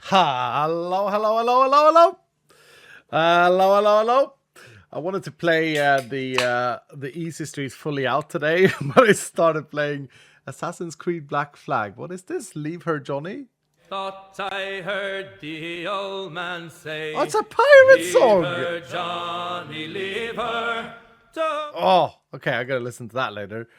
Hello, hello, hello, hello, hello. Hello, hello, hello. I wanted to play the Easy Streets fully out today, but I started playing Assassin's Creed Black Flag. What is this? Leave Her Johnny? Thought I heard the old man say, Oh, it's a pirate leave song! her, Johnny, leave her. Oh, okay, I gotta listen to that later.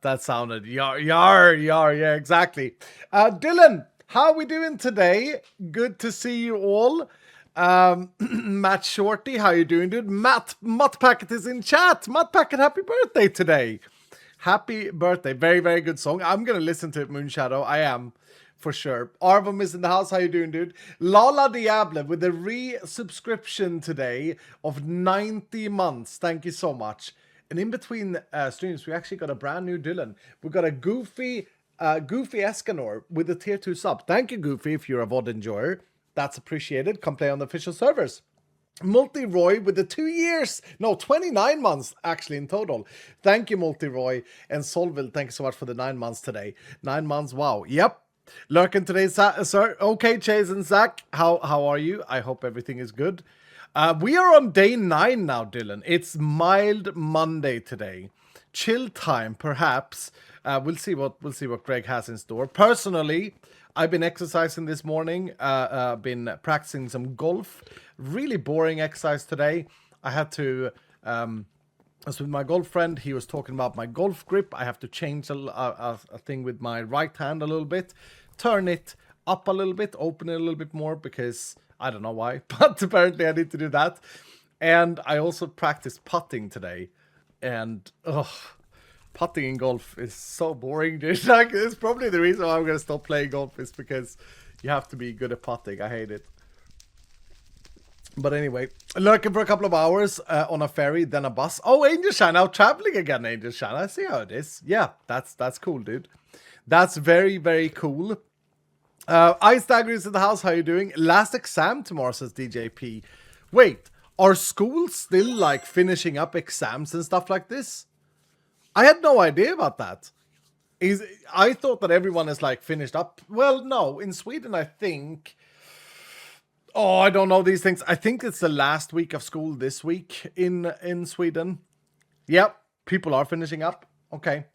That sounded yar, yeah, exactly. Dylan, how are we doing today? Good to see you all. Matt Shorty, how you doing, dude? Matt Packet is in chat. Matt Packet, happy birthday today. Happy birthday. Very, very good song. I'm gonna listen to it, Moonshadow. I am. For sure. Arvam is in the house. How you doing, dude? Lala Diable with a re-subscription today of 90 months. Thank you so much. And in between streams, we actually got a brand new Dylan. We got a Goofy Escanor with a tier 2 sub. Thank you, Goofy, if you're a VOD enjoyer. That's appreciated. Come play on the official servers. Multi-Roy with the 2 years. No, 29 months actually in total. Thank you, Multi-Roy. And Solville, thank you so much for the 9 months today. 9 months, wow. Yep. Lurking today, sir. Okay, Chase and Zach, how are you? I hope everything is good. We are on day 9 now, Dylan. It's mild Monday today. Chill time, perhaps. We'll see what Greg has in store. Personally, I've been exercising this morning. Been practicing some golf. Really boring exercise today. I had to. I was with my golf friend. He was talking about my golf grip. I have to change a thing with my right hand a little bit, turn it up a little bit, open it a little bit more because I don't know why, but apparently I need to do that. And I also practiced putting today. And putting in golf is so boring, dude. Like, it's probably the reason why I'm gonna stop playing golf is because you have to be good at putting. I hate it. But anyway, lurking for a couple of hours on a ferry, then a bus. Oh, Angel Shine, out traveling again, Angel Shine. I see how it is. Yeah, that's cool, dude. That's very, very cool. Ice Dagger is in the house. How you doing? Last exam tomorrow, says DJP. Wait, are schools still like finishing up exams and stuff like this? I had no idea about that. I thought that everyone is like finished up. Well, no, in Sweden, I think. Oh, I don't know these things. I think it's the last week of school this week in Sweden. Yep, people are finishing up. Okay.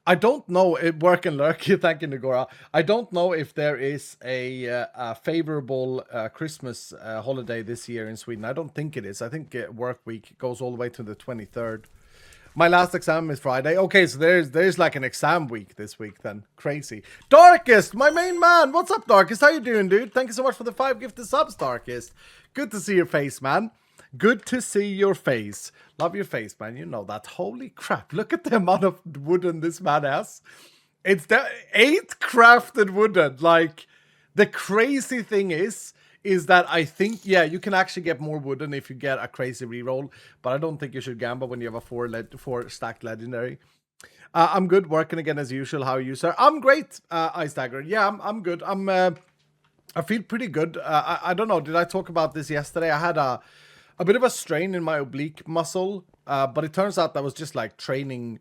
I don't know. Work and lurk. Thank you, Nagora. I don't know if there is a favorable Christmas holiday this year in Sweden. I don't think it is. I think work week goes all the way to the 23rd. My last exam is Friday. Okay, so there's like an exam week this week then. Crazy. Darkest, my main man. What's up, Darkest? How you doing, dude? Thank you so much for the 5 gifted subs, Darkest. Good to see your face, man. Good to see your face. Love your face, man. You know that. Holy crap. Look at the amount of wooden this man has. It's the 8 crafted wooden. Like, the crazy thing is that I think, yeah, you can actually get more wooden if you get a crazy reroll, but I don't think you should gamble when you have a 4 stacked legendary. I'm good, working again as usual. How are you, sir? I'm great, Ice Dagger. Yeah, I'm good. I feel pretty good. I don't know, did I talk about this yesterday? I had a bit of a strain in my oblique muscle, but it turns out that was just like training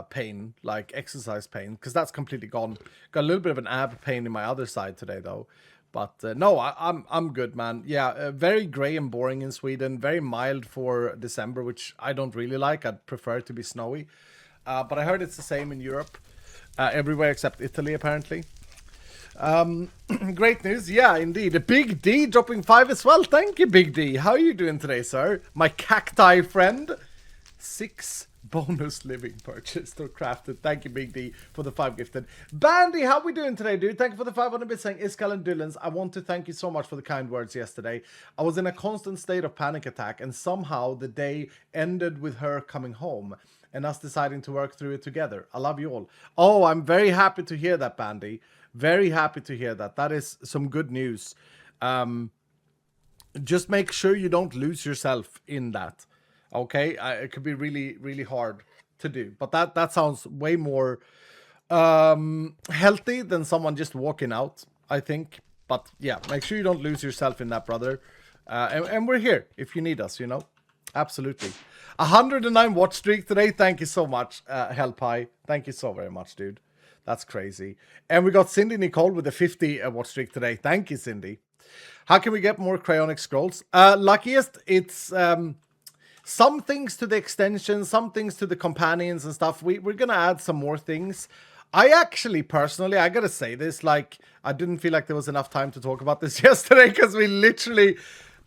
pain, like exercise pain, because that's completely gone. Got a little bit of an ab pain in my other side today, though. But no, I'm good, man. Yeah, very gray and boring in Sweden. Very mild for December, which I don't really like. I'd prefer it to be snowy. But I heard it's the same in Europe. Everywhere except Italy, apparently. Great news. Yeah, indeed. Big D dropping 5 as well. Thank you, Big D. How are you doing today, sir? My cacti friend. 6 bonus living purchased or crafted. Thank you, Big D, for the 5 gifted. Bandy, how we doing today, dude? Thank you for the 500 bits saying Iskal and Dylans. I want to thank you so much for the kind words yesterday. I was in a constant state of panic attack, and somehow the day ended with her coming home and us deciding to work through it together. I love you all. Oh, I'm very happy to hear that, Bandy. Very happy to hear that. That is some good news. Just make sure you don't lose yourself in that. Okay, it could be really, really hard to do, but that sounds way more healthy than someone just walking out, I think. But yeah, make sure you don't lose yourself in that, brother. And we're here if you need us, you know. Absolutely. 109 watch streak today. Thank you so much, Hellpie. Thank you so very much, dude. That's crazy. And we got Cindy Nicole with the 50 watch streak today. Thank you, Cindy. How can we get more cryonic scrolls? Luckiest, it's some things to the extension, some things to the companions and stuff. We're gonna add some more things. I actually, personally, I gotta say this, like, I didn't feel like there was enough time to talk about this yesterday, because we literally...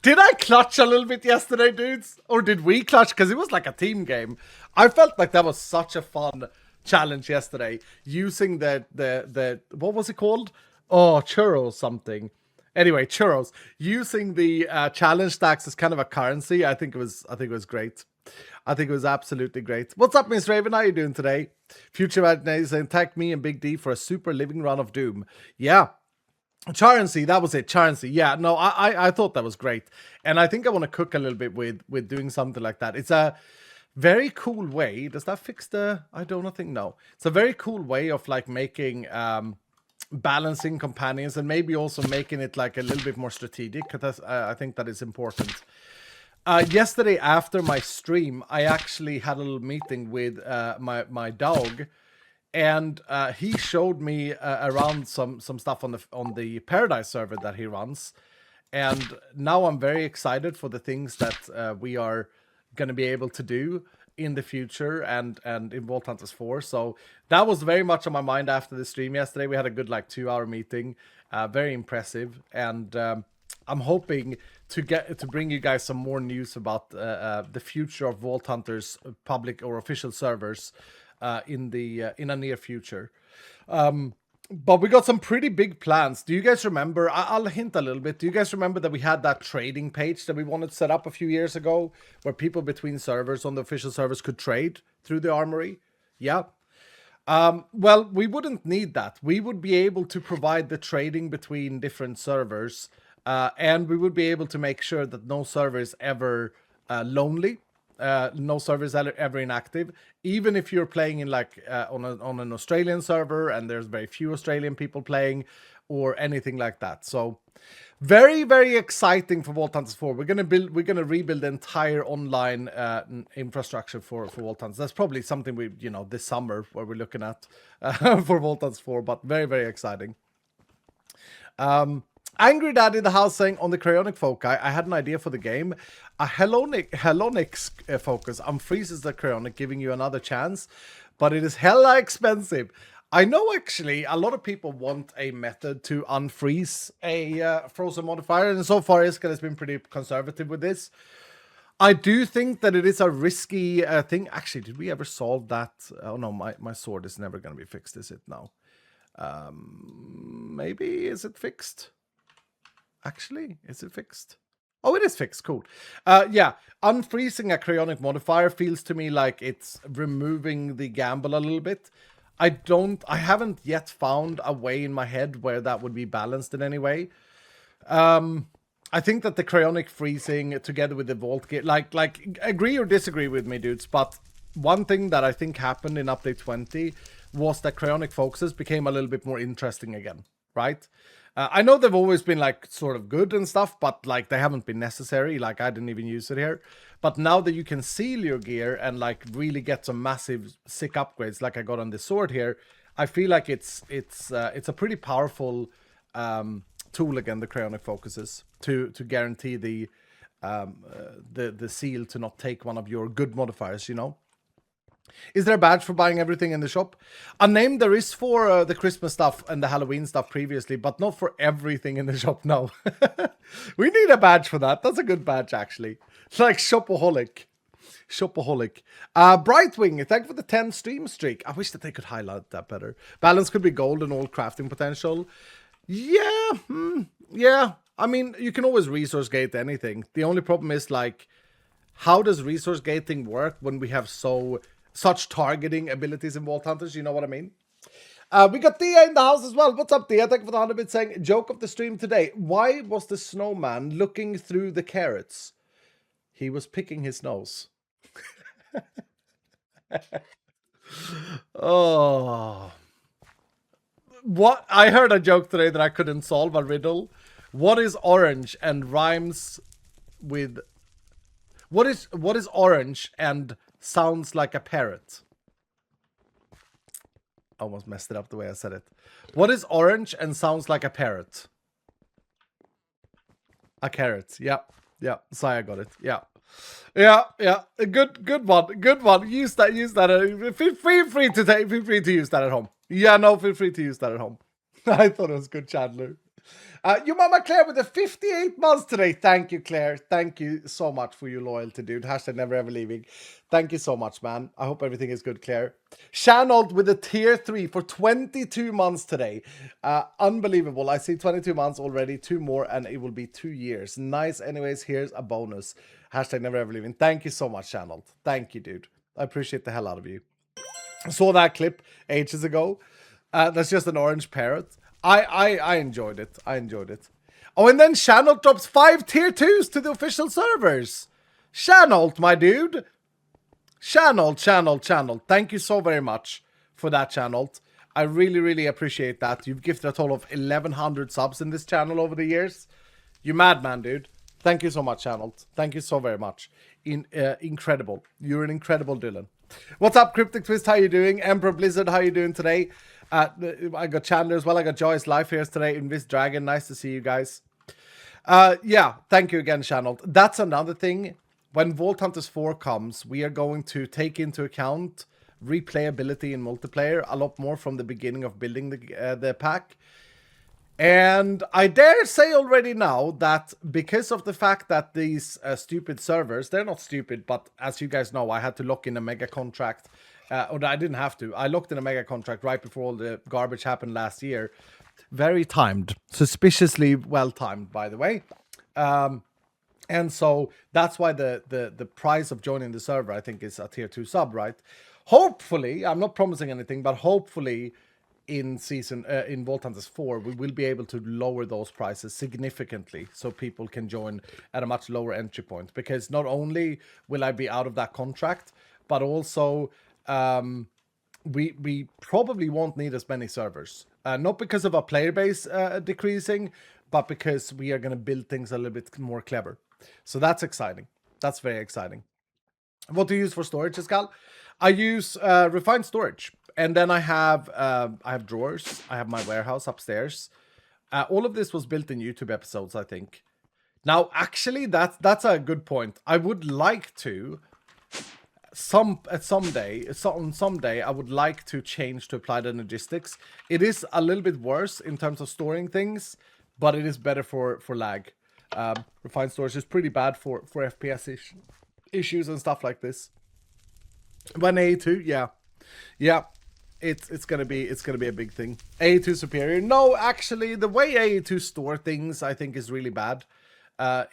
Did I clutch a little bit yesterday, dudes? Or did we clutch? Because it was like a team game. I felt like that was such a fun challenge yesterday, using the what was it called? Oh, churros something. Anyway, churros. Using the challenge stacks as kind of a currency. I think it was great. I think it was absolutely great. What's up, Miss Raven? How are you doing today? Future Imagination saying, tag me and Big D for a super living run of Doom. Yeah. Charency, that was it. Charency. Yeah, no, I thought that was great. And I think I want to cook a little bit with doing something like that. It's a very cool way. Does that fix the... I don't think, no. It's a very cool way of like making... balancing companions, and maybe also making it like a little bit more strategic, because I think that is important. Yesterday after my stream, I actually had a little meeting with my dog, and he showed me around some stuff on the Paradise server that he runs, and now I'm very excited for the things that we are going to be able to do in the future and in Vault Hunters 4. So that was very much on my mind after the stream yesterday. We had a good like 2-hour meeting, very impressive, and I'm hoping to bring you guys some more news about the future of Vault Hunters public or official servers in a near future. But we got some pretty big plans. Do you guys remember? I'll hint a little bit. Do you guys remember that we had that trading page that we wanted to set up a few years ago, where people between servers on the official servers could trade through the armory? Yeah. Well, we wouldn't need that. We would be able to provide the trading between different servers, and we would be able to make sure that no server is ever lonely. No servers ever inactive, even if you're playing in like on an Australian server and there's very few Australian people playing or anything like that. So very, very exciting for Vault Hunters 4. We're gonna rebuild the entire online infrastructure for Vault Hunters. That's probably something we, this summer where we're looking at for Vault Hunters 4, but very, very exciting. Angry Dad in the house saying, on the cryonic foci, I had an idea for the game. A Helonics focus unfreezes the cryonic, giving you another chance, but it is hella expensive. I know actually a lot of people want a method to unfreeze a frozen modifier, and so far Iska has been pretty conservative with this. I do think that it is a risky thing. Actually, did we ever solve that? Oh no, my sword is never going to be fixed, is it now? Maybe, is it fixed? Actually, is it fixed? Oh, it is fixed. Cool. Yeah, unfreezing a cryonic modifier feels to me like it's removing the gamble a little bit. I haven't yet found a way in my head where that would be balanced in any way. I think that the cryonic freezing together with the vault gear, like agree or disagree with me, dudes, but one thing that I think happened in update 20 was that cryonic focuses became a little bit more interesting again, right? I know they've always been like sort of good and stuff, but like they haven't been necessary. Like I didn't even use it here. But now that you can seal your gear and like really get some massive sick upgrades, like I got on this sword here, I feel like it's a pretty powerful tool again. The cryonic focuses to guarantee the seal to not take one of your good modifiers, Is there a badge for buying everything in the shop? A name there is for the Christmas stuff and the Halloween stuff previously, but not for everything in the shop, no. We need a badge for that. That's a good badge, actually. It's like Shopaholic. Shopaholic. Brightwing, thank you for the 10 stream streak. I wish that they could highlight that better. Balance could be gold and all crafting potential. Yeah, yeah. I mean, you can always resource gate anything. The only problem is, like, how does resource gating work when we have such targeting abilities in Vault Hunters? You know what I mean? We got Thea in the house as well. What's up, Thea? Thank you for the 100 bits saying, joke of the stream today. Why was the snowman looking through the carrots? He was picking his nose. Oh. What? I heard a joke today that I couldn't solve, a riddle. What is orange and rhymes with... What is orange and sounds like a parrot? Almost messed it up the way I said it. What is orange and sounds like a parrot? A carrot. Yeah. Yeah. Saya got it. Yeah. Yeah. Yeah. Good one. Good one. Use that. Feel free to use that at home. Yeah, no, feel free to use that at home. I thought it was good, Chandler. Your mama Claire with the 58 months today. Thank you, Claire. Thank you so much for your loyalty, dude. Hashtag never ever leaving. Thank you so much, man. I hope everything is good, Claire. Shanold with a tier 3 for 22 months today. Unbelievable. I see 22 months already. 2 more and it will be 2 years. Nice. Anyways, here's a bonus. Hashtag never ever leaving. Thank you so much, Shanold. Thank you, dude. I appreciate the hell out of you. Saw that clip ages ago. That's just an orange parrot. I enjoyed it. I enjoyed it. Oh, and then Shanolt drops 5 tier 2s to the official servers. Shanolt, my dude. Shanolt. Thank you so very much for that, Shanolt. I really appreciate that. You've gifted a total of 1,100 subs in this channel over the years. You madman, dude. Thank you so much, Shanolt. Thank you so very much. Incredible. You're an incredible Dylan. What's up, Cryptic Twist? How you doing? Emperor Blizzard, how you doing today? I got Chandler as well. I got Joyce Life here today. Invis Dragon, nice to see you guys. Yeah, thank you again, Channel. That's another thing. When Vault Hunters 4 comes, we are going to take into account replayability in multiplayer a lot more from the beginning of building the pack. And I dare say already now that because of the fact that these stupid servers, they're not stupid, but as you guys know, I had to lock in a mega contract. Or I didn't have to. I locked in a mega contract right before all the garbage happened last year. Very timed. Suspiciously well timed, by the way. And so that's why the price of joining the server, I think, is a tier 2 sub, right? Hopefully, I'm not promising anything, but hopefully in Vault Hunters 4, we will be able to lower those prices significantly so people can join at a much lower entry point. Because not only will I be out of that contract, but also we probably won't need as many servers. Not because of our player base decreasing, but because we are going to build things a little bit more clever. So that's exciting. That's very exciting. What do you use for storage, Escal? I use refined storage. And then I have drawers. I have my warehouse upstairs. All of this was built in YouTube episodes, I think. Now, actually, that's a good point. I would like to... someday I would like to change to applied logistics. It is a little bit worse in terms of storing things, but it is better for lag. Refined storage is pretty bad for FPS issues and stuff like this. When A2, yeah, it's gonna be a big thing. A2 superior? No, actually, the way A2 store things I think is really bad.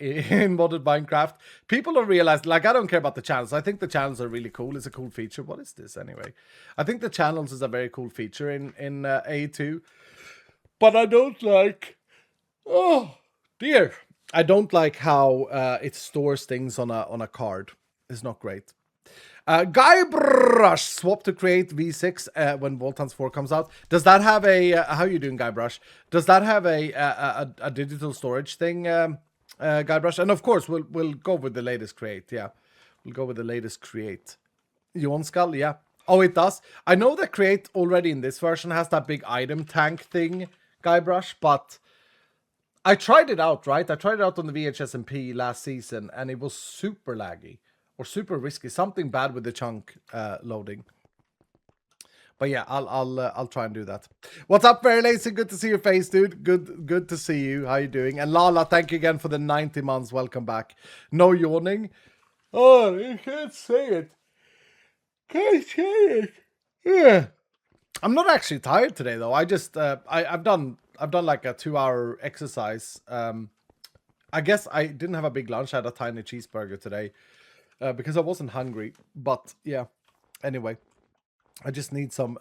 In modded Minecraft, people don't realize, like, I don't care about the channels. I think the channels are really cool. It's a cool feature. What is this anyway? I think the channels is a very cool feature in A2, but I don't like, oh dear, I don't like how it stores things on a card. It's not great. Guybrush swap to create V6 when Vault Hunters 4 comes out. Does that have a how you doing, Guybrush? Does that have a digital storage thing? Guybrush, and of course we'll go with the latest create. Yeah, we'll go with the latest create. Yon Skull, yeah. Oh, it does. I know that create already in this version has that big item tank thing, Guybrush, but I tried it out, right? I tried it out on the VHS&P last season, and it was super laggy or super risky. Something bad with the chunk loading. But yeah, I'll try and do that. What's up, Very Lazy? Good to see your face, dude. Good to see you. How you doing? And Lala, thank you again for the 90 months. Welcome back. No yawning. Oh, you can't say it. Can't say it. Yeah. I'm not actually tired today though. I just I've done like a 2-hour exercise. I guess I didn't have a big lunch. I had a tiny cheeseburger today because I wasn't hungry. But yeah. Anyway. I just need some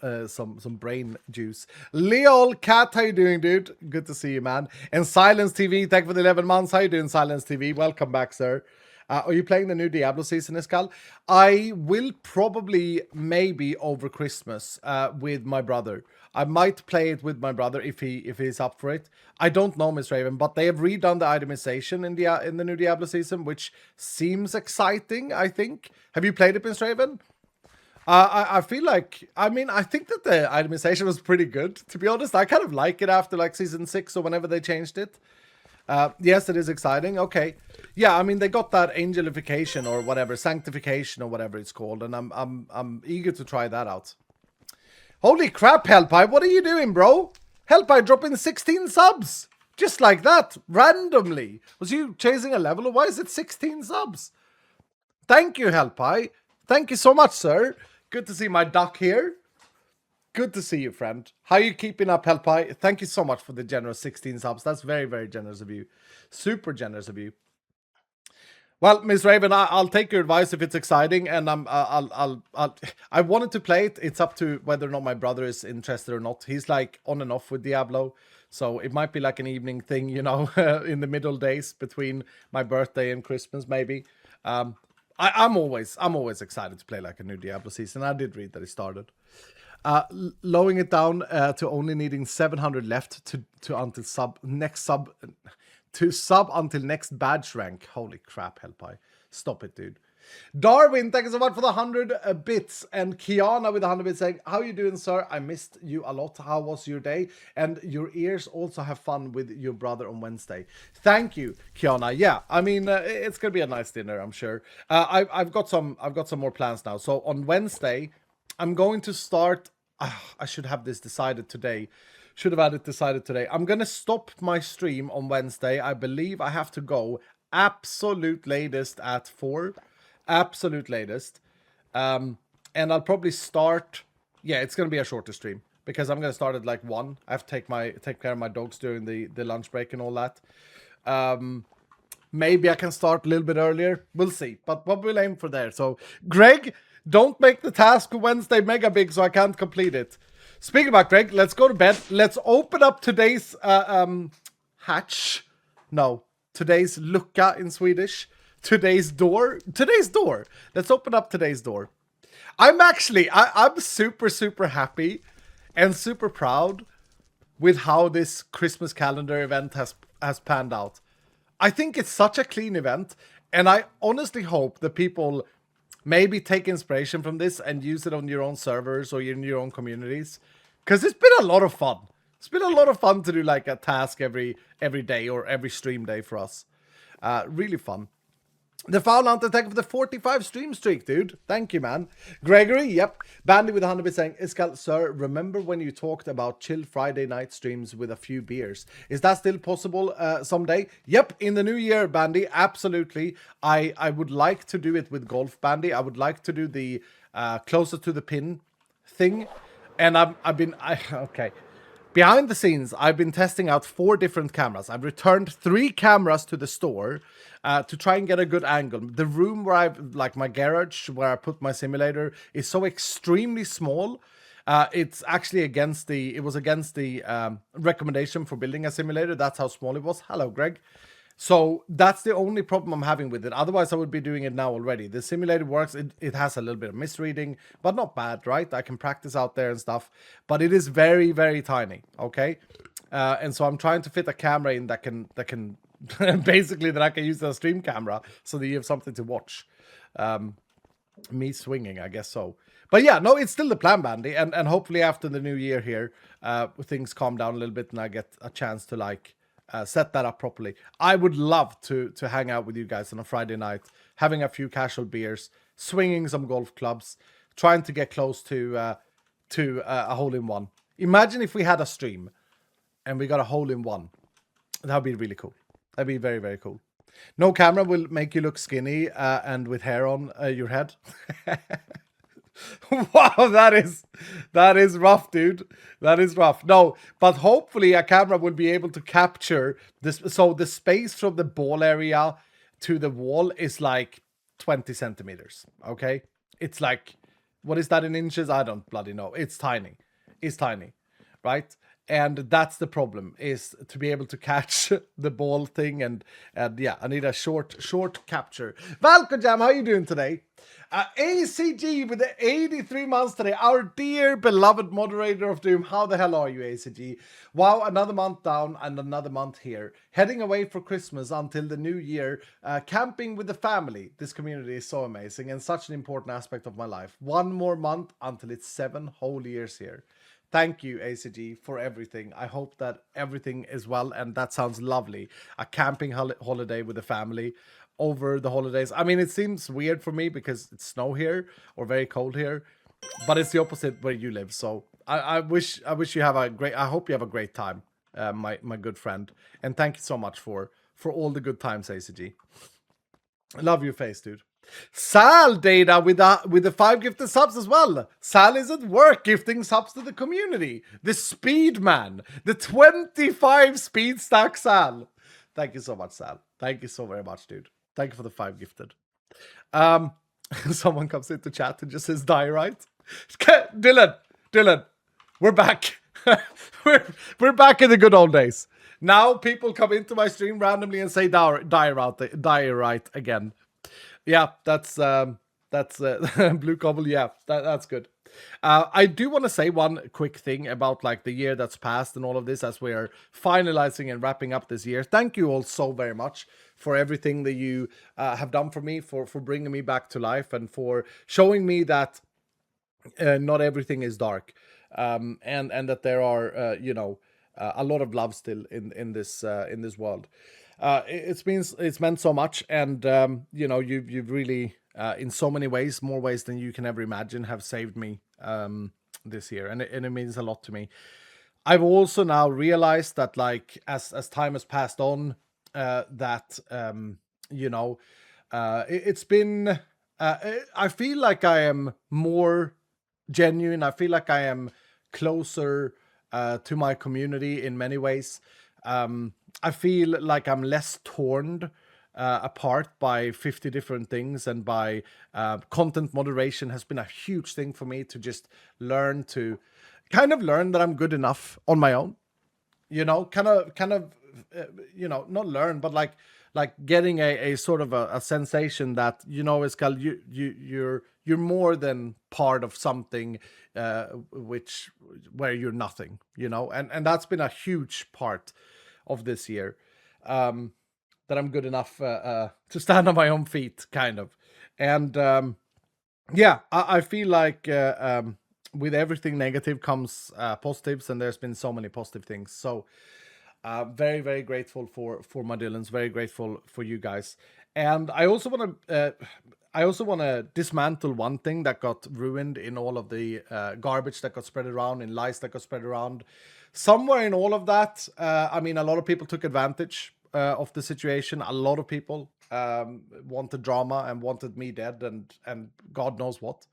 brain juice. Leo Cat, how you doing, dude? Good to see you, man. And Silence TV, thank you for the 11 months. How you doing, Silence TV? Welcome back, sir. Are you playing the new Diablo season, Escal? I will probably, maybe over Christmas, with my brother. I might play it with my brother if he's up for it. I don't know, Miss Raven, but they have redone the itemization in the new Diablo season, which seems exciting, I think. Have you played it, Miss Raven? I feel like, I mean, I think that the itemization was pretty good. To be honest, I kind of like it after like season 6 or whenever they changed it. Yes, it is exciting. Okay, yeah, I mean they got that angelification or whatever, sanctification or whatever it's called, and I'm eager to try that out. Holy crap, Hellpie, what are you doing, bro? Hellpie dropping 16 subs just like that randomly. Was you chasing a level, or why is it 16 subs? Thank you, Hellpie. Thank you so much, sir. Good to see my duck here. Good to see you, friend. How are you keeping up, Hellpie? Thank you so much for the generous 16 subs. That's very, very generous of you. Super generous of you. Well, Miss Raven, I'll take your advice if it's exciting, and I wanted to play it. It's up to whether or not my brother is interested or not. He's like on and off with Diablo, so it might be like an evening thing, you know, in the middle days between my birthday and Christmas, maybe. I'm always excited to play like a new Diablo season. I did read that it started. Lowering it down to only needing 700 left to until sub until next badge rank. Holy crap, Hellpie. Stop it, dude. Darwin, thank you so much for the 100 bits. And Kiana with the 100 bits saying, how you doing, sir? I missed you a lot. How was your day? And your ears also have fun with your brother on Wednesday. Thank you, Kiana. Yeah, I mean, it's going to be a nice dinner, I'm sure. I've got some more plans now. So on Wednesday, I'm going to start... I should have this decided today. Should have had it decided today. I'm going to stop my stream on Wednesday. I believe I have to go absolute latest at 4. Absolute latest. And I'll probably start... Yeah, it's going to be a shorter stream. Because I'm going to start at like 1. I have to take care of my dogs during the lunch break and all that. Maybe I can start a little bit earlier. We'll see. But we'll aim for there. So, Greg, don't make the task Wednesday mega big so I can't complete it. Speaking about Greg, let's go to bed. Let's open up today's hatch. No, today's lucka in Swedish. Today's door. Today's door. Let's open up today's door. I'm super, super happy and super proud with how this Christmas calendar event has panned out. I think it's such a clean event, and I honestly hope that people maybe take inspiration from this and use it on your own servers or in your own communities. Because it's been a lot of fun. It's been a lot of fun to do like a task every day or every stream day for us. Really fun. The Foul Hunter, thank you for the 45 stream streak, dude. Thank you, man. Gregory, yep. Bandy with 100 saying, Iskal, sir, remember when you talked about chill Friday night streams with a few beers? Is that still possible someday? Yep, in the new year, Bandy, absolutely. I would like to do it with golf, Bandy. I would like to do the closer to the pin thing. And okay. Behind the scenes, I've been testing out 4 different cameras. I've returned 3 cameras to the store to try and get a good angle. The room where my garage, where I put my simulator, is so extremely small. It's actually against the recommendation for building a simulator. That's how small it was. Hello, Greg. So that's the only problem I'm having with it. Otherwise, I would be doing it now already. The simulator works. It has a little bit of misreading, but not bad, right? I can practice out there and stuff. But it is very, very tiny, okay? And so I'm trying to fit a camera in that can basically that I can use as a stream camera so that you have something to watch. Me swinging, I guess so. But yeah, no, it's still the plan, Bandy. And hopefully after the new year here, things calm down a little bit and I get a chance to set that up properly. I would love to hang out with you guys on a Friday night, having a few casual beers, swinging some golf clubs, trying to get close to a hole-in-one. Imagine if we had a stream and we got a hole-in-one. That would be really cool. That'd be very, very cool. No camera will make you look skinny and with hair on your head. Wow, that is rough, dude. That is rough. No, but hopefully a camera will be able to capture this. So the space from the ball area to the wall is like 20 centimeters. Okay, it's like, what is that in inches? I don't bloody know. It's tiny. It's tiny, right? And that's the problem, is to be able to catch the ball thing. And yeah, I need a short capture. Valkojam, how are you doing today? ACG with the 83 months today. Our dear beloved moderator of Doom. How the hell are you, ACG? Wow, another month down and another month here. Heading away for Christmas until the new year. Camping with the family. This community is so amazing and such an important aspect of my life. One more month until it's 7 whole years here. Thank you, ACG, for everything. I hope that everything is well, and that sounds lovely. A camping holiday with the family over the holidays. I mean, it seems weird for me because it's snow here or very cold here, but it's the opposite where you live. So I wish you have a great. I hope you have a great time, my good friend, and thank you so much for all the good times, ACG. Love your face, dude. Sal Data with the 5 gifted subs as well. Sal is at work gifting subs to the community. The speed man. The 25 speed stack Sal. Thank you so much, Sal. Thank you so very much, dude. Thank you for the 5 gifted. Someone comes into chat and just says die right. Dylan, we're back. we're back in the good old days. Now people come into my stream randomly and say die right again. Yeah, that's Blue Cobble. Yeah, that's good. I do want to say one quick thing about like the year that's passed and all of this as we're finalizing and wrapping up this year. Thank you all so very much for everything that you have done for me, for bringing me back to life, and for showing me that not everything is dark, and that there are a lot of love still in this world. It's meant so much, and you've really in so many ways, more ways than you can ever imagine, have saved me this year, and it means a lot to me. I've also now realized that, like, as time has passed on, that it's been I feel like I am more genuine. I feel like I am closer to my community in many ways. I feel like I'm less torn apart by 50 different things, and by content moderation has been a huge thing for me to just learn that I'm good enough on my own. Not learn, but like getting a sort of a sensation that, Iskal, you're more than part of something where you're nothing, and that's been a huge part of this year, that I'm good enough to stand on my own feet, kind of. And I feel like with everything negative comes positives, and there's been so many positive things. So very, very grateful for my Dylans, very grateful for you guys. And I also want to dismantle one thing that got ruined in all of the garbage that got spread around, in lies that got spread around. Somewhere in all of that, a lot of people took advantage of the situation. A lot of people wanted drama and wanted me dead, and God knows what,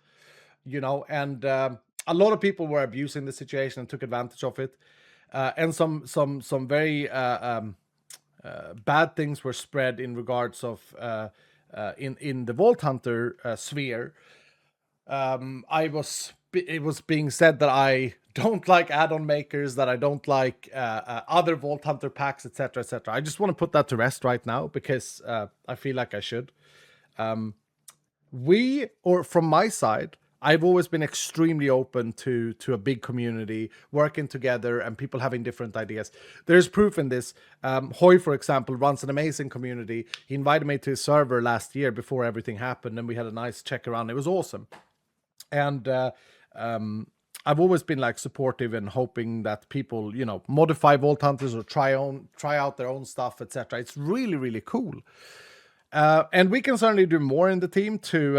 and a lot of people were abusing the situation and took advantage of it. And some very bad things were spread in regards of in the Vault Hunter sphere. It was being said that I don't like add-on makers, that I don't like other Vault Hunter packs, etc., etc. I just want to put that to rest right now, because I feel like I should. From my side, I've always been extremely open to a big community working together and people having different ideas. There's proof in this. Hoy, for example, runs an amazing community. He invited me to his server last year before everything happened, and we had a nice check around. It was awesome. And I've always been like supportive and hoping that people, modify Vault Hunters or try out their own stuff, etc. It's really, really cool. And we can certainly do more in the team to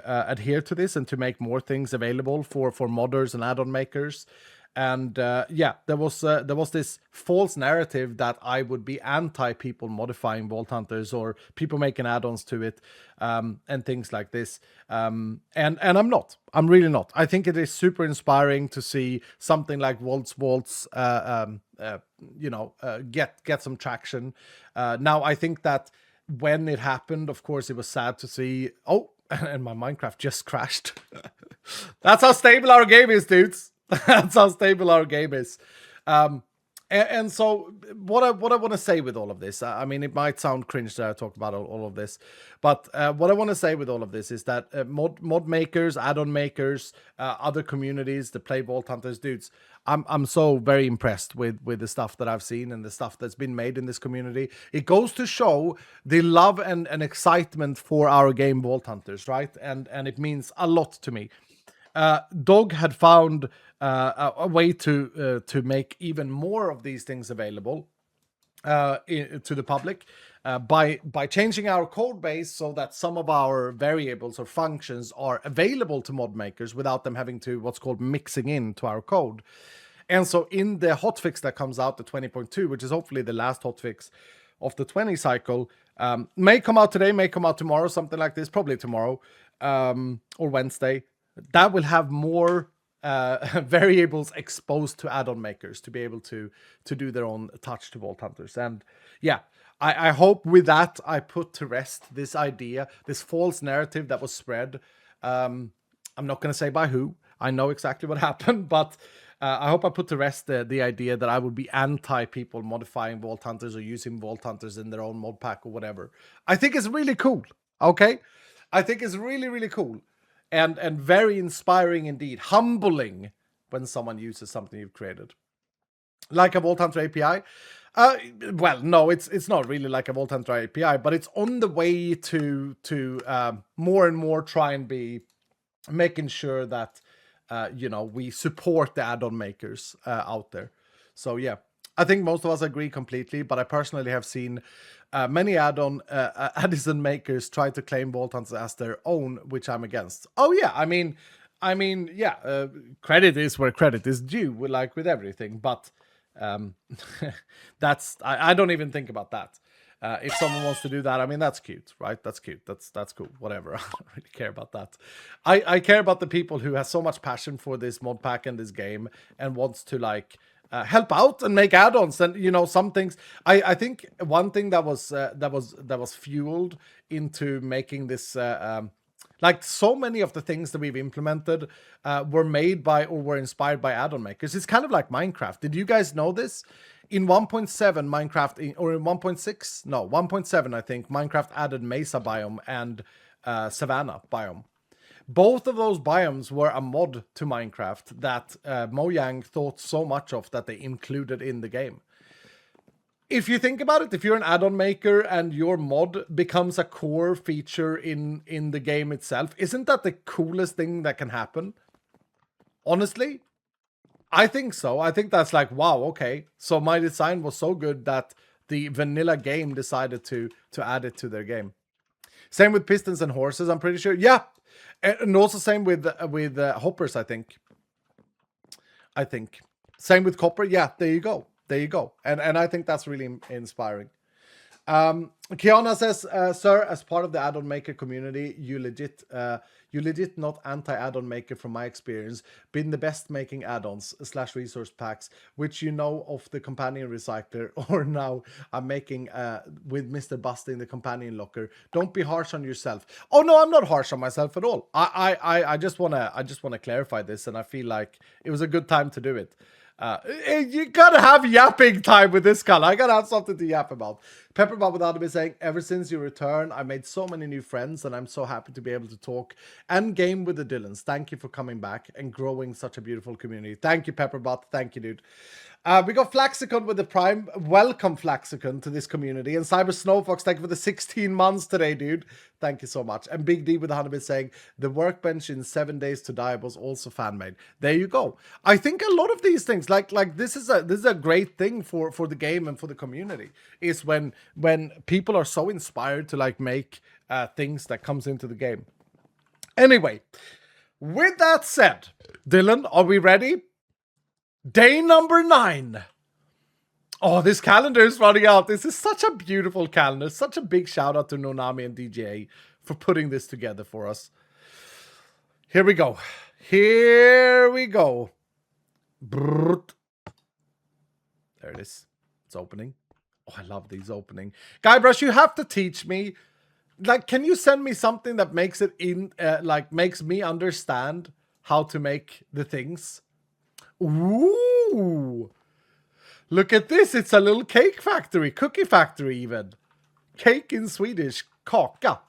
adhere to this and to make more things available for modders and add-on makers. And there was this false narrative that I would be anti people modifying Vault Hunters or people making add-ons to it, and things like this. And I'm not. I'm really not. I think it is super inspiring to see something like Vaults get some traction. Now I think that when it happened, of course, it was sad to see. Oh, and my Minecraft just crashed. That's how stable our game is, dudes. That's how stable our game is. And so what I want to say with all of this, I mean, it might sound cringe that I talk about all of this, but what I want to say with all of this is that mod makers, add-on makers, other communities that play Vault Hunters, dudes, I'm so very impressed with the stuff that I've seen and the stuff that's been made in this community. It goes to show the love and excitement for our game Vault Hunters, right? And it means a lot to me. Dog had found a way to make even more of these things available to the public by changing our code base so that some of our variables or functions are available to mod makers without them having to what's called mixing into our code. And so in the hotfix that comes out, the 20.2, which is hopefully the last hotfix of the 20 cycle, may come out today, may come out tomorrow, something like this, probably tomorrow or Wednesday. That will have more variables exposed to add-on makers to be able to do their own touch to Vault Hunters. And yeah, I hope with that I put to rest this idea, this false narrative that was spread. I'm not going to say by who. I know exactly what happened, but I hope I put to rest the idea that I would be anti people modifying Vault Hunters or using Vault Hunters in their own mod pack or whatever. I think it's really cool. Okay, I think it's really, really cool. And very inspiring indeed, humbling when someone uses something you've created. Like a Vault Hunter API? Well, no, it's not really like a Vault Hunter API, but it's on the way to more and more try and be making sure that, we support the add-on makers out there. So yeah, I think most of us agree completely, but I personally have seen many add-on makers try to claim Vault Hunters as their own, which I'm against. Oh yeah, I mean, yeah, credit is where credit is due, like with everything. But that's I don't even think about that. If someone wants to do that, I mean, that's cute, right? That's cute. That's cool. Whatever. I don't really care about that. I care about the people who have so much passion for this mod pack and this game and wants to like help out and make add-ons. And some things. I think one thing that was fueled into making this. Like so many of the things that we've implemented were made by or were inspired by add-on makers. It's kind of like Minecraft. Did you guys know this? In 1.7 Minecraft, or in 1.6? No, 1.7 I think, Minecraft added Mesa biome and Savannah biome. Both of those biomes were a mod to Minecraft that Mojang thought so much of that they included in the game. If you think about it, if you're an add-on maker and your mod becomes a core feature in the game itself, isn't that the coolest thing that can happen? Honestly, I think so. I think that's like, wow, okay. So my design was so good that the vanilla game decided to add it to their game. Same with pistons and horses, I'm pretty sure. Yeah. And also same with hoppers, I think. Same with copper. Yeah, there you go. And I think that's really inspiring. Kiana says, sir, as part of the add-on maker community, you legit not anti-add-on maker from my experience, been the best making add-ons / resource packs, which you know of the companion recycler, or now I'm making with Mr. Busting the companion locker. Don't be harsh on yourself. Oh no, I'm not harsh on myself at all. I just wanna clarify this, and I feel like it was a good time to do it. You gotta have yapping time with this guy. I gotta have something to yap about. Pepperbob without me saying, ever since your return, I made so many new friends, and I'm so happy to be able to talk and game with the Dylans. Thank you for coming back and growing such a beautiful community. Thank you, Pepperbot. Thank you, dude. We got Flaxicon with the Prime. Welcome, Flaxicon, to this community. And Cyber Snowfox, thank you for the 16 months today, dude. Thank you so much. And Big D with the 100 saying, the workbench in 7 Days to Die was also fan-made. There you go. I think a lot of these things, like this is a great thing for the game and for the community, is when people are so inspired to like make things that comes into the game. Anyway, with that said, Dylan, are we ready? Day number 9. Oh, this calendar is running out. This is such a beautiful calendar. Such a big shout out to Nonami and DJA for putting this together for us. Here we go. Brrrt. There it is. It's opening. Oh, I love these opening. Guybrush, you have to teach me. Like, can you send me something that makes it makes me understand how to make the things? Ooh, Look at this. It's a little cake factory. Cookie factory even. Cake in Swedish. Kaka.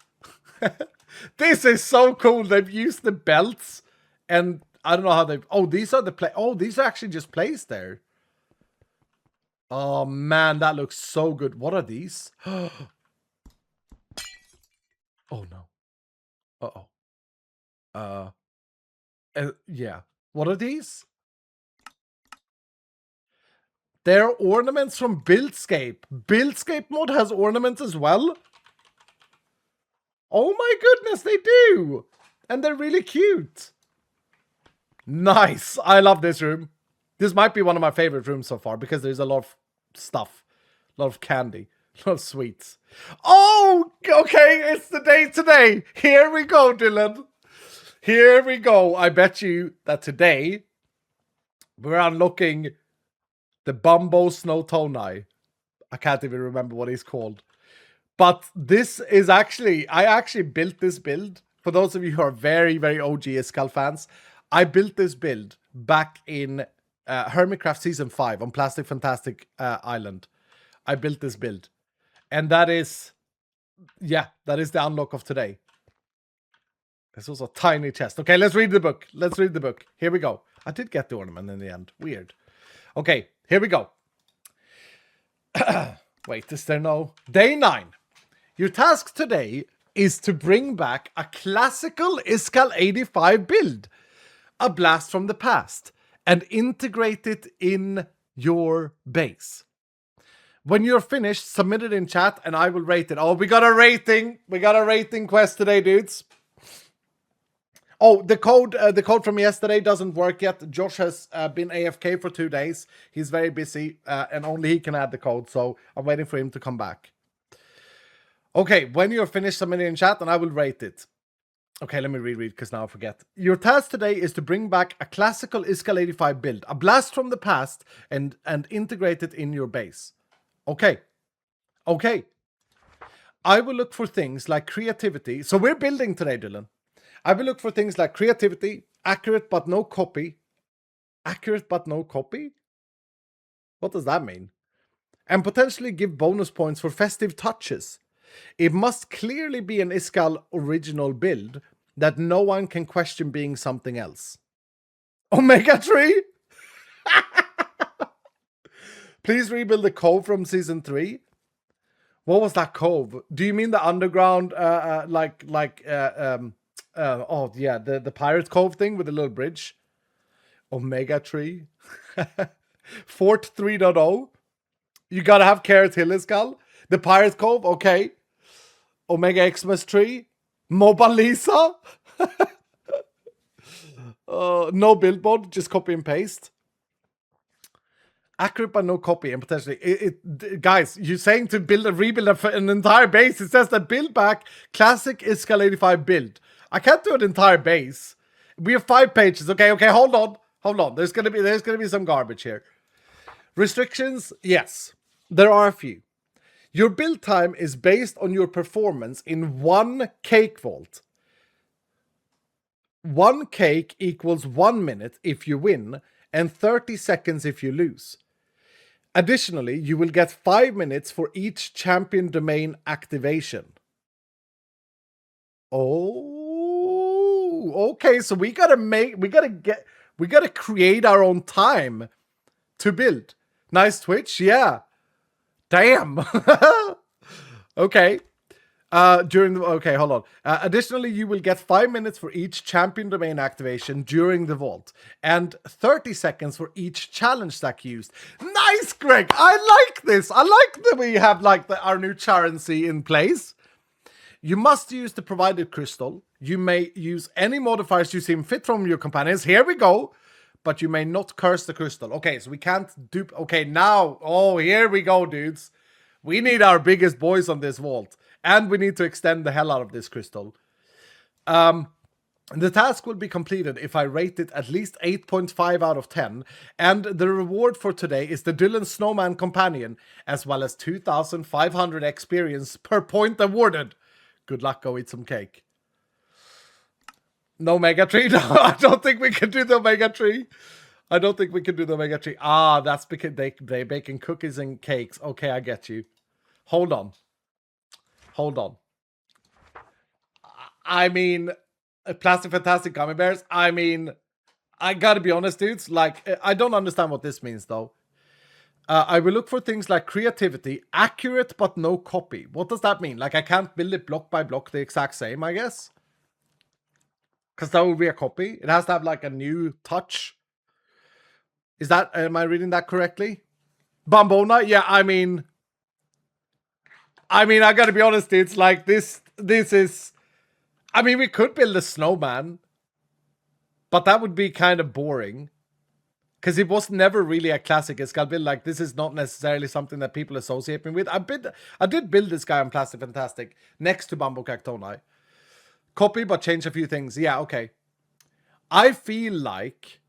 This is so cool. They've used the belts. And I don't know how they've... Oh, these are the... Oh, these are actually just placed there. Oh, man. That looks so good. What are these? Oh, no. Uh-oh. Yeah. What are these? They're ornaments from Buildscape. Buildscape mod has ornaments as well. Oh my goodness, they do! And they're really cute. Nice. I love this room. This might be one of my favorite rooms so far because there's a lot of stuff. A lot of candy. A lot of sweets. Oh, okay. It's the day today. Here we go, Dylan. Here we go. I bet you that today we're unlocking the Bumbo Snow Tonai. I can't even remember what he's called. But this is actually... I actually built this build. For those of you who are very, very OG Iskall fans, I built this build back in Hermitcraft Season 5 on Plastic Fantastic Island. I built this build. And that is... Yeah, that is the unlock of today. This was a tiny chest. Okay, let's read the book. Let's read the book. Here we go. I did get the ornament in the end. Weird. Okay, here we go. Wait, is there no... Day 9. Your task today is to bring back a classical Iskall 85 build. A blast from the past. And integrate it in your base. When you're finished, submit it in chat and I will rate it. Oh, we got a rating. We got a rating quest today, dudes. Oh, the code from yesterday doesn't work yet. Josh has been AFK for 2 days. He's very busy and only he can add the code. So I'm waiting for him to come back. Okay, when you're finished submitting in chat and I will rate it. Okay, let me reread because now I forget. Your task today is to bring back a classical Iskall 85 build. A blast from the past and integrate it in your base. Okay. Okay. I will look for things like creativity. So we're building today, Dylan. I will look for things like creativity, accurate but no copy. Accurate but no copy? What does that mean? And potentially give bonus points for festive touches. It must clearly be an Iskall original build that no one can question being something else. Omega Tree? Please rebuild the cove from Season 3. What was that cove? Do you mean the underground, oh yeah, the Pirate Cove thing with the little bridge? Omega Tree. Fort 3.0. You gotta have Carrot Hill Iskall. The Pirate Cove, okay. Omega Xmas Tree. Mobile Lisa. No build mod, just copy and paste. Accurate but no copy and potentially... Guys, you're saying to rebuild an entire base. It says that build back classic Iskall 85 build. I can't do an entire base. We have 5 pages. Okay, hold on. There's gonna be some garbage here. Restrictions, yes. There are a few. Your build time is based on your performance in 1 cake vault. 1 cake equals 1 minute if you win and 30 seconds if you lose. Additionally, you will get 5 minutes for each champion domain activation. Oh, okay. So we gotta create our own time to build. Nice Twitch, yeah. Damn. Okay. Okay, hold on. Additionally, you will get 5 minutes for each champion domain activation during the vault, and 30 seconds for each challenge stack used. Nice, Greg. I like this. I like that we have our new currency in place. You must use the provided crystal. You may use any modifiers you seem fit from your companions. Here we go. But you may not curse the crystal. Okay, so we can't dupe. Okay, now. Oh, here we go, dudes. We need our biggest boys on this vault. And we need to extend the hell out of this crystal. The task will be completed if I rate it at least 8.5 out of 10. And the reward for today is the Dylan Snowman Companion, as well as 2,500 experience per point awarded. Good luck, go eat some cake. No Mega Tree? No, I don't think we can do the Omega Tree. I don't think we can do the omega 3. Ah, that's because they're baking cookies and cakes. Okay, I get you. Hold on. I mean, Plastic Fantastic Gummy Bears. I mean, I gotta be honest, dudes. Like, I don't understand what this means, though. I will look for things like creativity, accurate but no copy. What does that mean? Like, I can't build it block by block the exact same, I guess? Because that would be a copy. It has to have, like, a new touch. Is that, am I reading that correctly? Bambona? Yeah, I mean, I gotta be honest, dudes. Like, this is... I mean, we could build a snowman. But that would be kind of boring. Because it was never really a classic Escal build. Like, this is not necessarily something that people associate me with. I did build this guy on Plastic Fantastic next to Bamboo Cactoni. Copy, but change a few things. Yeah, okay. I feel like...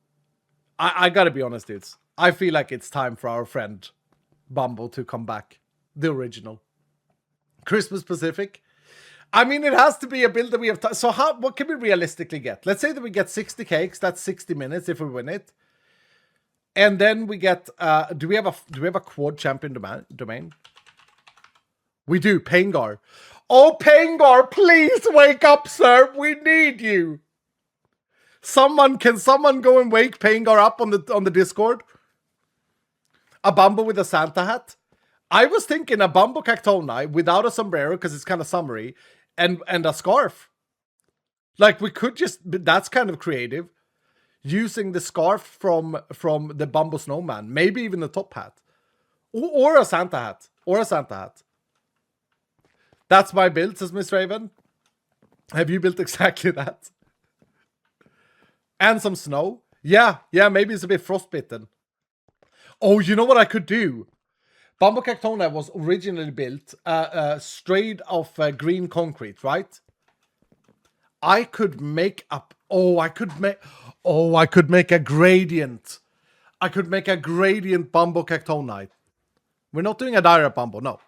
I gotta be honest, dudes. I feel like it's time for our friend Bumble to come back. The original. Christmas Pacific. I mean, it has to be a build that we have... So what can we realistically get? Let's say that we get 60 cakes. That's 60 minutes if we win it. And then we get... do we have a quad champion domain? We do. Pangar. Oh, Pangar, please wake up, sir. We need you. Can someone go and wake Pangar up on the Discord? A Bumble with a Santa hat? I was thinking a Bumble Cactoni without a sombrero because it's kind of summery and a scarf. Like, we could just... That's kind of creative. Using the scarf from the Bumble Snowman. Maybe even the top hat. Or a Santa hat. That's my build, says Miss Raven. Have you built exactly that? And some snow. Yeah, maybe it's a bit frostbitten. Oh, you know what I could do? Bumble Cactona was originally built straight off green concrete, right? I could make up... I could make a gradient. I could make a gradient Bumble Cactonite. We're not doing a direct Bumble, no.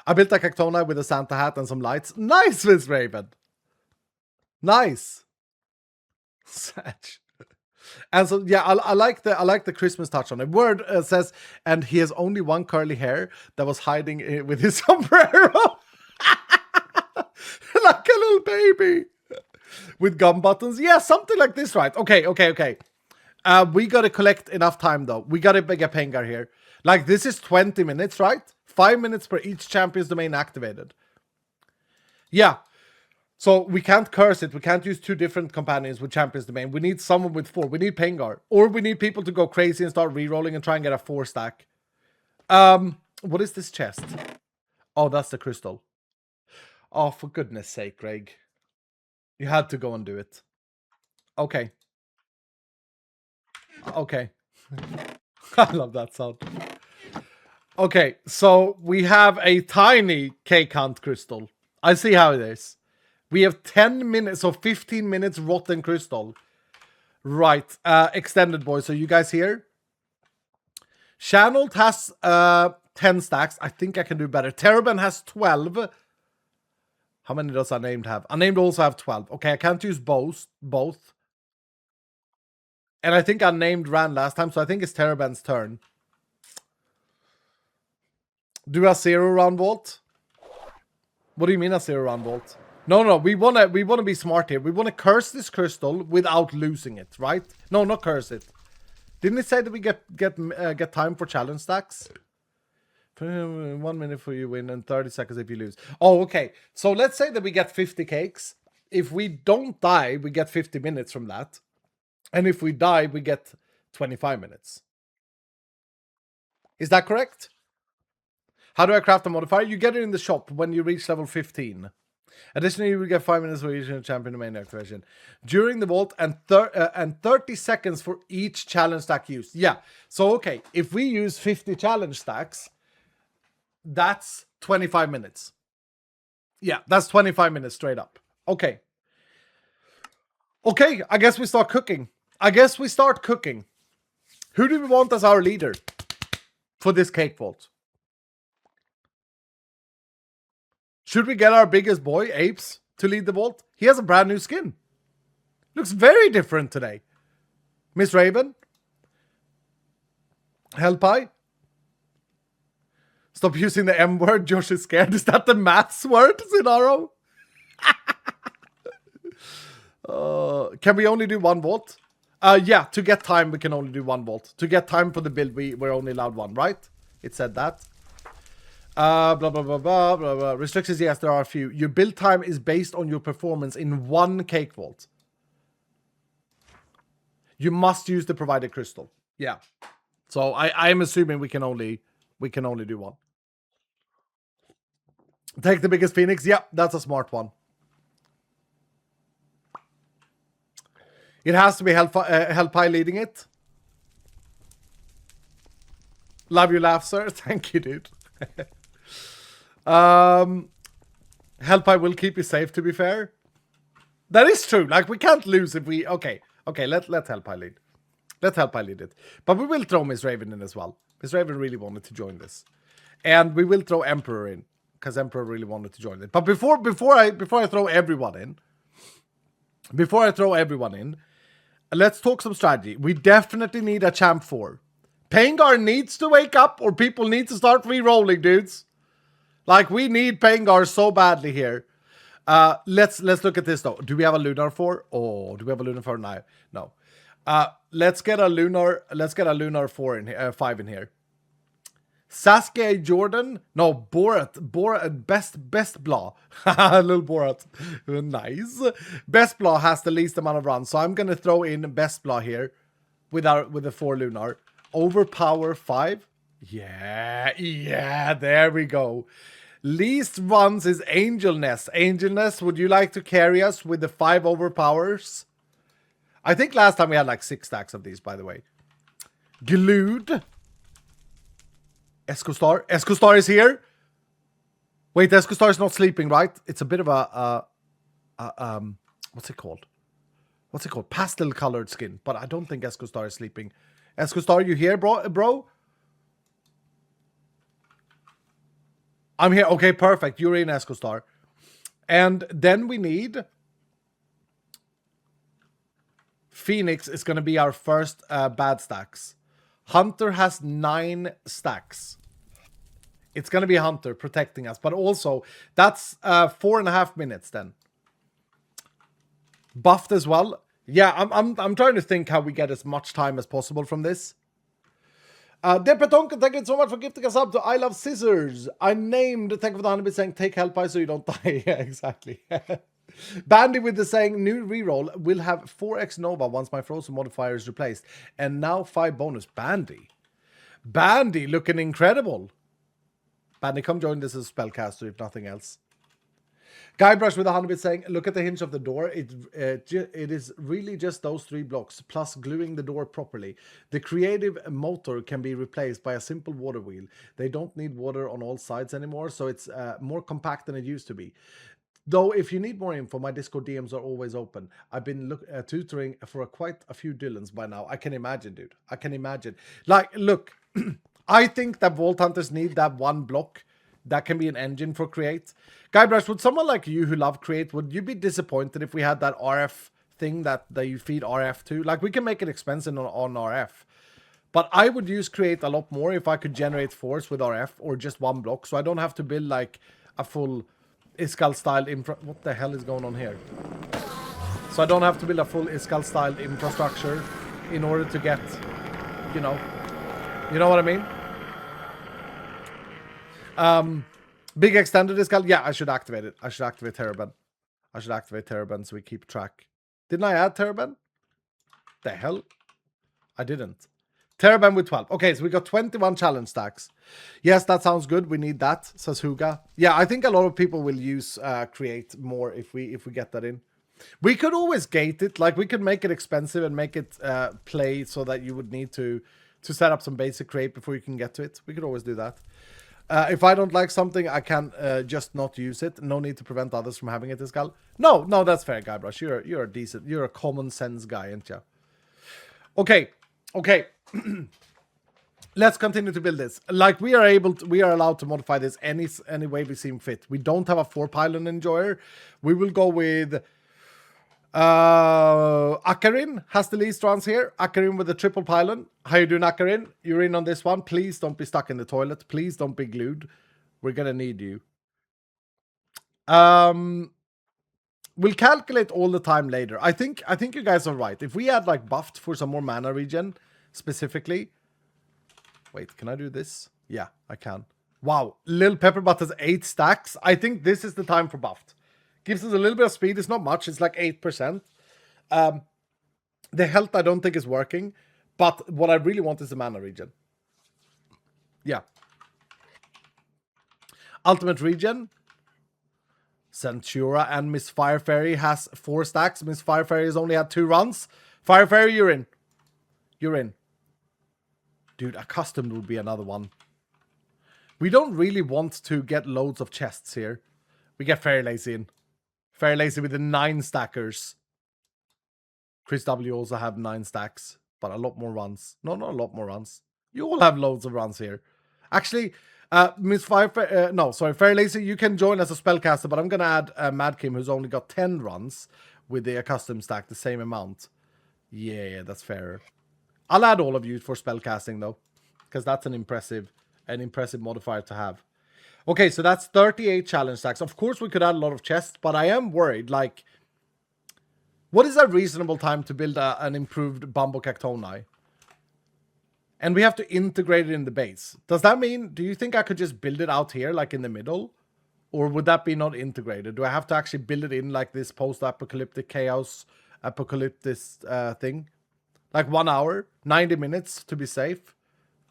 I built a Cactonite with a Santa hat and some lights. Nice, Miss Raven. Nice. Satch. And so, yeah, I like the Christmas touch on it. Word says, and he has only one curly hair that was hiding with his sombrero. Like a little baby. With gum buttons. Yeah, something like this, right? Okay. We gotta collect enough time, though. We gotta get Pangar here. Like, this is 20 minutes, right? 5 minutes per each champion's domain activated. Yeah. So we can't curse it. We can't use 2 different companions with Champions Domain. We need someone with 4. We need Pangar. Or we need people to go crazy and start re-rolling and try and get a 4 stack. What is this chest? Oh, that's the crystal. Oh, for goodness sake, Greg. You had to go and do it. Okay. I love that sound. Okay, so we have a tiny cake hunt crystal. I see how it is. We have 10 minutes, so 15 minutes rotten crystal. Right, extended boys. So you guys here? Channeled has 10 stacks. I think I can do better. Terraben has 12. How many does Unnamed have? Unnamed also have 12. Okay, I can't use both. And I think Unnamed ran last time, so I think it's Terraben's turn. Do a 0 round vault? What do you mean a 0 round vault? No, we wanna be smart here. We wanna curse this crystal without losing it, right? No, not curse it. Didn't it say that we get time for challenge stacks? 1 minute for you win and 30 seconds if you lose. Oh, okay. So let's say that we get 50 cakes. If we don't die, we get 50 minutes from that. And if we die, we get 25 minutes. Is that correct? How do I craft a modifier? You get it in the shop when you reach level 15. Additionally, you will get 5 minutes for each champion domain activation during the vault and 30 seconds for each challenge stack used. Yeah. So, okay. If we use 50 challenge stacks, that's 25 minutes. Yeah, that's 25 minutes straight up. Okay. Okay, I guess we start cooking. Who do we want as our leader for this cake vault? Should we get our biggest boy, Apes, to lead the vault? He has a brand new skin. Looks very different today. Miss Raven? Hellpie? Stop using the M word. Josh is scared. Is that the maths word, Sinaro? Can we only do 1 volt? Yeah, to get time, we can only do 1 volt. To get time for the build, we're only allowed 1, right? It said that. Blah, blah, blah, blah, blah, blah. Restrictions, yes, there are a few. Your build time is based on your performance in 1 cake vault. You must use the provided crystal. Yeah. So I'm assuming we can only do 1. Take the biggest phoenix. Yeah, that's a smart one. It has to be Hellpie leading it. Love your laugh, sir. Thank you, dude. Hellpie will keep you safe, to be fair. That is true. Like, we can't lose if we... Okay, let Hellpie lead. Let Hellpie lead it. But we will throw Miss Raven in as well. Miss Raven really wanted to join this. And we will throw Emperor in. Because Emperor really wanted to join it. But before I throw everyone in... Let's talk some strategy. We definitely need a champ 4. Pangar needs to wake up or people need to start re-rolling, dudes. Like, we need Pangar so badly here. Let's look at this, though. Do we have a Lunar 4? Oh, do we have a Lunar 4? No. Let's get a Lunar 4 in here, 5 in here. Sasuke Jordan. No, Borat, Best Blah. Little Borat. Nice. Best Blah has the least amount of runs, so I'm gonna throw in Best Blah here with the 4 Lunar. Overpower 5. Yeah, there we go. Least runs is Angel Nest. Angel Nest, would you like to carry us with the 5 overpowers? I think last time we had like 6 stacks of these, by the way. Glued. Escostar. Escostar is here. Wait, Escostar is not sleeping, right? It's a bit of a what's it called? Pastel colored skin. But I don't think Escostar is sleeping. Escostar, you here, bro? I'm here. Okay, perfect. You're in, Escostar. And then we need... Phoenix is going to be our first bad stacks. Hunter has 9 stacks. It's going to be Hunter protecting us. But also, that's 4.5 minutes then. Buffed as well. Yeah, I'm trying to think how we get as much time as possible from this. Depetonka, thank you so much for gifting us up to I Love Scissors. I named, thank you for the 100 saying, take Hellpie so you don't die. Yeah, exactly. Bandy with the saying, new reroll will have 4x Nova once my frozen modifier is replaced. And now 5 bonus. Bandy looking incredible. Bandy, come join this as a spellcaster if nothing else. Guybrush with 100 saying, look at the hinge of the door. It is really just those 3 blocks, plus gluing the door properly. The creative motor can be replaced by a simple water wheel. They don't need water on all sides anymore, so it's more compact than it used to be. Though, if you need more info, my Discord DMs are always open. I've been tutoring for quite a few Dylans by now. I can imagine, dude. I can imagine. Like, look, I think that Vault Hunters need that 1 block. That can be an engine for Create. Guybrush, would someone like you who love Create, would you be disappointed if we had that RF thing that you feed RF to? Like, we can make it expensive on RF. But I would use Create a lot more if I could generate force with RF or just 1 block. So I don't have to build like a full Iskall style infra. What the hell is going on here? So I don't have to build a full Iskall style infrastructure in order to get, you know what I mean? Big extended Iskall. Yeah, I should activate it. I should activate Terraben. So we keep track. Didn't I add Terraben? The hell? I didn't. Terraben with 12. Okay, so we got 21 challenge stacks. Yes, that sounds good. We need that, says Huga. Yeah, I think a lot of people will use Create more if we get that in. We could always gate it. Like, we could make it expensive and make it play so that you would need to set up some basic Create before you can get to it. We could always do that. If I don't like something, I can just not use it. No need to prevent others from having it, Iskall. No, that's fair, Guybrush. You're a decent, you're a common sense guy, ain't you? Okay. Let's continue to build this. Like, we are allowed to modify this any way we seem fit. We don't have a 4 pylon enjoyer. We will go with Akarin has the least runs here. Akarin with the triple pylon. How you doing, Akarin? You're in on this one. Please don't be stuck in the toilet. Please don't be glued. We're gonna need you. We'll calculate all the time later. I think you guys are right. If we had like buffed for some more mana regen specifically. Wait, can I do this? Yeah, I can. Wow, Lil Pepperbutt has 8 stacks. I think this is the time for buffed. Gives us a little bit of speed. It's not much. It's like 8%. The health I don't think is working. But what I really want is the mana regen. Yeah. Ultimate regen. Centura and Miss Fire Fairy has 4 stacks. Miss Fire Fairy has only had 2 runs. Fire Fairy, you're in. You're in. Dude, accustomed would be another one. We don't really want to get loads of chests here. We get Fairy Lazy in. Fairy Lazy with the 9 stackers. Chris W also have 9 stacks, but a lot more runs. No, not a lot more runs. You all have loads of runs here. Actually, Miss Fire, no, sorry, Fairy Lazy, you can join as a spellcaster, but I'm gonna add Mad Kim, who's only got 10 runs with the accustomed stack, the same amount. Yeah, that's fairer. I'll add all of you for spellcasting though, because that's an impressive modifier to have. Okay, so that's 38 challenge stacks. Of course, we could add a lot of chests, but I am worried, like, what is a reasonable time to build an improved Bambo Cactoni? And we have to integrate it in the base. Does that mean, do you think I could just build it out here, like in the middle? Or would that be not integrated? Do I have to actually build it in like this post-apocalyptic chaos, apocalyptic thing? Like 1 hour, 90 minutes to be safe?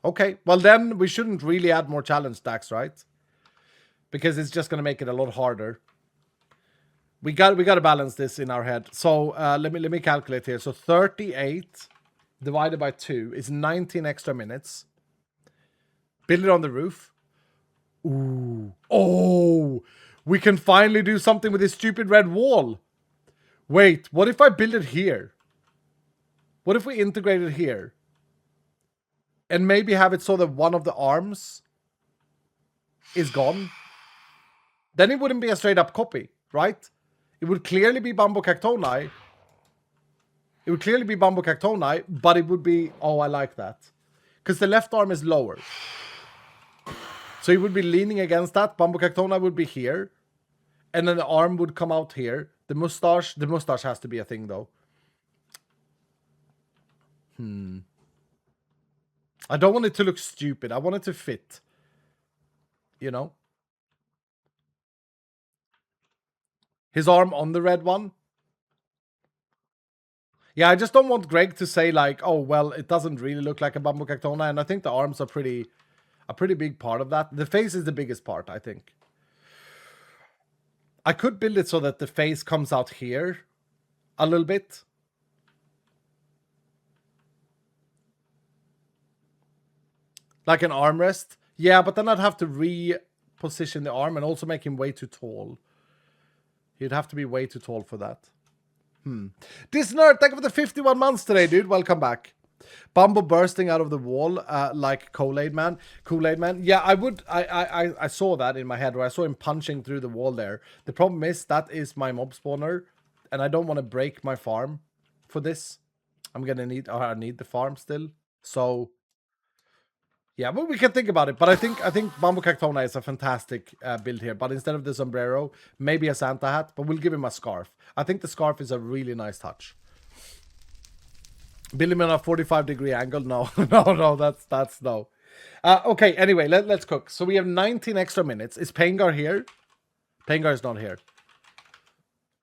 Okay, well then we shouldn't really add more challenge stacks, right? Because it's just going to make it a lot harder. We got to balance this in our head. So let me calculate here. So 38 divided by 2 is 19 extra minutes. Build it on the roof. Ooh. Oh, we can finally do something with this stupid red wall. Wait, what if I build it here? What if we integrate it here? And maybe have it so that one of the arms is gone? Then it wouldn't be a straight up copy, right? It would clearly be Bambo Cactoni. It would clearly be Bambo Cactoni, but it would be... Oh, I like that. Because the left arm is lower. So it would be leaning against that. Bambo Cactoni would be here. And then the arm would come out here. The mustache has to be a thing, though. I don't want it to look stupid. I want it to fit. You know? His arm on the red one. Yeah, I just don't want Greg to say like, oh, well, it doesn't really look like a Bambo Cactoni. And I think the arms are a pretty big part of that. The face is the biggest part, I think. I could build it so that the face comes out here a little bit. Like an armrest. Yeah, but then I'd have to reposition the arm and also make him way too tall. He'd have to be way too tall for that. This nerd, thank you for the 51 months today, dude. Welcome back. Bumbo bursting out of the wall like Kool-Aid Man. Kool-Aid Man. Yeah, I saw that in my head, where I saw him punching through the wall there. The problem is that is my mob spawner, and I don't want to break my farm for this. I'm gonna need I need the farm still. So yeah, but we can think about it. But I think Bambo Cactoni is a fantastic build here. But instead of the sombrero, maybe a Santa hat. But we'll give him a scarf. I think the scarf is a really nice touch. Build him on a 45-degree angle? No, no, that's no. Okay, anyway, let's cook. So we have 19 extra minutes. Is Pengar here? Pengar is not here.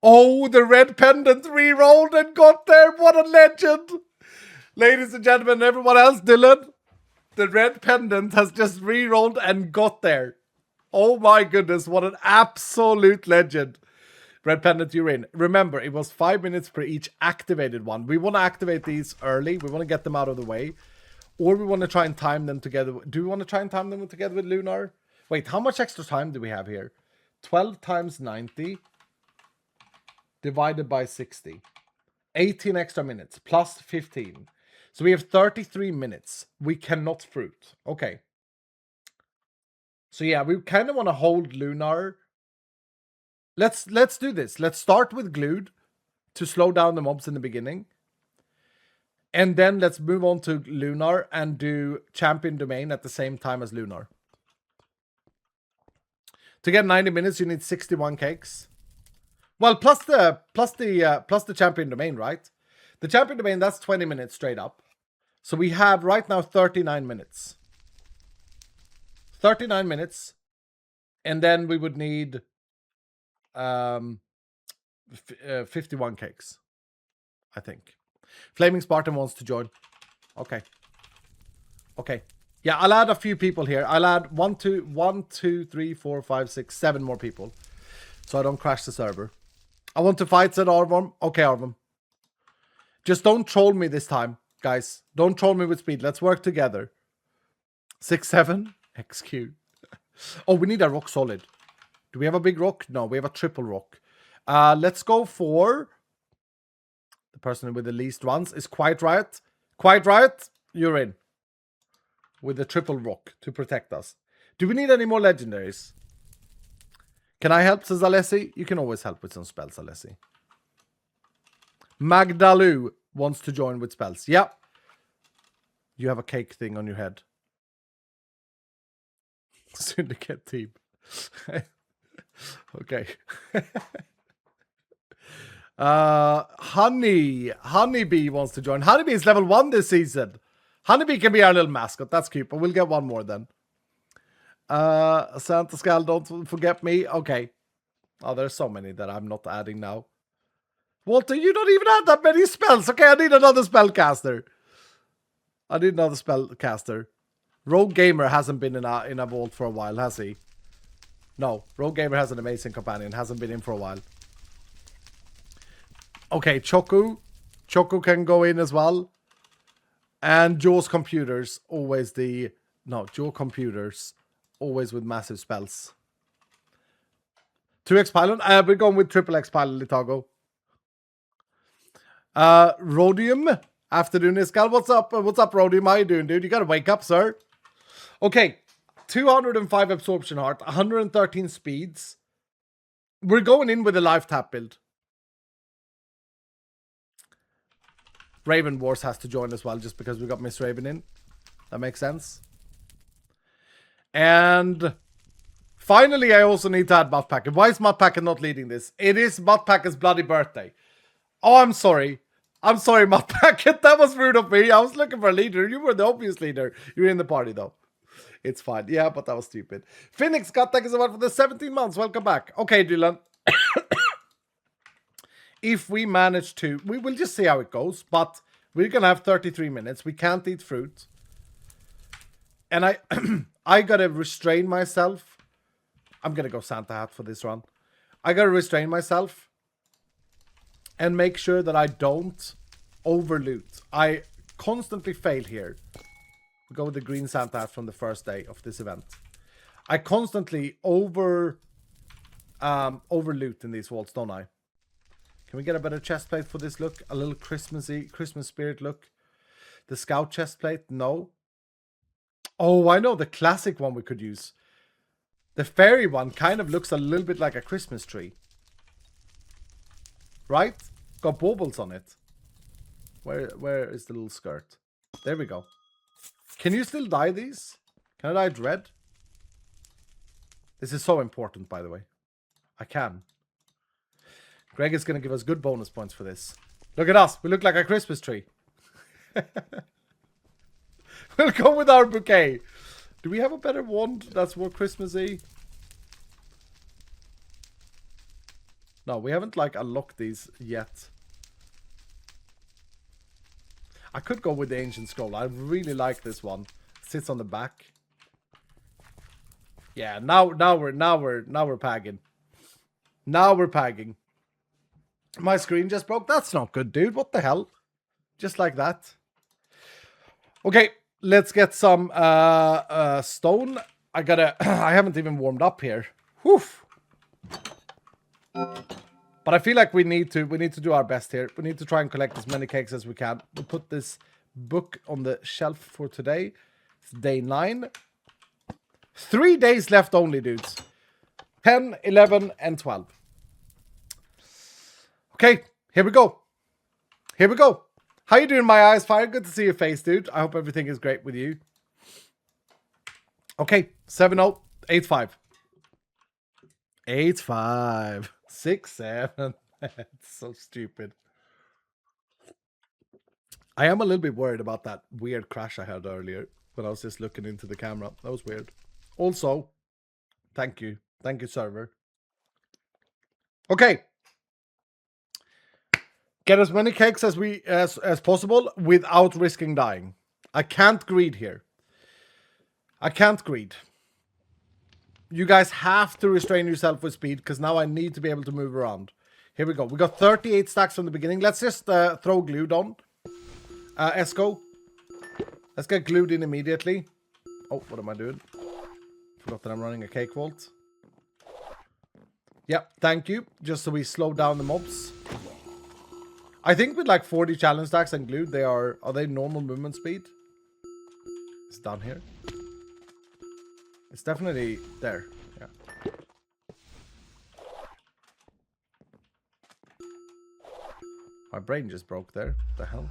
Oh, the red pendant re-rolled and got there. What a legend. Ladies and gentlemen, everyone else, Dylan. The red pendant has just re-rolled and got there. Oh my goodness, what an absolute legend. Red pendant, you're in. Remember, it was 5 minutes per each activated one. We want to activate these early. We want to get them out of the way. Or we want to try and time them together. Do we want to try and time them together with Lunar? Wait, how much extra time do we have here? 12 times 90 divided by 60. 18 extra minutes plus 15. So we have 33 minutes. We cannot fruit. Okay. So yeah, we kind of want to hold Lunar. Let's do this. Let's start with glued to slow down the mobs in the beginning. And then let's move on to Lunar and do Champion Domain at the same time as Lunar. To get 90 minutes, you need 61 cakes. Well, plus the Champion Domain, right? The Champion Domain, that's 20 minutes straight up. So we have right now 39 minutes. 39 minutes. And then we would need 51 cakes, I think. Flaming Spartan wants to join. Okay. Okay. Yeah, I'll add a few people here. I'll add 1, 2, 3, 4, 5, 6, 7 more people. So I don't crash the server. I want to fight, said Arvom. Okay, Arvom. Just don't troll me this time, guys. Don't troll me with speed. Let's work together. 6, 7. XQ. Oh, we need a rock solid. Do we have a big rock? No, we have a triple rock. Let's go for... The person with the least ones is Quiet Riot. Quiet Riot, you're in. With the triple rock to protect us. Do we need any more legendaries? Can I help, says Alessi? You can always help with some spells, Alessi. Magdalu wants to join with spells. Yeah. You have a cake thing on your head. Syndicate team. Okay. Honeybee wants to join. Honeybee is level 1 this season. Honeybee can be our little mascot. That's cute, but we'll get one more then. Santa Skull, don't forget me. Okay. Oh, there's so many that I'm not adding now. Walter, you don't even have that many spells. Okay, I need another spellcaster. Rogue Gamer hasn't been in a vault for a while, has he? No, Rogue Gamer has an amazing companion. Hasn't been in for a while. Okay, Choku. Choku can go in as well. And Joe's Computers. Always the... No, Joe Computers. Always with massive spells. 2x Pylon. We're going with triple X Pylon, Litago. Rhodium. Afternoon, Iskal. What's up? What's up, Rhodium? How you doing, dude? You gotta wake up, sir. Okay. 205 Absorption Heart. 113 speeds. We're going in with a life tap build. Raven Wars has to join as well, just because we got Miss Raven in. That makes sense. And finally, I also need to add Butt Packet. Why is Butt Packet not leading this? It is Butt Packet's bloody birthday. Oh, I'm sorry. I'm sorry, Butt Packet. That was rude of me. I was looking for a leader. You were the obvious leader. You're in the party, though. It's fine. Yeah, but that was stupid. Phoenix Scott, thank you so much for the 17 months. Welcome back. Okay, Dylan. If we manage to... We will just see how it goes. But we're going to have 33 minutes. We can't eat fruit. And I got to restrain myself. I'm going to go Santa Hat for this run. I got to restrain myself. And make sure that I don't overloot. I constantly fail here. We go with the green Santa Hat from the first day of this event. I constantly overloot in these vaults, don't I? Can we get a better chest plate for this look? A little Christmassy, Christmas spirit look. The scout chest plate? No. Oh, I know the classic one we could use. The fairy one kind of looks a little bit like a Christmas tree. Right? Got baubles on it. Where is the little skirt? There we go. Can you still dye these? Can I dye it red? This is so important, by the way. I can. Greg is going to give us good bonus points for this. Look at us. We look like a Christmas tree. We'll go with our bouquet. Do we have a better wand that's more Christmassy? No, we haven't like unlocked these yet. I could go with the ancient scroll. I really like this one. It sits on the back. Yeah, now we're pagging. Now we're pagging. My screen just broke. That's not good, dude. What the hell? Just like that. Okay, let's get some stone. I haven't even warmed up here. Whew. But I feel like we need to do our best here. We need to try and collect as many cakes as we can. We'll put this book on the shelf for today. It's day 9. 3 days left only, dudes. 10, 11, and 12. Okay, Here we go. Here we go. How you doing, my eyes fire? Good to see your face, dude. I hope everything is great with you. Okay, 7-0, 8-5. 8-5. 6-7. It's so stupid. I am a little bit worried about that weird crash I had earlier when I was just looking into the camera. That was weird. Also, thank you. Thank you, server. Okay. Get as many cakes as possible without risking dying. I can't greed here. I can't greed. You guys have to restrain yourself with speed because now I need to be able to move around. Here we go. We got 38 stacks from the beginning. Let's just throw glued on. Esco. Let's get glued in immediately. Oh, what am I doing? Forgot that I'm running a cake vault. Yep, thank you. Just so we slow down the mobs. I think with like 40 challenge stacks and glued, are they normal movement speed? It's down here. It's definitely there. Yeah. My brain just broke there. What the hell?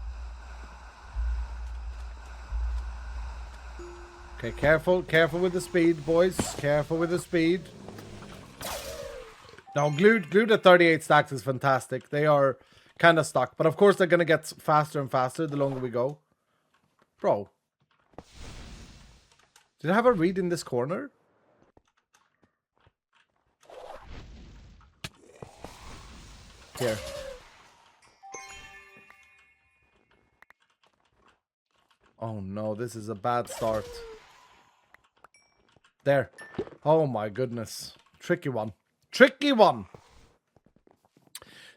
Okay, careful. Careful with the speed, boys. Careful with the speed. Now, glued at 38 stacks is fantastic. They are kind of stuck. But of course, they're going to get faster and faster the longer we go. Bro. Did I have a read in this corner? Here. Oh no, this is a bad start. There. Oh my goodness. Tricky one. Tricky one.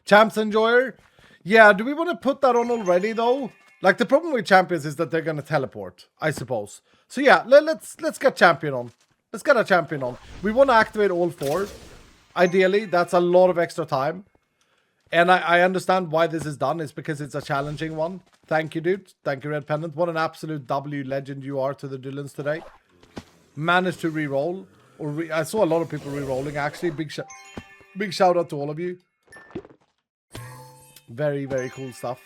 Champs Enjoyer. Yeah, do we want to put that on already though? Like the problem with champions is that they're going to teleport, I suppose. So yeah, let's get champion on. Let's get a champion on. We want to activate all 4. Ideally, that's a lot of extra time. And I understand why this is done. It's because it's a challenging one. Thank you, dude. Thank you, Red Pennant. What an absolute W legend you are to the Dylans today. Managed to re-roll. I saw a lot of people re-rolling, actually. Big shout out to all of you. Very, very cool stuff.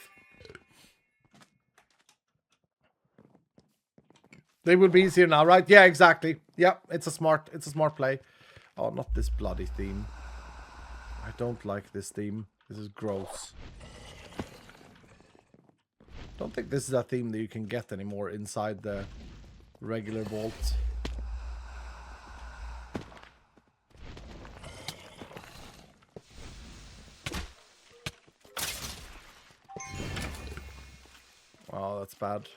They will be easier now, right? Yeah, exactly. Yeah, it's a smart play. Oh, not this bloody theme. I don't like this theme. This is gross. Don't think this is a theme that you can get anymore inside the regular vault. Oh, that's bad.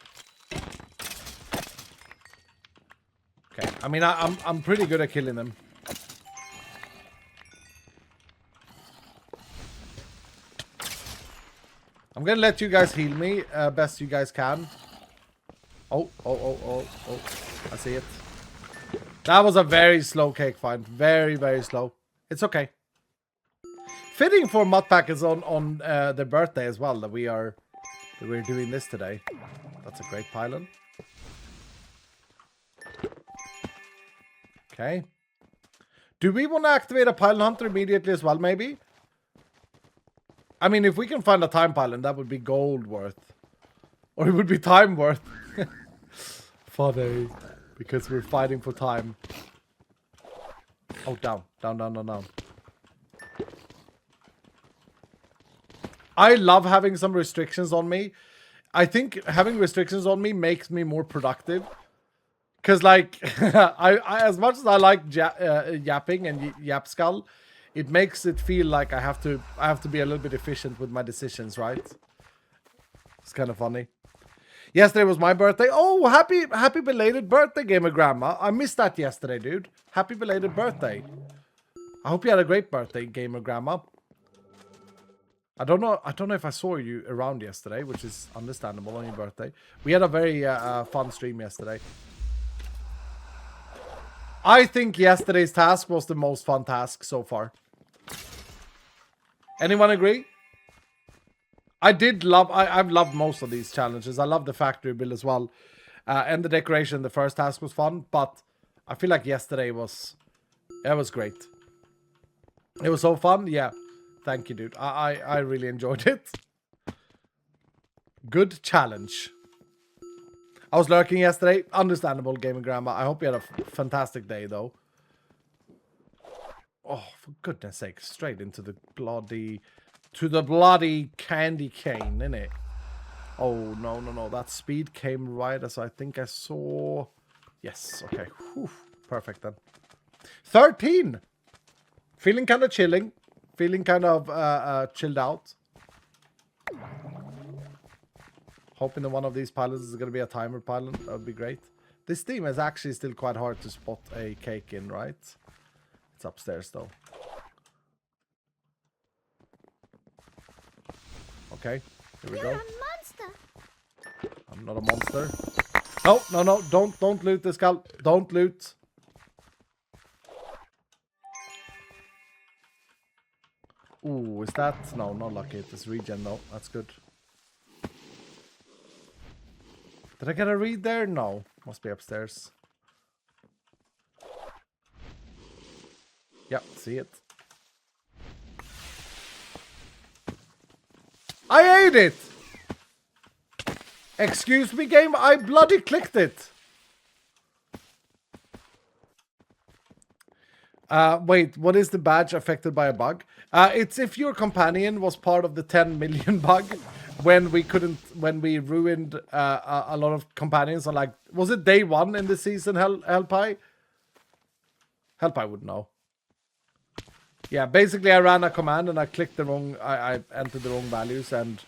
Okay, I mean, I'm pretty good at killing them. I'm gonna let you guys heal me best you guys can. Oh. I see it. That was a very slow cake find. Very, very slow. It's okay. Fitting for Mudpack is on their birthday as well that we're doing this today. That's a great pylon. Okay. Do we want to activate a pylon hunter immediately as well, maybe? I mean, if we can find a time pylon, that would be gold worth. Or it would be time worth. Funny. Because we're fighting for time. Oh, down. Down. I love having some restrictions on me. I think having restrictions on me makes me more productive. Because, like, I as much as I like yapping and yap skull, it makes it feel like I have to be a little bit efficient with my decisions, right? It's kind of funny. Yesterday was my birthday. Oh, happy belated birthday, Gamer Grandma. I missed that yesterday, dude. Happy belated birthday. I hope you had a great birthday, Gamer Grandma. I don't know if I saw you around yesterday, which is understandable on your birthday. We had a very fun stream yesterday. I think yesterday's task was the most fun task so far. Anyone agree? I've loved most of these challenges. I love the factory build as well. And the decoration, the first task was fun, but I feel like yesterday was great. It was so fun, yeah. Thank you, dude. I really enjoyed it. Good challenge. I was lurking yesterday. Understandable, Gaming Grandma. I hope you had a fantastic day, though. Oh, for goodness sake. Straight into the bloody... To the bloody candy cane, innit? Oh, no, no, no. That speed came right as I think I saw... Yes, okay. Whew. Perfect, then. 13! Feeling kind of chilling. Feeling kind of chilled out. Hoping that one of these pilots is going to be a timer pilot. That would be great. This theme is actually still quite hard to spot a cake in, right? It's upstairs, though. Okay, here we go. You're a monster. I'm not a monster. No, no, no. Don't loot this gal. Don't loot. Ooh, is that... No, not lucky. It's regen, though. That's good. Did I get a read there? No. Must be upstairs. Yep, see it. I ate it! Excuse me, game? I bloody clicked it! Wait, what is the badge affected by a bug? It's if your companion was part of the 10 million bug when we ruined a lot of companions on, like, was it day 1 in the season, Hellpie? Hellpie would know. Yeah, basically I ran a command and I clicked the wrong, I entered the wrong values and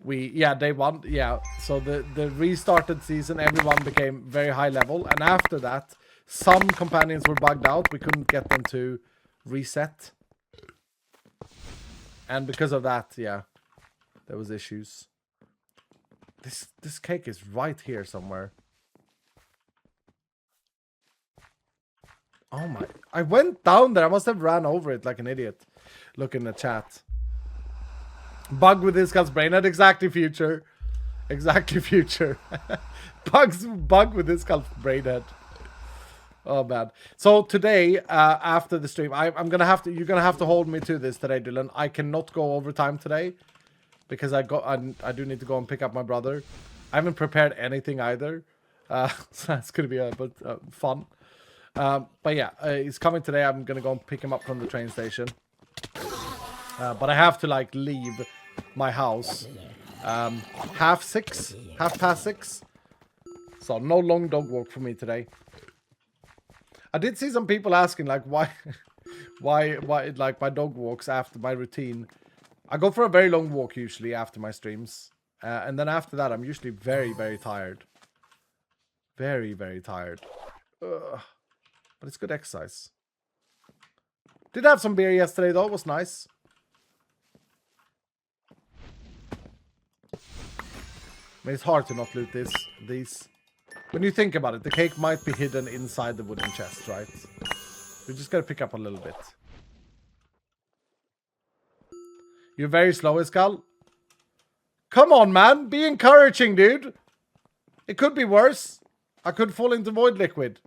day 1, yeah. So the restarted season, everyone became very high level, and after that, some companions were bugged out. We couldn't get them to reset. And because of that, yeah, there was issues. This cake is right here somewhere. Oh my, I went down there. I must have ran over it like an idiot. Look in the chat. Bug with this guy's brain head. Exactly, future. Exactly, future. Bug with this guy's brain head. Oh man. So today, after the stream, I'm gonna have to. You're gonna have to hold me to this today, Dylan. I cannot go overtime today because I do need to go and pick up my brother. I haven't prepared anything either, so that's gonna be a bit fun. But yeah, he's coming today. I'm gonna go and pick him up from the train station. But I have to like leave my house 6:30. So no long dog walk for me today. I did see some people asking like why like my dog walks after my routine. I go for a very long walk usually after my streams. And then after that I'm usually very, very tired. Very, very tired. Ugh. But it's good exercise. Did have some beer yesterday though, it was nice. I mean, it's hard to not loot these. When you think about it, the cake might be hidden inside the wooden chest, right? We just gotta pick up a little bit. You're very slow, Iskal. Come on, man. Be encouraging, dude. It could be worse. I could fall into void liquid.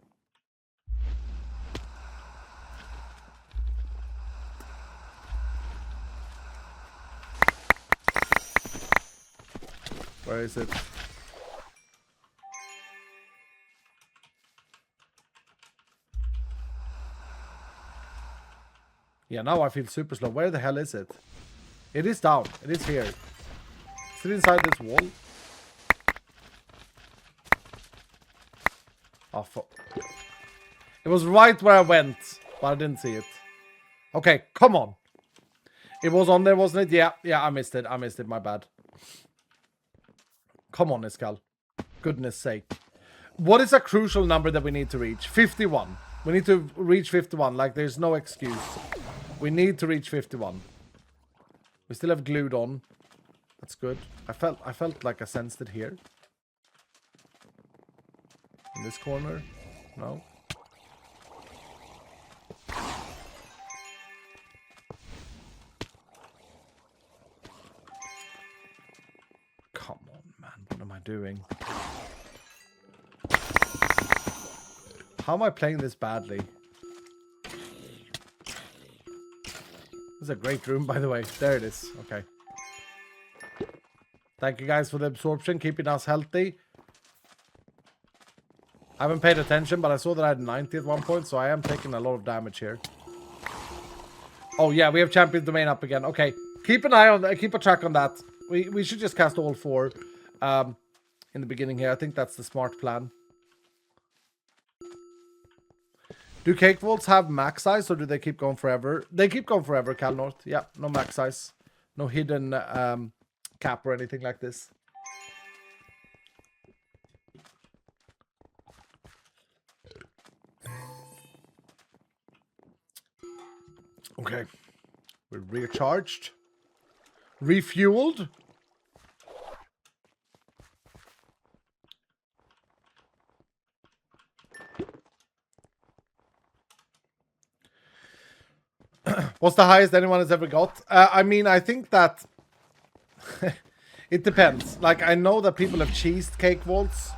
Where is it? Yeah, now I feel super slow. Where the hell is it? It is down. It is here. Is it inside this wall? Oh, fuck. It was right where I went, but I didn't see it. Okay, come on. It was on there, wasn't it? Yeah, I missed it. My bad. Come on, Iskal. Goodness sake. What is a crucial number that we need to reach? 51. We need to reach 51. Like, there's no excuse. We need to reach 51. We still have glued on. That's good. I felt like I sensed it here. In this corner. No. Come on, man. What am I doing? How am I playing this badly? This is a great room, by the way. There it is. Okay. Thank you guys for the absorption, keeping us healthy. I haven't paid attention, but I saw that I had 90 at one point, so I am taking a lot of damage here. Oh yeah, we have champion domain up again. Okay, keep an eye on that. Keep a track on that. We should just cast all 4 in the beginning here. I think that's the smart plan. Do cake vaults have max size, or do they keep going forever? They keep going forever, Cal North. Yeah, no max size. No hidden cap or anything like this. Okay. We're recharged. Refueled. What's the highest anyone has ever got? I mean, I think that it depends. Like, I know that people have cheesed cake vaults.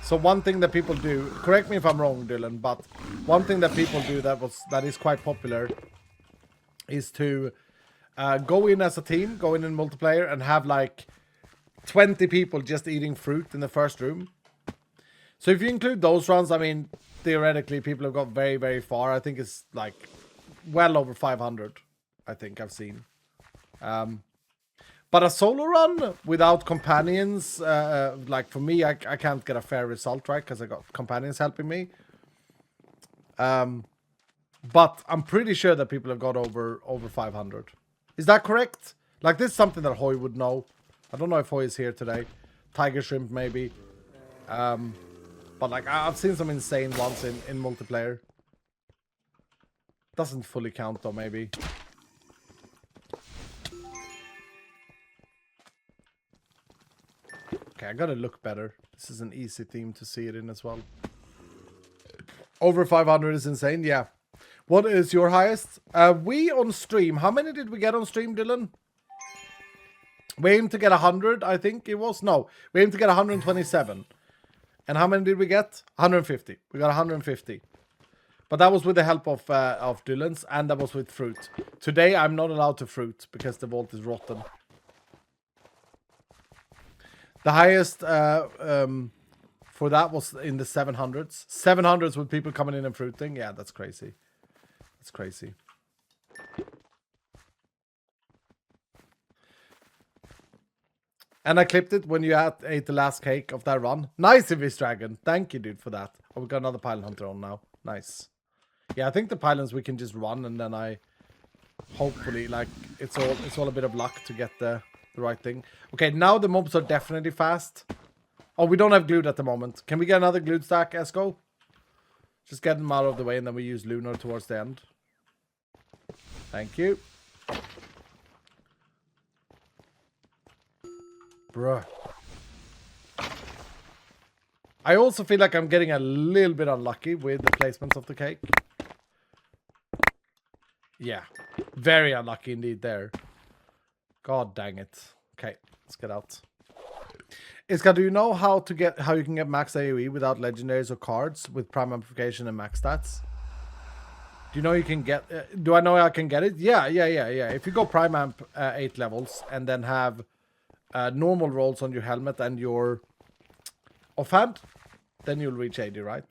So one thing that people do, correct me if I'm wrong, Dylan, but one thing that people do that is quite popular is to go in as a team, go in multiplayer, and have like 20 people just eating fruit in the first room. So if you include those runs, I mean, theoretically, people have got very, very far. I think it's like well over 500, I think I've seen. But a solo run without companions, like for me, I can't get a fair result, right? Because I got companions helping me. But I'm pretty sure that people have got over 500. Is that correct? Like, this is something that Hoy would know. I don't know if Hoy is here today. Tiger Shrimp, maybe. But like, I've seen some insane ones in multiplayer. Doesn't fully count though, maybe. Okay, I gotta look better. This is an easy theme to see it in as well. Over 500 is insane, yeah. What is your highest? We on stream, how many did we get on stream, Dylan? We aimed to get 100, I think it was. No, we aimed to get 127. And how many did we get? 150. We got 150. But that was with the help of Dylan's, and that was with fruit. Today, I'm not allowed to fruit because the vault is rotten. The highest for that was in the 700s. 700s with people coming in and fruiting. Yeah, that's crazy. That's crazy. And I clipped it when you ate the last cake of that run. Nice, Ivis Dragon. Thank you, dude, for that. Oh, we got another Pylon Hunter on now. Nice. Yeah, I think the pylons we can just run, and then I hopefully, like, it's all a bit of luck to get the right thing. Okay, now the mobs are definitely fast. Oh, we don't have glued at the moment. Can we get another glued stack, Esco? Just get them out of the way, and then we use Lunar towards the end. Thank you. Bruh. I also feel like I'm getting a little bit unlucky with the placements of the cake. Yeah, very unlucky indeed there. God dang it. Okay, let's get out. Iska, do you know how you can get max AoE without legendaries or cards with prime amplification and max stats? Do you know you can get? Do I know I can get it? Yeah. If you go prime amp 8 levels and then have normal rolls on your helmet and your offhand, then you'll reach 80, right?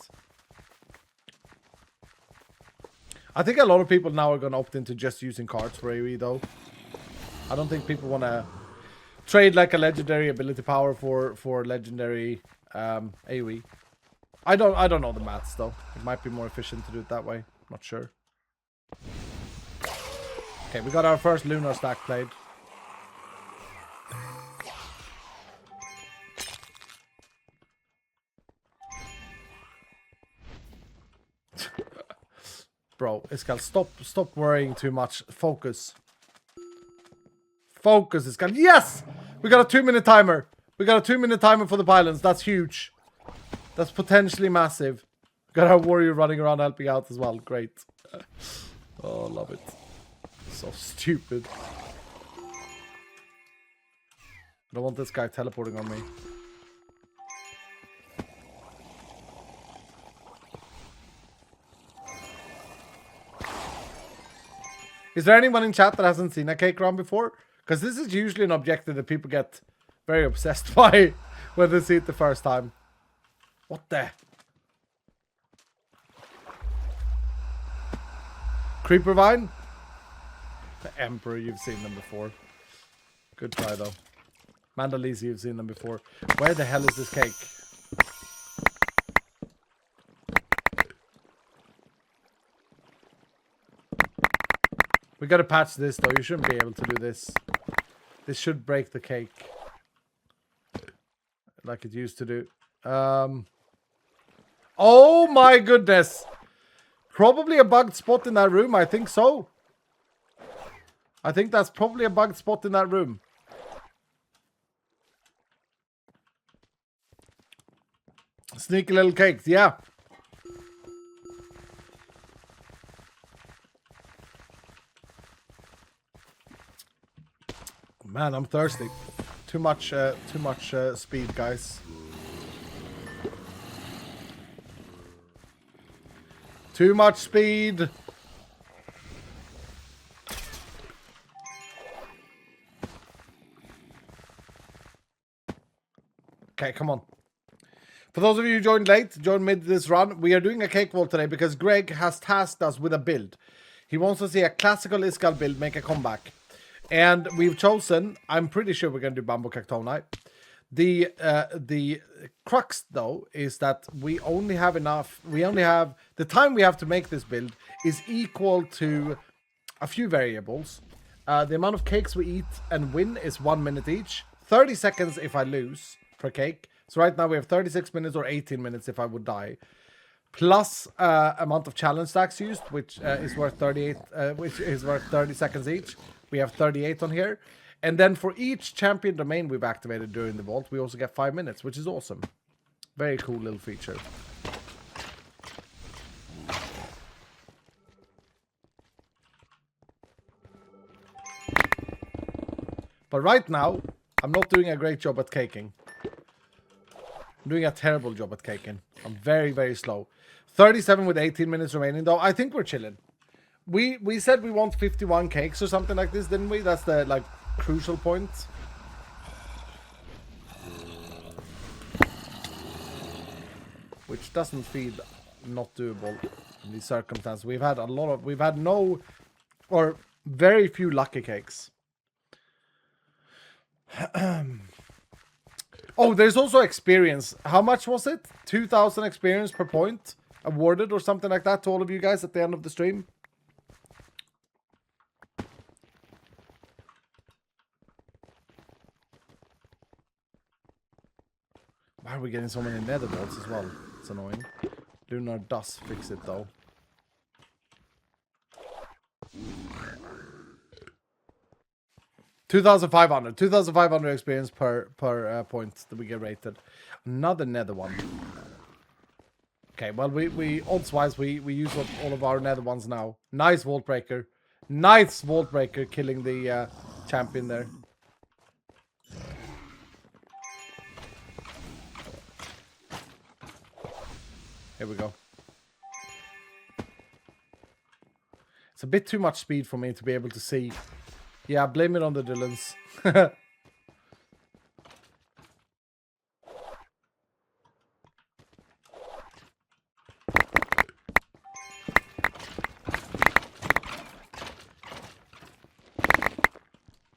I think a lot of people now are going to opt into just using cards for AoE, though. I don't think people want to trade like a legendary ability power for legendary AoE. I don't know the maths, though. It might be more efficient to do it that way. Not sure. Okay, we got our first Lunar stack played. Bro, Iskal, stop worrying too much. Focus. Focus, Iskal. Yes! We got a 2-minute timer. We got a 2-minute timer for the pylons. That's huge. That's potentially massive. Got our warrior running around helping out as well. Great. Oh, love it. So stupid. I don't want this guy teleporting on me. Is there anyone in chat that hasn't seen a cake run before? Because this is usually an objective that people get very obsessed by when they see it the first time. What the? Creeper Vine? The Emperor, you've seen them before. Good try though. Mandalisa, you've seen them before. Where the hell is this cake? We gotta patch this though. You shouldn't be able to do this. This should break the cake. Like it used to do. Oh my goodness! Probably a bugged spot in that room. I think so. I think that's probably a bugged spot in that room. Sneaky little cakes, yeah. Man, I'm thirsty. Too much speed, guys. Too much speed. Okay, come on. For those of you who joined late, joined mid this run, we are doing a cake wall today because Greg has tasked us with a build. He wants to see a classical Iskall build make a comeback. And we've chosen, I'm pretty sure we're going to do Bamboo Cactonite. The crux, though, is that we only have the time we have to make this build is equal to a few variables. The amount of cakes we eat and win is 1 minute each. 30 seconds if I lose per cake. So right now we have 36 minutes or 18 minutes if I would die. Plus amount of challenge stacks used, which is worth 38, which is worth 30 seconds each. We have 38 on here. And then for each champion domain we've activated during the vault, we also get 5 minutes, which is awesome. Very cool little feature. But right now, I'm not doing a great job at caking. I'm doing a terrible job at caking. I'm very, very slow. 37 with 18 minutes remaining, though. I think we're chilling. We said we want 51 cakes or something like this, didn't we? That's the, like, crucial point. Which doesn't feel not doable in these circumstances. We've had no or very few lucky cakes. Oh, there's also experience. How much was it? 2,000 experience per point awarded or something like that to all of you guys at the end of the stream. Why are we getting so many nether bolts as well? It's annoying. Lunar does fix it though. $2,500 experience per point that we get rated. Another nether one. Okay, well we odds wise we use up all of our nether ones now. Nice vault breaker. Nice vault breaker killing the champion there. Here we go. It's a bit too much speed for me to be able to see. Yeah, blame it on the Dylans.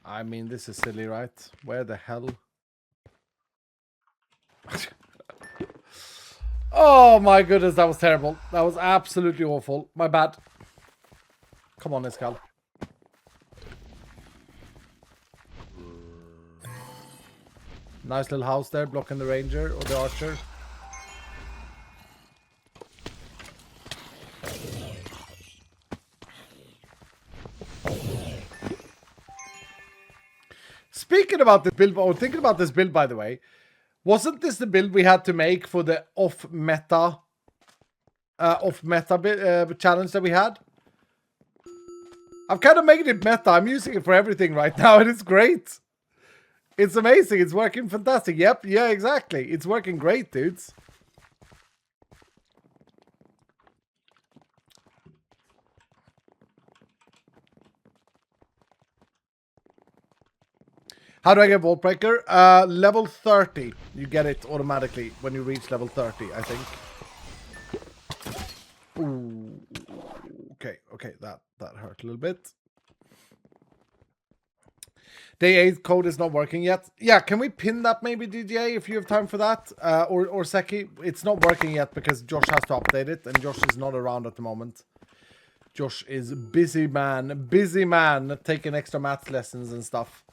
I mean, this is silly, right? Where the hell? Oh my goodness, that was terrible. That was absolutely awful. My bad. Come on, Iskall. Nice little house there, blocking the ranger or the archer. Speaking about this build, or thinking about this build, by the way, wasn't this the build we had to make for the off-meta challenge that we had? I've kind of made it meta. I'm using it for everything right now, and it's great. It's amazing. It's working fantastic. Yep. Yeah, exactly. It's working great, dudes. How do I get Vault Breaker? Level 30. You get it automatically when you reach level 30, I think. Ooh. Okay, that hurt a little bit. Day 8 code is not working yet. Yeah, can we pin that maybe, DJA, if you have time for that? Or Seki, it's not working yet because Josh has to update it, and Josh is not around at the moment. Josh is busy man, taking extra math lessons and stuff.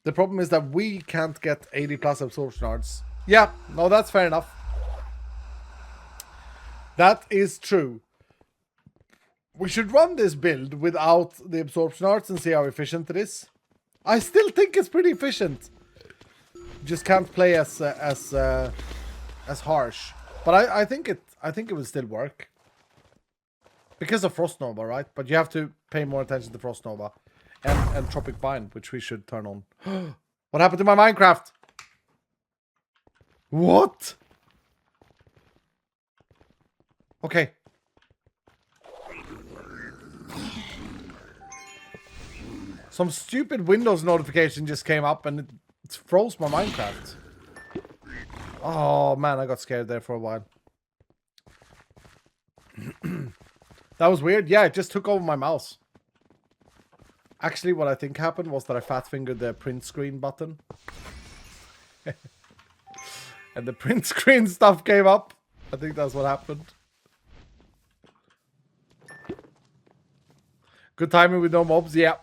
The problem is that we can't get 80 plus absorption arts. Yeah, no, that's fair enough. That is true. We should run this build without the absorption arts and see how efficient it is. I still think it's pretty efficient. Just can't play as harsh. But I think it would still work. Because of Frost Nova, right? But you have to pay more attention to Frost Nova. And Tropic Bind, which we should turn on. What happened to my Minecraft? What? Okay. Some stupid Windows notification just came up and it froze my Minecraft. Oh man, I got scared there for a while. That was weird. Yeah, it just took over my mouse. Actually, what I think happened was that I fat fingered the print screen button. And the print screen stuff came up. I think that's what happened. Good timing with no mobs. Yeah.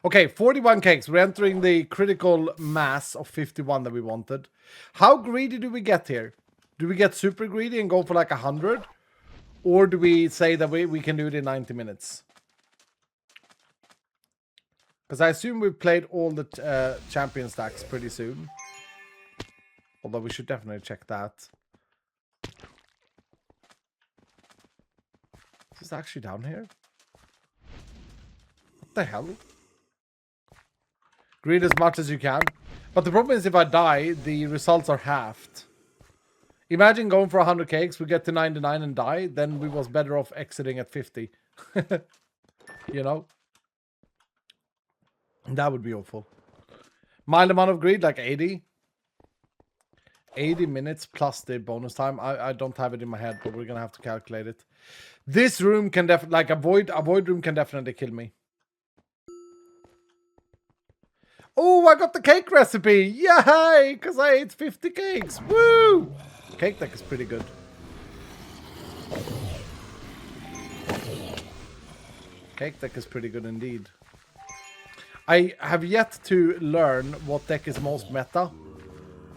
Okay, 41 cakes. We're entering the critical mass of 51 that we wanted. How greedy do we get here? Do we get super greedy and go for like 100? Or do we say that we can do it in 90 minutes? Because I assume we've played all the champion stacks pretty soon. Although we should definitely check that. Is this actually down here? What the hell? Greed as much as you can. But the problem is if I die, the results are halved. Imagine going for 100 cakes, we get to 99 and die, then we was better off exiting at 50. You know? That would be awful. Mild amount of greed, like 80. 80 minutes plus the bonus time. I don't have it in my head, but we're gonna have to calculate it. This room can definitely, like a void room can definitely kill me. Oh, I got the cake recipe! Yay! Because I ate 50 cakes. Woo! Cake deck is pretty good. Cake deck is pretty good indeed. I have yet to learn what deck is most meta.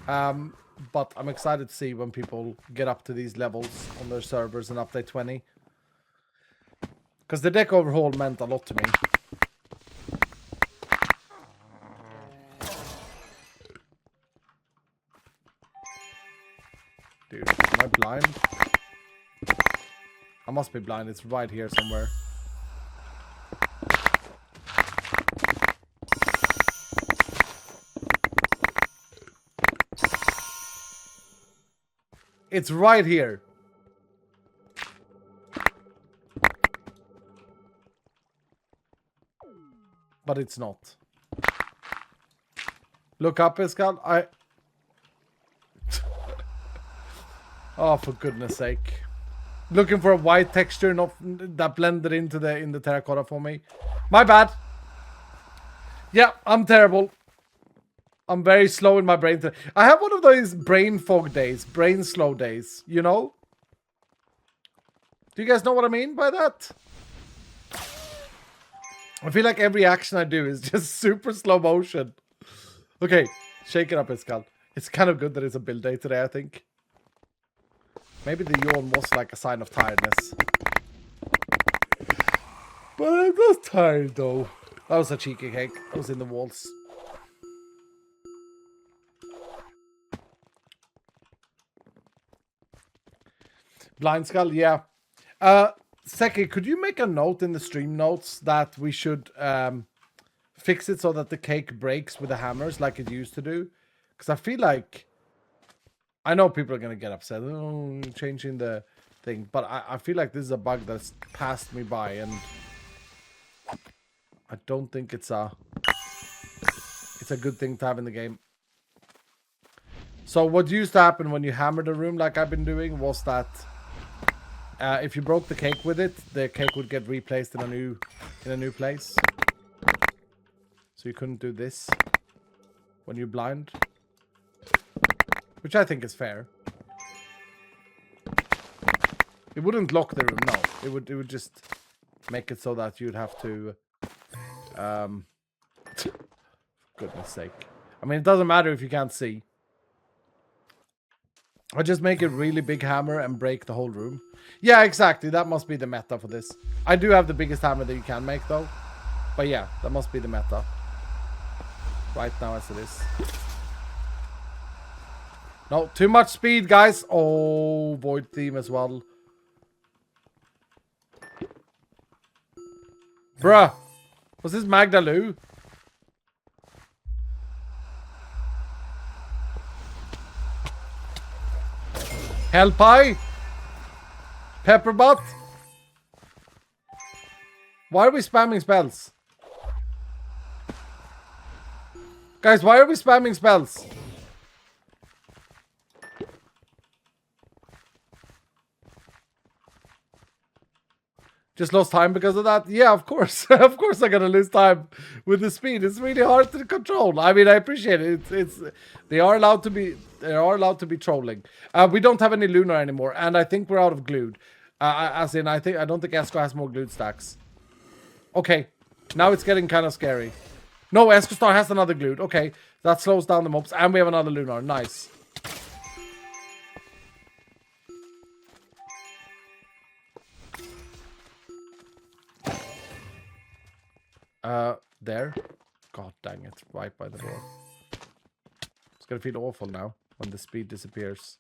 But I'm excited to see when people get up to these levels on their servers in update 20. Because the deck overhaul meant a lot to me. Dude, am I blind? I must be blind. It's right here somewhere. It's right here. But it's not. Look up, Pascal. Oh, for goodness sake. Looking for a white texture, not that blended into in the terracotta for me. My bad. Yeah, I'm terrible. I'm very slow in my brain. I have one of those brain fog days, brain slow days, you know? Do you guys know what I mean by that? I feel like every action I do is just super slow motion. Okay, shake it up, Pascal. It's kind of good that it's a build day today, I think. Maybe the yawn was like a sign of tiredness. But I'm not tired, though. That was a cheeky cake. I was in the walls. Blind Skull, yeah. Seki, could you make a note in the stream notes that we should fix it so that the cake breaks with the hammers like it used to do? Because I feel like... I know people are going to get upset. Oh, changing the thing. But I feel like this is a bug that's passed me by. And I don't think it's a It's a good thing to have in the game. So what used to happen when you hammered a room like I've been doing was that if you broke the cake with it, the cake would get replaced in a new place. So you couldn't do this when you're blind, which I think is fair. It wouldn't lock the room, no. It would just make it so that you'd have to goodness sake. I mean, it doesn't matter if you can't see. I just make a really big hammer and break the whole room. Yeah, exactly. That must be the meta for this. I do have the biggest hammer that you can make, though. But yeah, that must be the meta. Right now as it is. No, too much speed, guys. Oh, void theme as well. Bruh. Was this Magdaloo? Hell pie? Pepperbutt? Why are we spamming spells? Guys, why are we spamming spells? Just lost time because of that? Yeah, of course. Of course I'm gonna lose time with the speed. It's really hard to control. I mean, I appreciate it. They are allowed to be trolling. We don't have any Lunar anymore, and I think we're out of glued. I don't think Esco has more glued stacks. Okay. Now it's getting kind of scary. No, Esco Star has another glued. Okay. That slows down the mobs, and we have another Lunar. Nice. There. God dang it. Right by the door. It's gonna feel awful now when the speed disappears.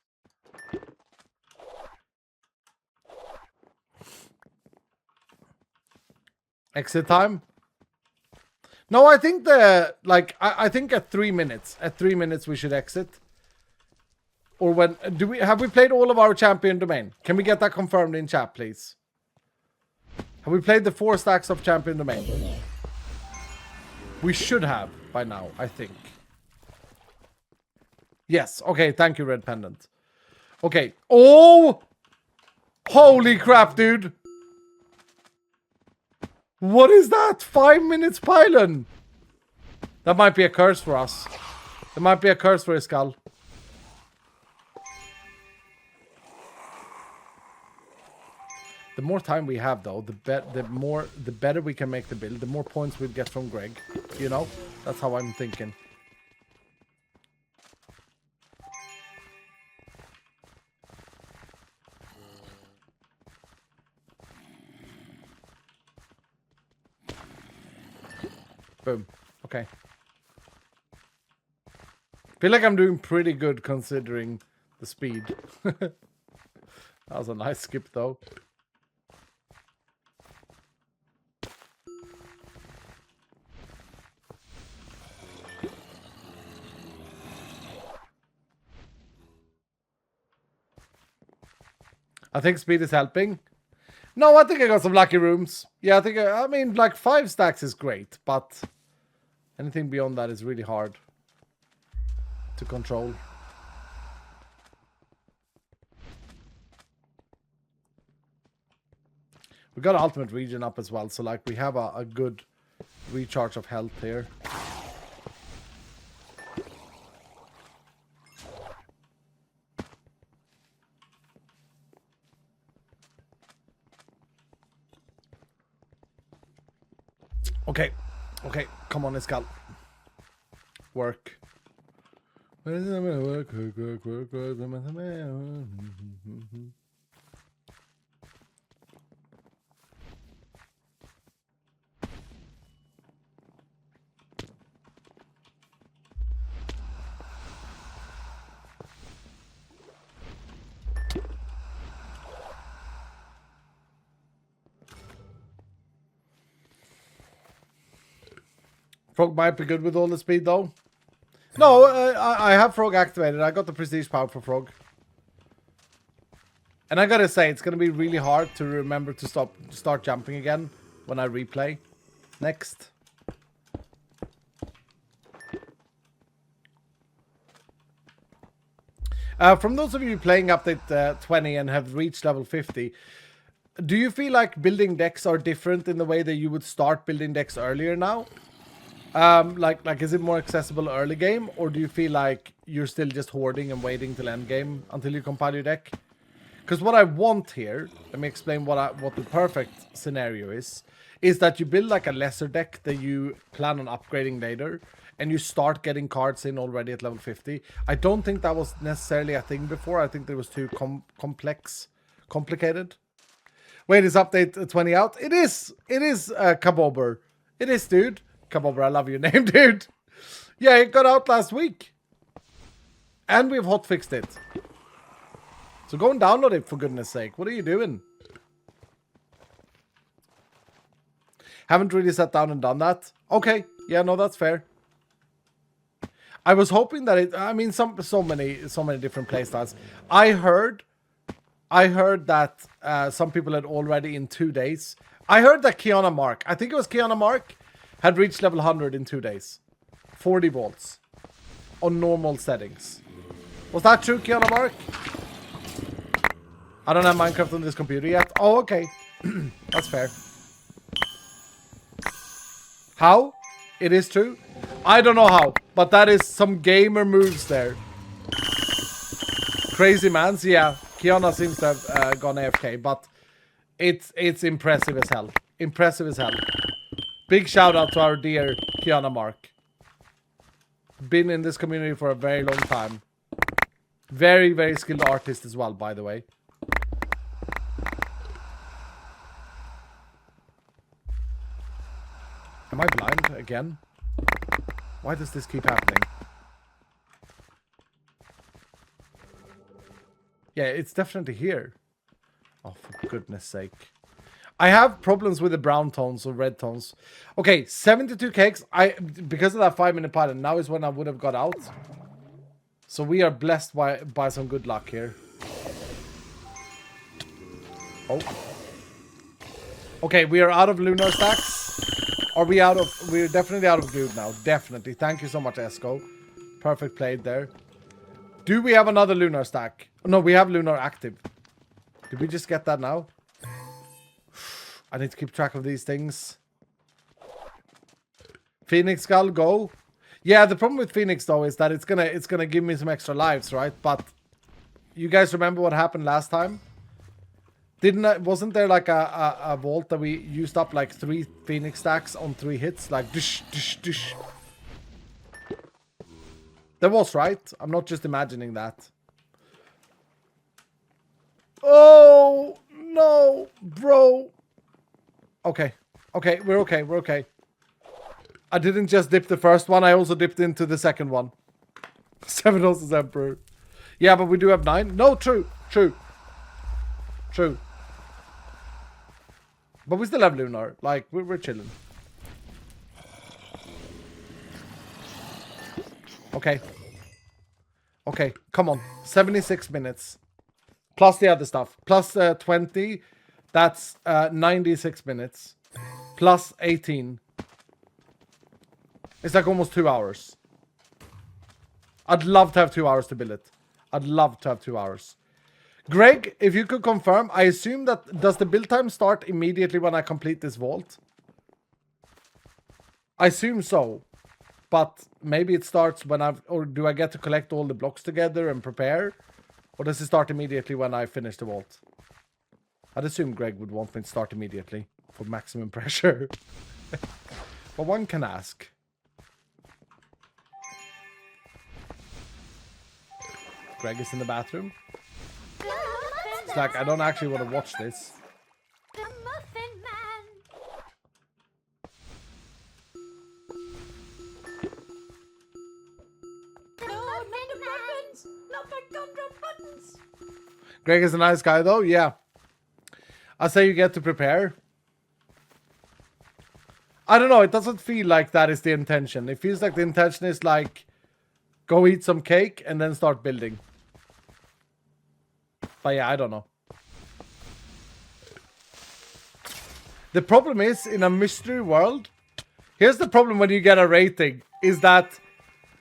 Exit time? No, I think I think at 3 minutes. At 3 minutes we should exit. Or when have we played all of our champion domain? Can we get that confirmed in chat, please? Have we played the 4 stacks of champion domain? We should have by now, I think. Yes. Okay, thank you, Red Pendant. Okay. Oh! Holy crap, dude! What is that? 5 minutes pylon! That might be a curse for us. That might be a curse for his skull. The more time we have, though, the better we can make the build. The more points we'll get from Greg. You know, that's how I'm thinking. Boom. Okay. Feel like I'm doing pretty good considering the speed. That was a nice skip, though. I think speed is helping. No, I think I got some lucky rooms. Yeah, I mean, like 5 stacks is great, but anything beyond that is really hard to control. We got ultimate region up as well, so like we have a good recharge of health here. Okay, okay, come on, let's go. Work. Work. Frog might be good with all the speed, though. No, I have Frog activated. I got the prestige power for Frog. And I gotta say, it's gonna be really hard to remember to start jumping again when I replay next. From those of you playing update 20 and have reached level 50, do you feel like building decks are different in the way that you would start building decks earlier now? Like is it more accessible early game, or do you feel like you're still just hoarding and waiting till end game until you compile your deck? Because what I want here, let me explain what the perfect scenario is that you build like a lesser deck that you plan on upgrading later, and you start getting cards in already at level 50. I don't think that was necessarily a thing before. I think it was too complicated. Wait, is update 20 out? It is Kabober. It is, dude. Kabober, I love your name, dude. Yeah, it got out last week. And we've hotfixed it. So go and download it, for goodness sake. What are you doing? Haven't really sat down and done that. Okay, yeah, no, that's fair. I was hoping that it... I mean, so many different playstyles. I heard that some people had already in 2 days. I heard that Kiana Mark, I think it was Kiana Mark, had reached level 100 in 2 days. 40 volts. On normal settings. Was that true, Kiana Mark? I don't have Minecraft on this computer yet. Oh, okay. That's fair. How? It is true? I don't know how, but that is some gamer moves there. Crazy mans, yeah. Kiana seems to have gone AFK, but it's impressive as hell. Impressive as hell. Big shout out to our dear Kiana Mark. Been in this community for a very long time. Very, very skilled artist as well, by the way. Am I blind again? Why does this keep happening? Yeah, it's definitely here. Oh, for goodness sake. I have problems with the brown tones or red tones. Okay, 72 cakes. Because of that 5-minute pattern, now is when I would have got out. So we are blessed by some good luck here. Oh. Okay, we are out of lunar stacks. Are we out of... We're definitely out of dude now. Definitely. Thank you so much, Esco. Perfect played there. Do we have another lunar stack? No, we have lunar active. Did we just get that now? I need to keep track of these things. Phoenix Skull, go. Yeah, the problem with Phoenix though is that it's gonna give me some extra lives, right? But you guys remember what happened last time? Wasn't there like a vault that we used up like 3 Phoenix stacks on 3 hits? Like dish, dish, dish. There was, right? I'm not just imagining that. Oh, no, bro. Okay. Okay, we're okay. We're okay. I didn't just dip the first one. I also dipped into the second one. 7 Horses Emperor. Yeah, but we do have 9. No, true. True. True. But we still have Lunar. Like, we're chilling. Okay. Okay, come on. 76 minutes. Plus the other stuff. Plus 20. That's 96 minutes. Plus 18. It's like almost 2 hours. I'd love to have 2 hours to build it. I'd love to have 2 hours. Greg, if you could confirm, I assume that... Does the build time start immediately when I complete this vault? I assume so. But maybe it starts when I've... Or do I get to collect all the blocks together and prepare? Or does it start immediately when I finish the vault? I'd assume Greg would want me to start immediately. For maximum pressure. But one can ask. Greg is in the bathroom. It's like, I don't actually want to watch this. The Muffin Man. The Muffin Man. Not my gumdrop buttons. Greg is a nice guy though, yeah. I say you get to prepare. I don't know, it doesn't feel like that is the intention. It feels like the intention is like, go eat some cake and then start building. But yeah, I don't know. The problem is, in a mystery world, here's the problem when you get a rating, is that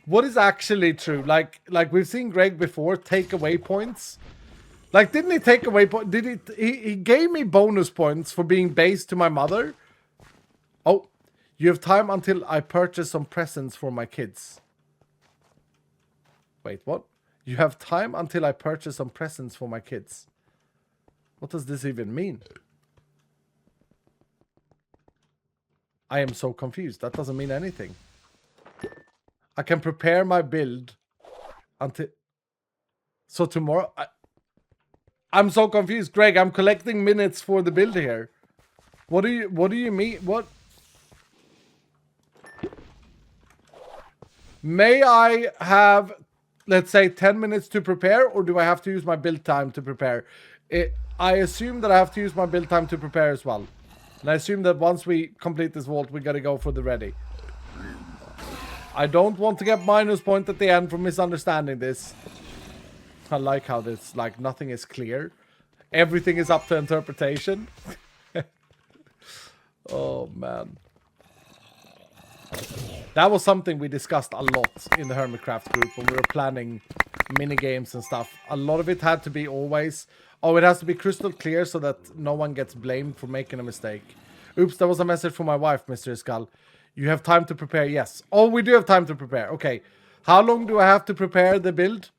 what is actually true? Like we've seen Greg before take away points. Like, didn't he take away points? Did he gave me bonus points for being base to my mother? Oh, you have time until I purchase some presents for my kids. Wait, what? You have time until I purchase some presents for my kids. What does this even mean? I am so confused. That doesn't mean anything. I can prepare my build until... So tomorrow... I'm so confused. Greg, I'm collecting minutes for the build here. What do you mean? What? May I have, let's say, 10 minutes to prepare, or do I have to use my build time to prepare? I assume that I have to use my build time to prepare as well. And I assume that once we complete this vault, we gotta go for the ready. I don't want to get minus point at the end for misunderstanding this. I like how this, like, nothing is clear. Everything is up to interpretation. Oh, man. That was something we discussed a lot in the Hermitcraft group when we were planning mini games and stuff. A lot of it had to be always, oh, it has to be crystal clear so that no one gets blamed for making a mistake. Oops, that was a message from my wife, Mr. Skull. You have time to prepare, yes. Oh, we do have time to prepare. Okay. How long do I have to prepare the build?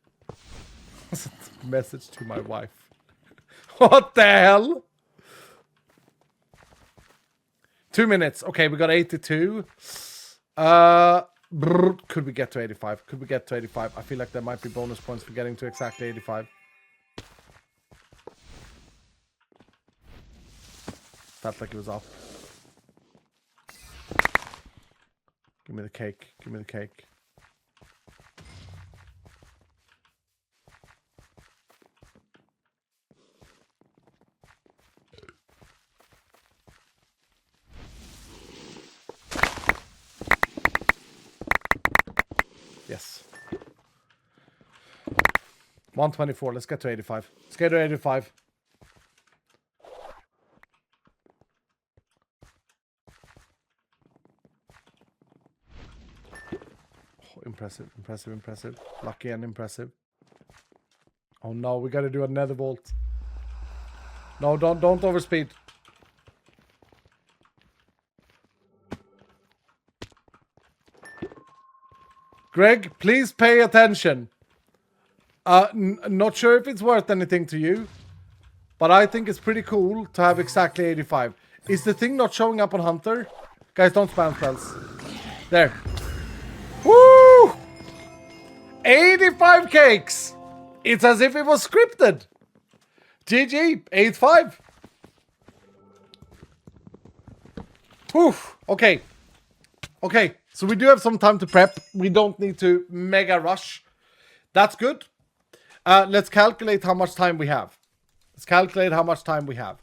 Message to my wife. What the hell? 2 minutes. Okay, we got 82. Could we get to 85? Could we get to 85? I feel like there might be bonus points for getting to exactly 85. Felt like it was up. Give me the cake. Give me the cake. Yes. 124. Let's get to 85. Let's get to 85. Oh, impressive, impressive, impressive. Lucky and impressive. Oh no, we gotta do another vault. No, don't overspeed. Greg, please pay attention. Not sure if it's worth anything to you, but I think it's pretty cool to have exactly 85. Is the thing not showing up on Hunter? Guys, don't spam spells. There. Woo! 85 cakes! It's as if it was scripted. GG, 85. Whew. Okay. Okay, so we do have some time to prep. We don't need to mega rush. That's good. Let's calculate how much time we have. Let's calculate how much time we have.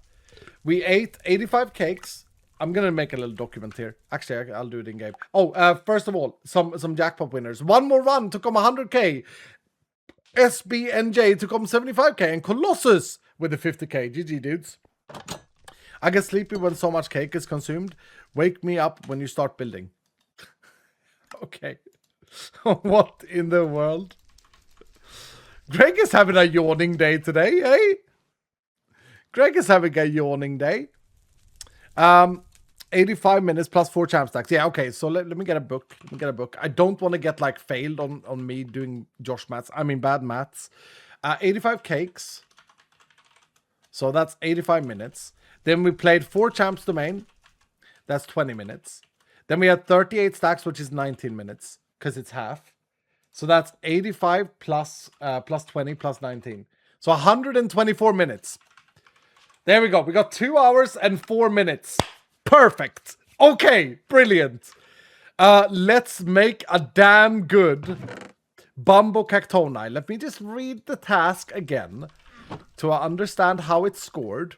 We ate 85 cakes. I'm going to make a little document here. Actually, I'll do it in game. Oh, first of all, some jackpot winners. One more run took him 100k. SBNJ took him 75k. And Colossus with a 50k. GG, dudes. I get sleepy when so much cake is consumed. Wake me up when you start building. Okay. What in the world? Greg is having a yawning day today, eh? Greg is having a yawning day. 85 minutes plus 4 champ stacks. Yeah, okay, so let me get a book. Let me get a book. I don't want to get, like, failed on me doing Josh maths. I mean, bad maths. 85 cakes. So that's 85 minutes. Then we played 4 champs domain. That's 20 minutes. Then we had 38 stacks, which is 19 minutes, because it's half. So that's 85 plus 20 plus 19. So 124 minutes. There we go. We got 2 hours and 4 minutes. Perfect. Okay, brilliant. Let's make a damn good Bumbo Cactoni. Let me just read the task again to understand how it's scored.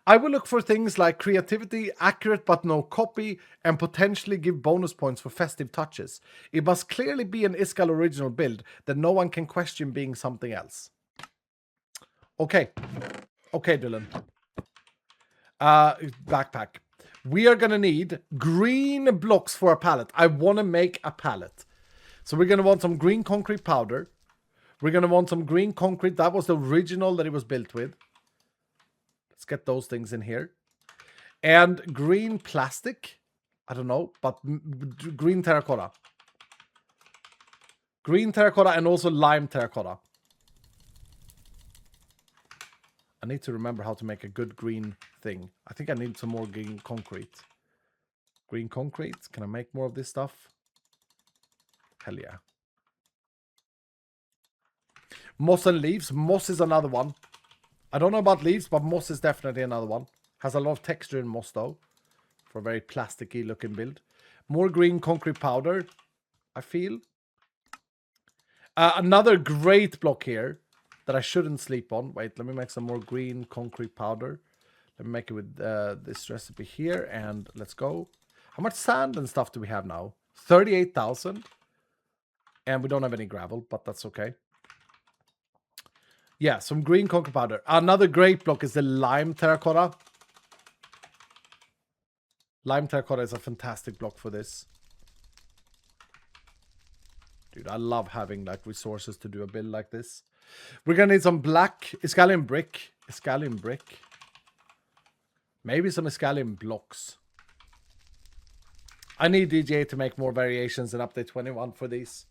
I will look for things like creativity, accurate but no copy, and potentially give bonus points for festive touches. It must clearly be an Iskall original build that no one can question being something else. Okay. Okay, Dylan. Backpack. we are going to need green blocks for a pallet. I want to make a pallet. So we're going to want some green concrete powder. We're going to want some green concrete. That was the original that it was built with. Let's get those things in here. And green plastic. I don't know, but green terracotta. Green terracotta and also lime terracotta. I need to remember how to make a good green thing. I think I need some more green concrete. Green concrete. Can I make more of this stuff? Hell yeah. Moss and leaves. Moss is another one. I don't know about leaves, but moss is definitely another one. Has a lot of texture in moss though. For a very plasticky looking build. More green concrete powder, I feel. Another great block here that I shouldn't sleep on. Wait, let me make some more green concrete powder. Let me make it with this recipe here, and let's go. How much sand and stuff do we have now? 38,000. And we don't have any gravel, but that's okay. Yeah, some green concrete powder. Another great block is the lime terracotta. Lime terracotta is a fantastic block for this. Dude, I love having like resources to do a build like this. We're gonna need some black Iscalian brick. Iscalian brick. Maybe some Iscalian blocks. I need DJ to make more variations in update 21 for these.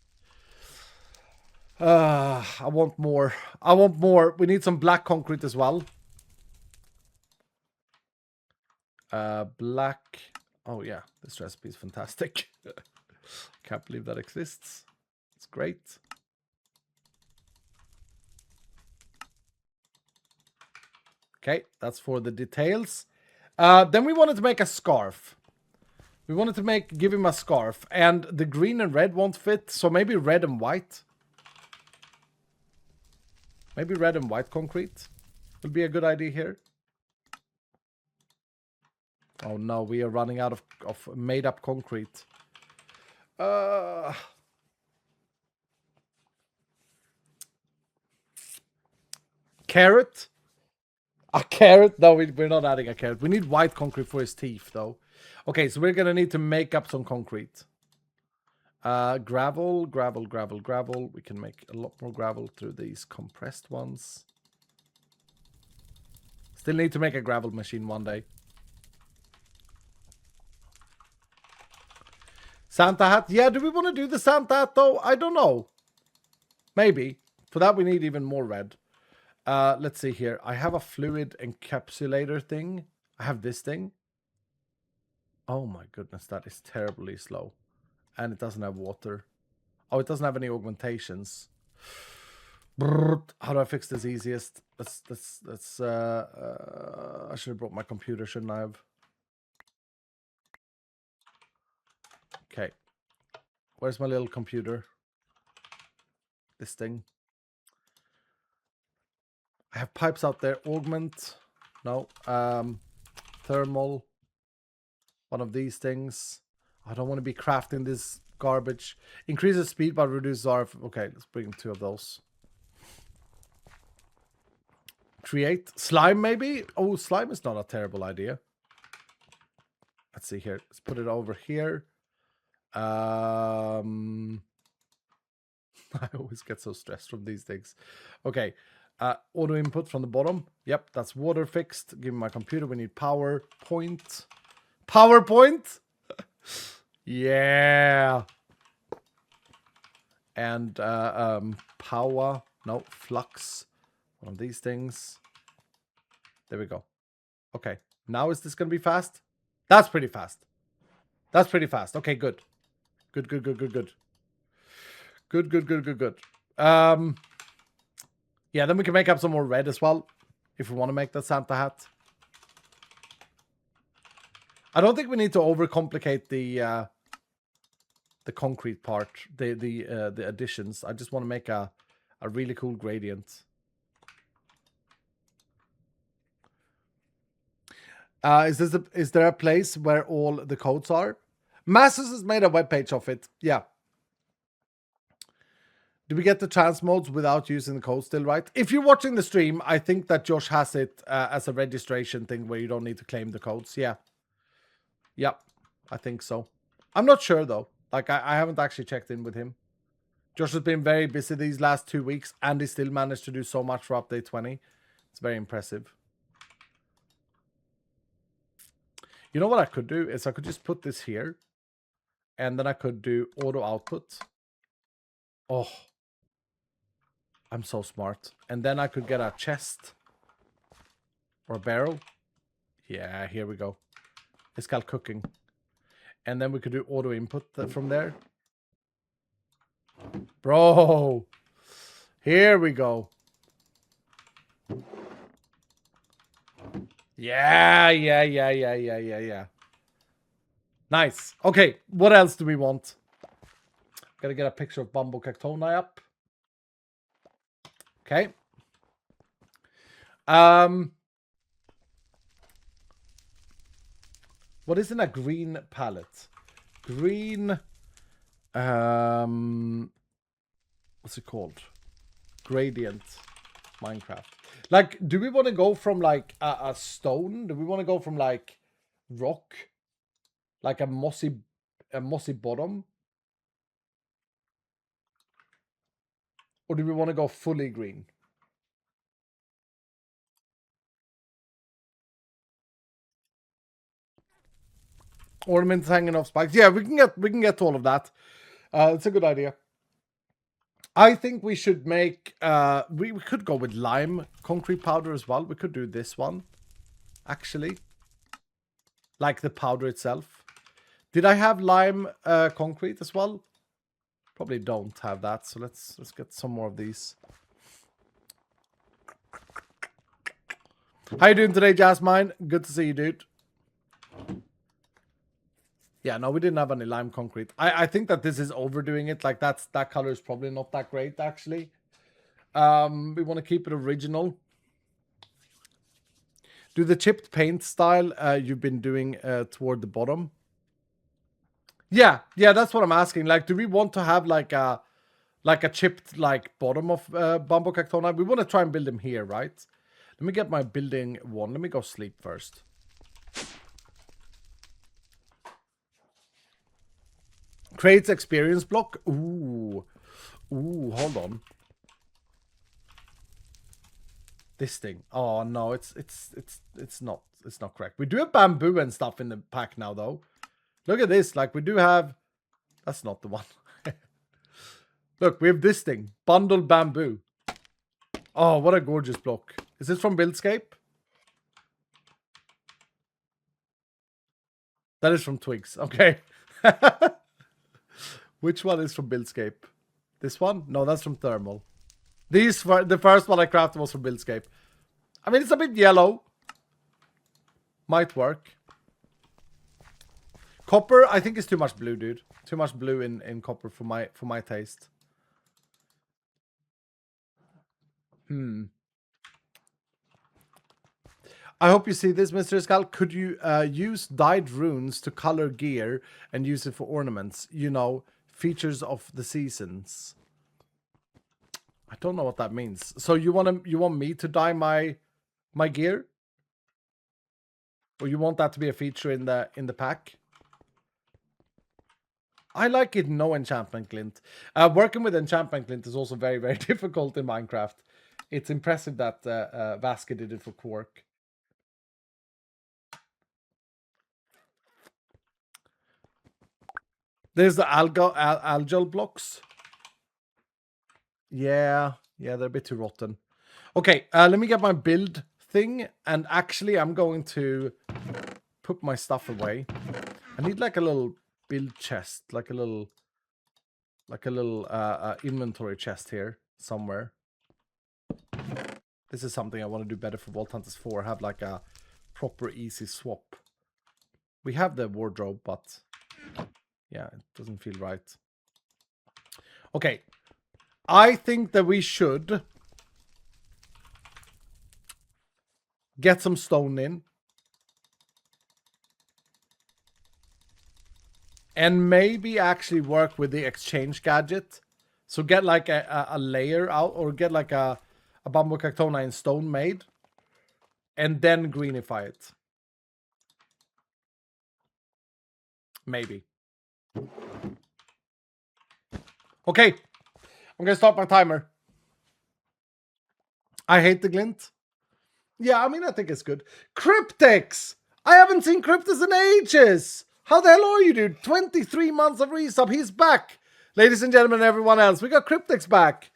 I want more. I want more. We need some black concrete as well. Black. Oh yeah, this recipe is fantastic. Can't believe that exists. It's great. Okay, that's for the details. Then we wanted to make a scarf. We wanted to give him a scarf, and the green and red won't fit, so maybe red and white. Maybe red and white concrete would be a good idea here. Oh no, we are running out of made up concrete. Carrot? A carrot? No, we're not adding a carrot. We need white concrete for his teeth, though. Okay, so we're going to need to make up some concrete. Gravel. We can make a lot more gravel through these compressed ones. Still need to make a gravel machine one day. Santa hat? Yeah, do we want to do the Santa hat, though? I don't know. Maybe. For that, we need even more red. Let's see here. I have a fluid encapsulator thing. I have this thing. Oh my goodness, that is terribly slow. And it doesn't have water. Oh, it doesn't have any augmentations. How do I fix this easiest? Let's I should have brought my computer, shouldn't I have? Okay. Where's my little computer? This thing. I have pipes out there. Augment. No. Thermal. One of these things. I don't want to be crafting this garbage. Increases speed but reduces RF. Okay, let's bring 2 of those. Create. Slime maybe? Oh, slime is not a terrible idea. Let's see here. Let's put it over here. I always get so stressed from these things. Okay. Auto input from the bottom. Yep, that's water fixed. Give me my computer. We need PowerPoint. PowerPoint? Yeah. And power. No, flux. One of these things. There we go. Okay. Now is this going to be fast? That's pretty fast. That's pretty fast. Okay, good. Good. Good. Yeah, then we can make up some more red as well. If we want to make that Santa hat. I don't think we need to overcomplicate the concrete part, the additions. I just want to make a really cool gradient. Is there a place where all the codes are? Masters has made a webpage of it. Yeah. Do we get the trans modes without using the code still, right? If you're watching the stream, I think that Josh has it as a registration thing where you don't need to claim the codes. Yeah. Yep, I think so. I'm not sure though. Like I haven't actually checked in with him. Josh has been very busy these last 2 weeks, and he still managed to do so much for update 20. It's very impressive. You know what I could do is I could just put this here, and then I could do auto output. Oh, I'm so smart. And then I could get a chest or a barrel. Yeah, here we go. It's called cooking. And then we could do auto input from there. Bro, here we go. Yeah. Nice. Okay, what else do we want? Gotta get a picture of Bumbo Cactoni up. Okay. What is in a green palette? Green, what's it called? Gradient Minecraft. Like, do we want to go from like a stone? Do we want to go from like rock? Like a mossy bottom? Or do we want to go fully green? Ornaments hanging off spikes. Yeah, we can get all of that. It's a good idea. I think we should make we could go with lime concrete powder as well. We could do this one. Actually. Like the powder itself. Did I have lime concrete as well? Probably don't have that, so let's get some more of these. How you doing today, Jasmine? Good to see you, dude. Yeah, no, we didn't have any lime concrete. I think that this is overdoing it. Like that color is probably not that great, actually. We want to keep it original. Do the chipped paint style you've been doing toward the bottom? Yeah, that's what I'm asking. Like, do we want to have like a chipped like bottom of Bumbo Cactoni? We want to try and build them here, right? Let me get my building one. Let me go sleep first. Creates experience block. Ooh, hold on. This thing. Oh no, it's not correct. We do have bamboo and stuff in the pack now though. Look at this. Like we do have. That's not the one. Look, we have this thing. Bundled bamboo. Oh, what a gorgeous block. Is this from Buildscape? That is from Twigs. Okay. Which one is from Buildscape? This one? No, that's from Thermal. The first one I crafted was from Buildscape. I mean, it's a bit yellow. Might work. Copper, I think is too much blue, dude. Too much blue in copper for my taste. I hope you see this, Mr. Skull. Could you use dyed runes to color gear and use it for ornaments? You know, features of the seasons. I don't know what that means. So you want me to dye my gear? Or you want that to be a feature in the pack? I like it no enchantment glint. Working with enchantment glint is also very, very difficult in Minecraft. It's impressive that Vaska did it for Quark. There's the algal blocks. Yeah, they're a bit too rotten. Okay, let me get my build thing. And actually, I'm going to put my stuff away. I need like a little build chest, like a little inventory chest here somewhere. This is something I want to do better for Vault Hunters 4. Have like a proper easy swap. We have the wardrobe, but yeah, it doesn't feel right. Okay. I think that we should get some stone in. And maybe actually work with the exchange gadget. So get like a layer out, or get like a Bumbo Cactoni in stone made. And then greenify it. Maybe. Okay. I'm gonna start my timer. I hate the glint. Yeah, I mean, I think it's good. Cryptex! I haven't seen Cryptex in ages! How the hell are you, dude? 23 months of resub. He's back! Ladies and gentlemen, everyone else, we got Cryptex back.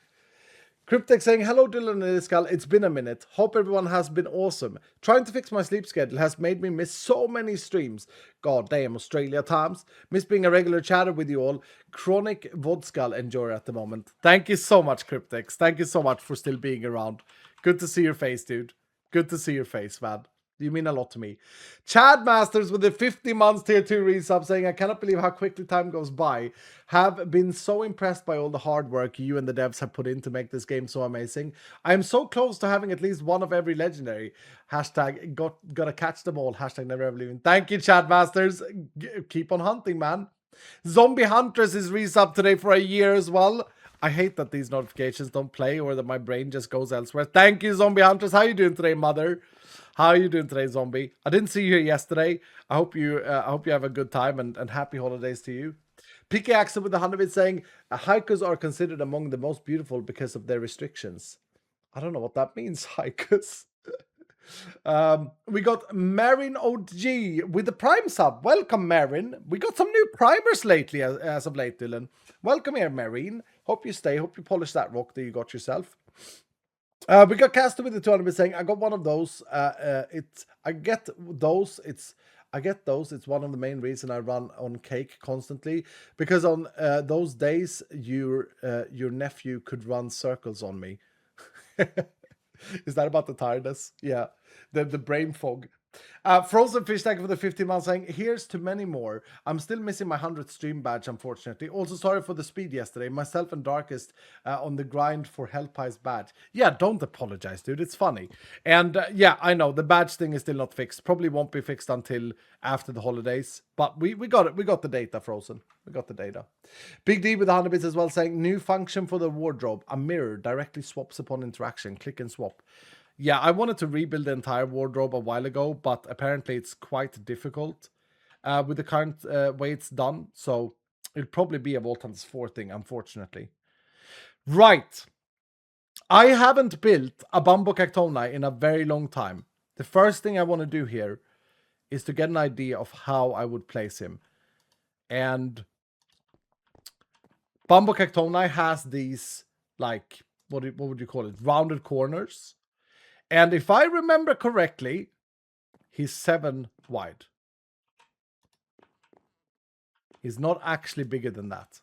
Cryptex saying, hello Dylan and Iskal, it's been a minute. Hope everyone has been awesome. Trying to fix my sleep schedule has made me miss so many streams. God damn, Australia times. Miss being a regular chatter with you all. Chronic VOD enjoyer at the moment. Thank you so much, Cryptex. Thank you so much for still being around. Good to see your face, dude. Good to see your face, man. You mean a lot to me. Chad Masters with the 50 months tier 2 resub saying, I cannot believe how quickly time goes by. Have been so impressed by all the hard work you and the devs have put in to make this game so amazing. I am so close to having at least one of every legendary. Hashtag gotta catch them all. Hashtag never ever leaving. Thank you, Chad Masters. Keep on hunting, man. Zombie Huntress is resub today for a year as well. I hate that these notifications don't play or that my brain just goes elsewhere. Thank you, Zombie Huntress. How you doing today, mother? How are you doing today, Zombie? I didn't see you here yesterday. I hope you have a good time and happy holidays to you. PK Axel with the 100 bit saying, hikers are considered among the most beautiful because of their restrictions. I don't know what that means, hikers. We got Marin OG with the Prime sub. Welcome, Marin. We got some new primers lately, as of late, Dylan. Welcome here, Marin. Hope you stay. Hope you polish that rock that you got yourself. We got Caster with the 200 saying, I got one of those. I get those. It's one of the main reason I run on cake constantly, because on those days your nephew could run circles on me. Is that about the tiredness? Yeah, the brain fog. Frozen Fish, thank you for the 15 months saying, here's to many more. I'm still missing my 100th stream badge, unfortunately. Also, sorry for the speed yesterday. Myself and Darkest on the grind for Hellpie's badge. Yeah, don't apologize, dude. It's funny. And yeah, I know the badge thing is still not fixed. Probably won't be fixed until after the holidays. But we got it. We got the data, Frozen. We got the data. Big D with 100 bits as well saying, new function for the wardrobe. A mirror directly swaps upon interaction. Click and swap. Yeah, I wanted to rebuild the entire wardrobe a while ago, but apparently it's quite difficult with the current way it's done. So it'll probably be a Voltans 4 thing, unfortunately. Right. I haven't built a Bumbo Cactoni in a very long time. The first thing I want to do here is to get an idea of how I would place him. And Bumbo Cactoni has these, like, what would you call it? Rounded corners. And if I remember correctly, he's 7 wide. He's not actually bigger than that.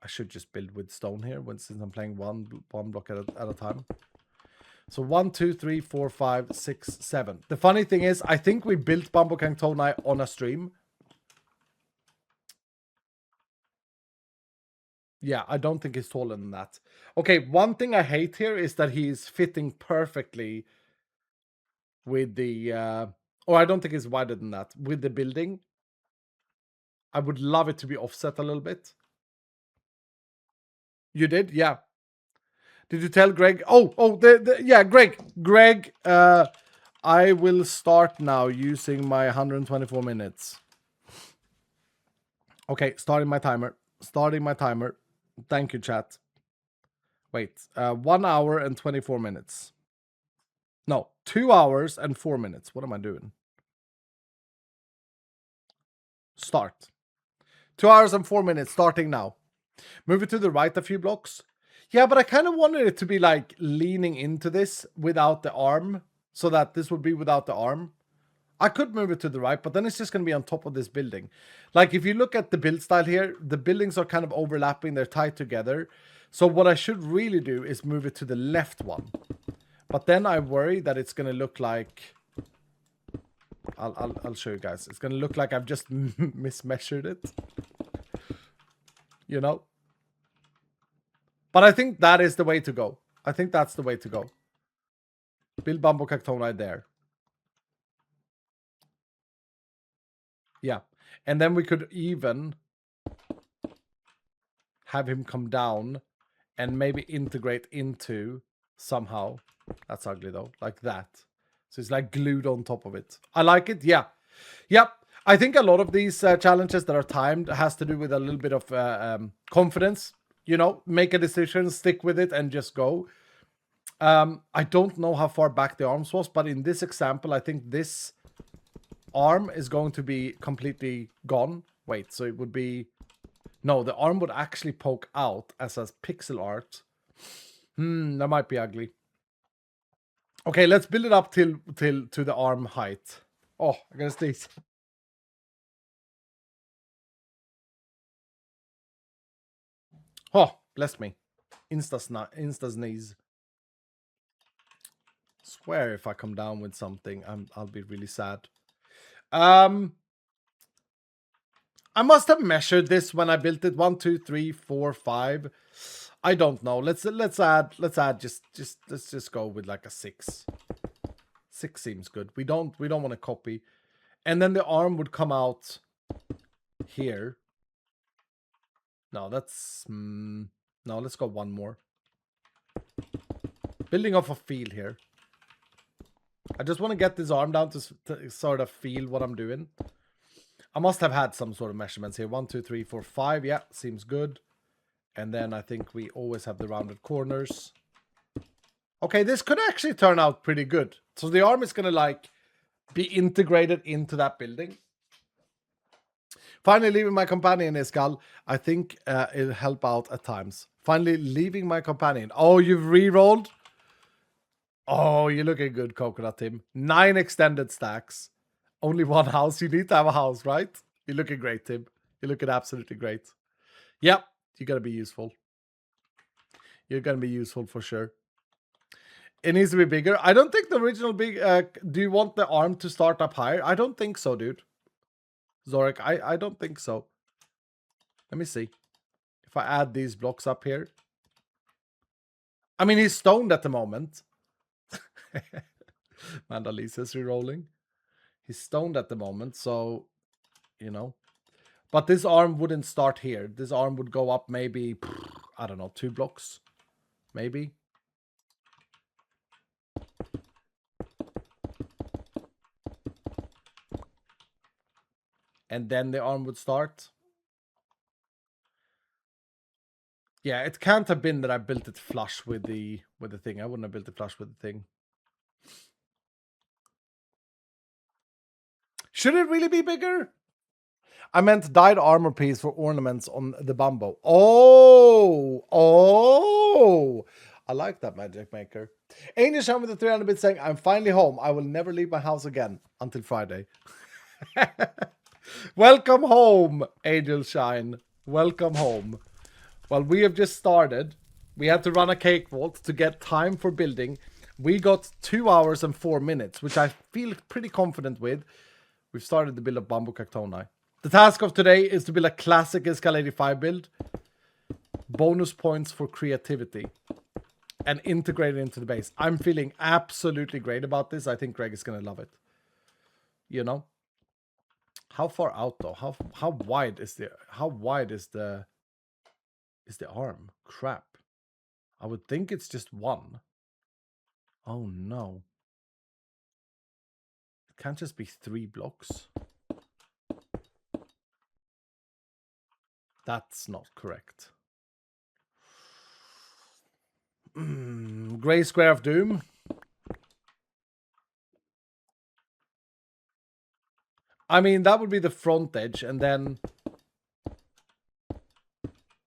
I should just build with stone here, since I'm playing one block at a time. So 1, 2, 3, 4, 5, 6, 7. The funny thing is, I think we built Bumbo Cactoni on a stream. Yeah, I don't think he's taller than that. Okay, one thing I hate here is that he's fitting perfectly with the... or I don't think he's wider than that. With the building. I would love it to be offset a little bit. You did? Yeah. Did you tell Greg? Yeah, Greg. Greg, I will start now using my 124 minutes. Okay, starting my timer. Thank you, chat. Wait, 1 hour and 24 minutes. No, 2 hours and 4 minutes. What am I doing? Start. 2 hours and 4 minutes, starting now. Move it to the right a few blocks. Yeah, but I kind of wanted it to be like leaning into this without the arm, so that this would be without the arm. I could move it to the right, but then it's just going to be on top of this building. Like, if you look at the build style here, the buildings are kind of overlapping. They're tied together. So what I should really do is move it to the left one. But then I worry that it's going to look like... I'll show you guys. It's going to look like I've just mismeasured it. You know? But I think that is the way to go. I think that's the way to go. Build Bumbo Cactoni there. Yeah. And then we could even have him come down and maybe integrate into somehow. That's ugly though. Like that. So it's like glued on top of it. I like it. Yeah. Yep. I think a lot of these challenges that are timed has to do with a little bit of confidence. You know, make a decision, stick with it, and just go. I don't know how far back the arms was, but in this example, I think this arm is going to be completely gone. Wait, so it would be... No, the arm would actually poke out as a pixel art. That might be ugly. Okay, let's build it up till to the arm height. Oh, I gotta sneeze. Oh, bless me. Insta sneeze. Swear if I come down with something, I'll be really sad. I must have measured this when I built it. 1, 2, 3, 4, 5. I don't know. Let's add. Let's just go with like a 6. 6 seems good. We don't want to copy. And then the arm would come out here. No, that's no. Let's go one more. Building off a feel here. I just want to get this arm down to sort of feel what I'm doing. I must have had some sort of measurements here. 1, 2, 3, 4, 5. Yeah, seems good. And then I think we always have the rounded corners. Okay, this could actually turn out pretty good. So the arm is going to like be integrated into that building. Finally leaving my companion, Iskal. I think it'll help out at times. Finally leaving my companion. Oh, you've re-rolled? Oh, you're looking good, Coconut Tim. 9 extended stacks. Only one house. You need to have a house, right? You're looking great, Tim. You're looking absolutely great. Yep, you're going to be useful. You're going to be useful for sure. It needs to be bigger. I don't think the original big... do you want the arm to start up higher? I don't think so, dude. Zorik, I don't think so. Let me see. If I add these blocks up here. I mean, he's stoned at the moment. Mandalisa's re-rolling. He's stoned at the moment, so, you know. But this arm wouldn't start here. This arm would go up maybe, I don't know, 2 blocks. Maybe. And then the arm would start. Yeah, it can't have been that I built it flush with the thing. I wouldn't have built it flush with the thing. Should it really be bigger? I meant dyed armor piece for ornaments on the bumbo. Oh! I like that, Magic Maker. Angel Shine with the 300 bit saying, I'm finally home. I will never leave my house again until Friday. Welcome home, Angel Shine. Welcome home. Well, we have just started. We had to run a cake vault to get time for building. We got 2 hours and 4 minutes, which I feel pretty confident with. We've started to build a bamboo cactoni. The task of today is to build a classic Iskal 85 build. Bonus points for creativity. And integrate it into the base. I'm feeling absolutely great about this. I think Greg is going to love it. You know? How far out though? How wide is the arm? Crap. I would think it's just 1. Oh no. It can't just be 3 blocks. That's not correct. Gray Square of Doom. I mean, that would be the front edge, and then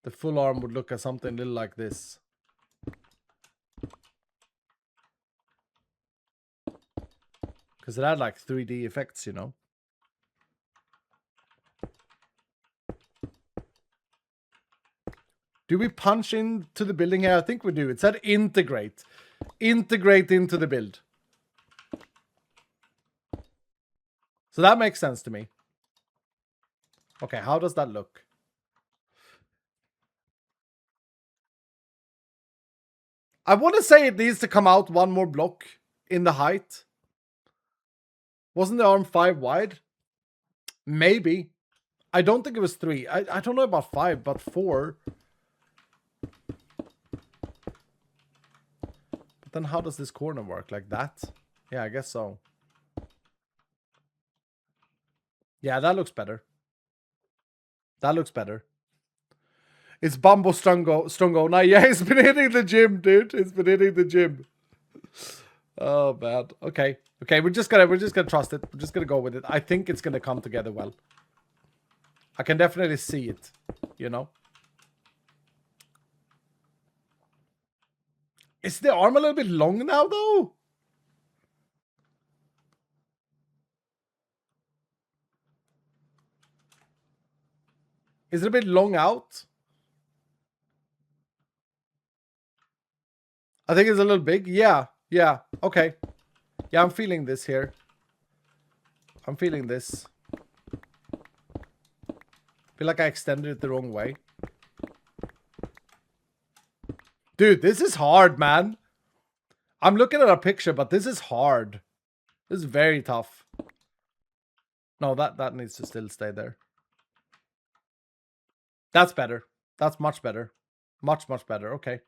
the full arm would look at something little like this. Because it had like 3D effects, you know. Do we punch into the building here? I think we do. It said integrate. Integrate into the build. So that makes sense to me. Okay, how does that look? I want to say it needs to come out 1 more block in the height. Wasn't the arm 5 wide? Maybe. I don't think it was 3. I don't know about 5, but 4. But then how does this corner work? Like that? Yeah, I guess so. Yeah, that looks better. That looks better. It's Bumbo Strongo. Now, yeah, it's been hitting the gym, dude. It's been hitting the gym. Oh man. Okay. Okay, we're just gonna trust it. We're just gonna go with it. I think it's gonna come together well. I can definitely see it, you know. Is the arm a little bit long now though? Is it a bit long out? I think it's a little big. Yeah. Yeah. Okay. Yeah, I'm feeling this here. I'm feeling this. Feel like I extended it the wrong way. Dude, this is hard, man. I'm looking at a picture, but this is hard. This is very tough. No, that needs to still stay there. That's better. That's much better. Much better. Okay.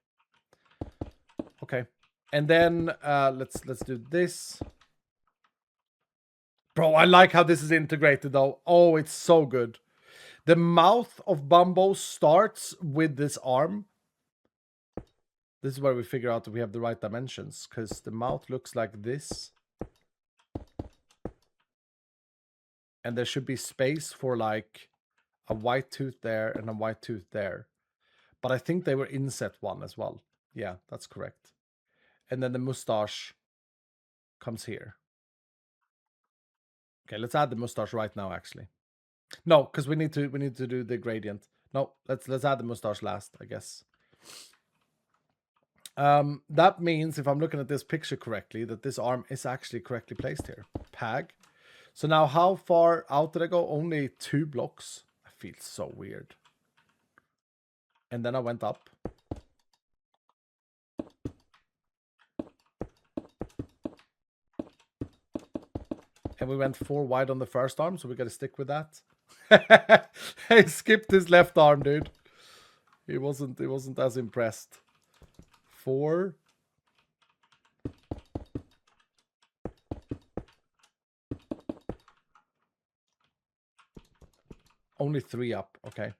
Okay. And then let's do this. Bro, I like how this is integrated though. Oh, it's so good. The mouth of Bumbo starts with this arm. This is where we figure out that we have the right dimensions, because the mouth looks like this. And there should be space for like a white tooth there and a white tooth there. But I think they were inset one as well. Yeah, that's correct. And then the mustache comes here. Okay, let's add the mustache right now, actually. No, because we need to do the gradient. No, let's add the mustache last, I guess. That means, if I'm looking at this picture correctly, that this arm is actually correctly placed here. Pag. So now how far out did I go? Only 2 blocks. I feel so weird. And then I went up. And we went 4 wide on the first arm, so we got to stick with that. He skipped his left arm, dude. He wasn't as impressed. 4. Only 3 up. Okay.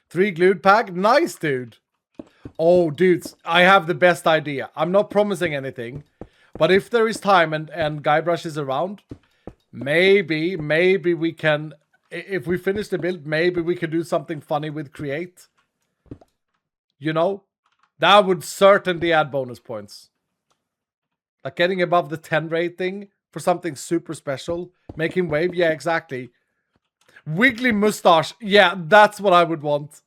3 glued pack. Nice, dude. Oh, dudes, I have the best idea. I'm not promising anything, but if there is time and Guybrush is around, maybe we can, if we finish the build, maybe we can do something funny with Create. You know? That would certainly add bonus points. Like getting above the 10 rating for something super special. Making wave, yeah, exactly. Wiggly mustache, yeah, that's what I would want.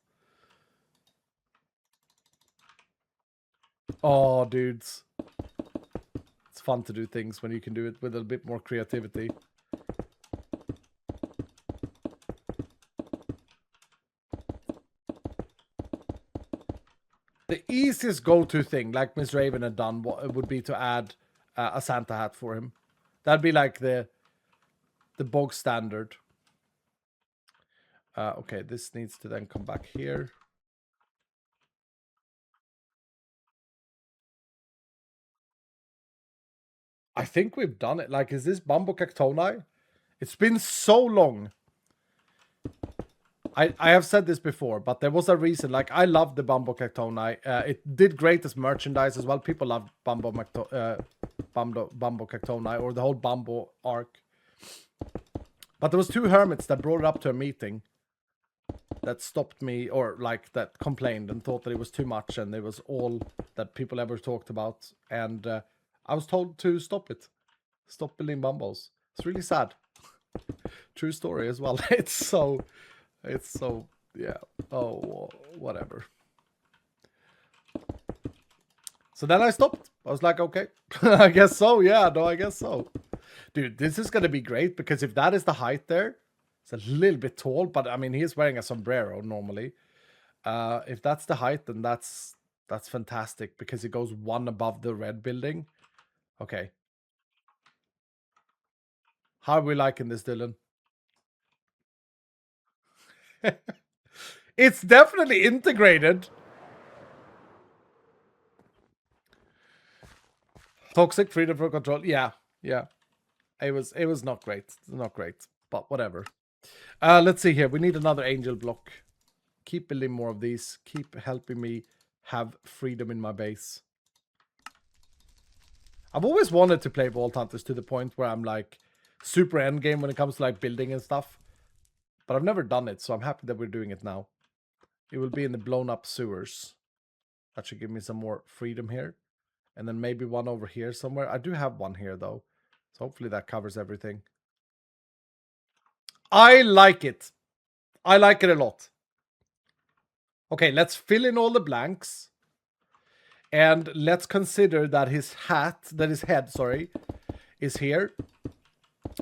Oh, dudes. It's fun to do things when you can do it with a bit more creativity. The easiest go-to thing, like Miss Raven had done, would be to add a Santa hat for him. That'd be like the bog standard. Okay, this needs to then come back here. I think we've done it. Like, is this Bumbo Cactoni? It's been so long. I have said this before, but there was a reason. Like, I love the Bumbo Cactoni. It did great as merchandise as well. People love Bumbo Cactoni, or the whole Bumbo arc. But there was 2 hermits that brought it up to a meeting that stopped me, or like that complained and thought that it was too much and it was all that people ever talked about. And I was told to stop it. Stop building Bumbos. It's really sad. True story as well. It's so, yeah. Oh, whatever. So then I stopped. I was like, okay, I guess so. Yeah, no, I guess so. Dude, this is going to be great, because if that is the height there, it's a little bit tall, but I mean, he's wearing a sombrero normally. If that's the height, then that's fantastic, because it goes 1 above the red building. Okay. How are we liking this, Dylan? It's definitely integrated. Toxic, freedom from control. Yeah, yeah. It was not great. Not great. But whatever. Let's see here. We need another angel block. Keep building more of these. Keep helping me have freedom in my base. I've always wanted to play Vault Hunters to the point where I'm like super endgame when it comes to like building and stuff. But I've never done it, so I'm happy that we're doing it now. It will be in the blown up sewers. That should give me some more freedom here. And then maybe one over here somewhere. I do have one here though. So hopefully that covers everything. I like it. I like it a lot. Okay, let's fill in all the blanks. And let's consider that his head, is here.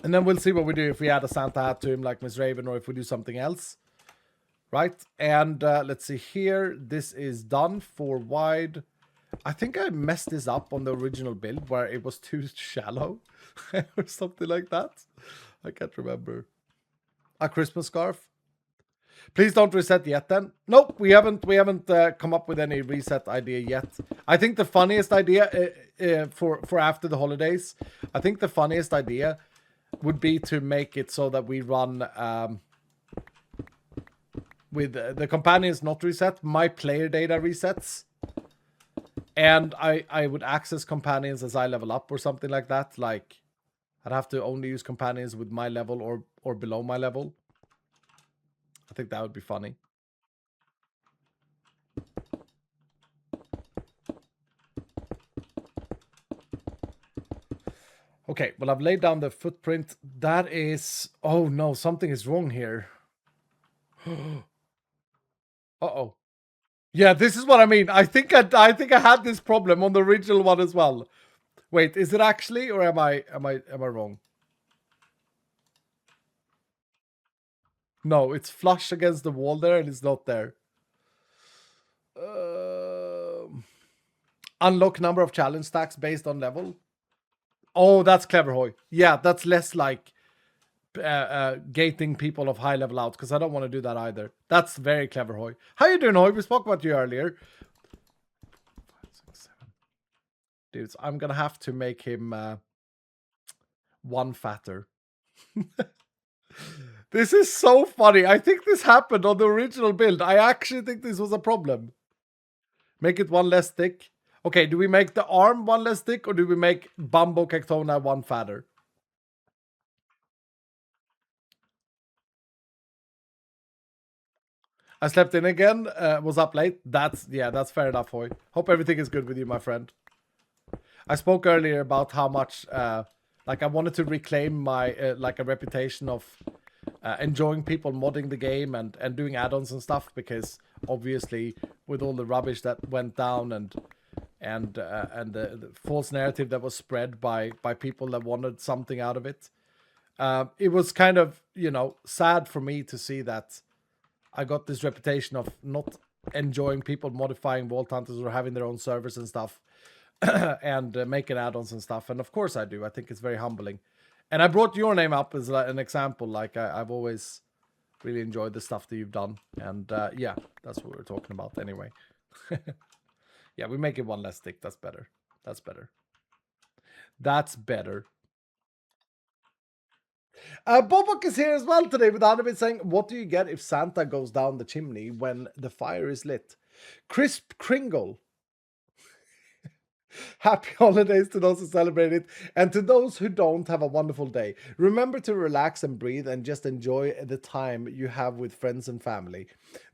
And then we'll see what we do if we add a Santa hat to him like Miss Raven or if we do something else. Right? And let's see here. This is done for wide. I think I messed this up on the original build where it was too shallow or something like that. I can't remember. A Christmas scarf. Please don't reset yet then. Nope, we haven't come up with any reset idea yet. I think the funniest idea for after the holidays, I think the funniest idea would be to make it so that we run with the companions not reset, my player data resets. And I would access companions as I level up or something like that. Like, I'd have to only use companions with my level or below my level. I think that would be funny. Okay, well, I've laid down the footprint. That is... Oh, no, something is wrong here. Uh-oh. Yeah, this is what I mean. I think I had this problem on the original one as well. Wait, is it actually, or am I wrong? No, it's flush against the wall there, and it's not there. Unlock number of challenge stacks based on level. Oh, that's clever, Hoy. Yeah, that's less like gating people of high level out, because I don't want to do that either. That's very clever, Hoy. How you doing, Hoy? We spoke about you earlier. 5, 6, 7. Dudes, I'm gonna have to make him one fatter. This is so funny. I think this happened on the original build. I actually think this was a problem. Make it one less thick. Okay, do we make the arm one less thick, or do we make Bumbo Cactona one fatter? I slept in again, was up late. That's fair enough, Hoy. Hope everything is good with you, my friend. I spoke earlier about how much, like, I wanted to reclaim my, like, a reputation of enjoying people modding the game and doing add-ons and stuff, because obviously with all the rubbish that went down and the false narrative that was spread by people that wanted something out of it, it was kind of, you know, sad for me to see that I got this reputation of not enjoying people modifying Vault Hunters or having their own servers and stuff and making add-ons and stuff. And of course I do. I think it's very humbling. And I brought your name up as an example. Like, I've always really enjoyed the stuff that you've done. And yeah, that's what we're talking about anyway. Yeah, we make it one less thick. That's better. That's better. That's better. Bobok is here as well today with Anime saying, what do you get if Santa goes down the chimney when the fire is lit? Crisp Kringle. Happy holidays to those who celebrate it, and to those who don't, have a wonderful day. Remember to relax and breathe and just enjoy the time you have with friends and family.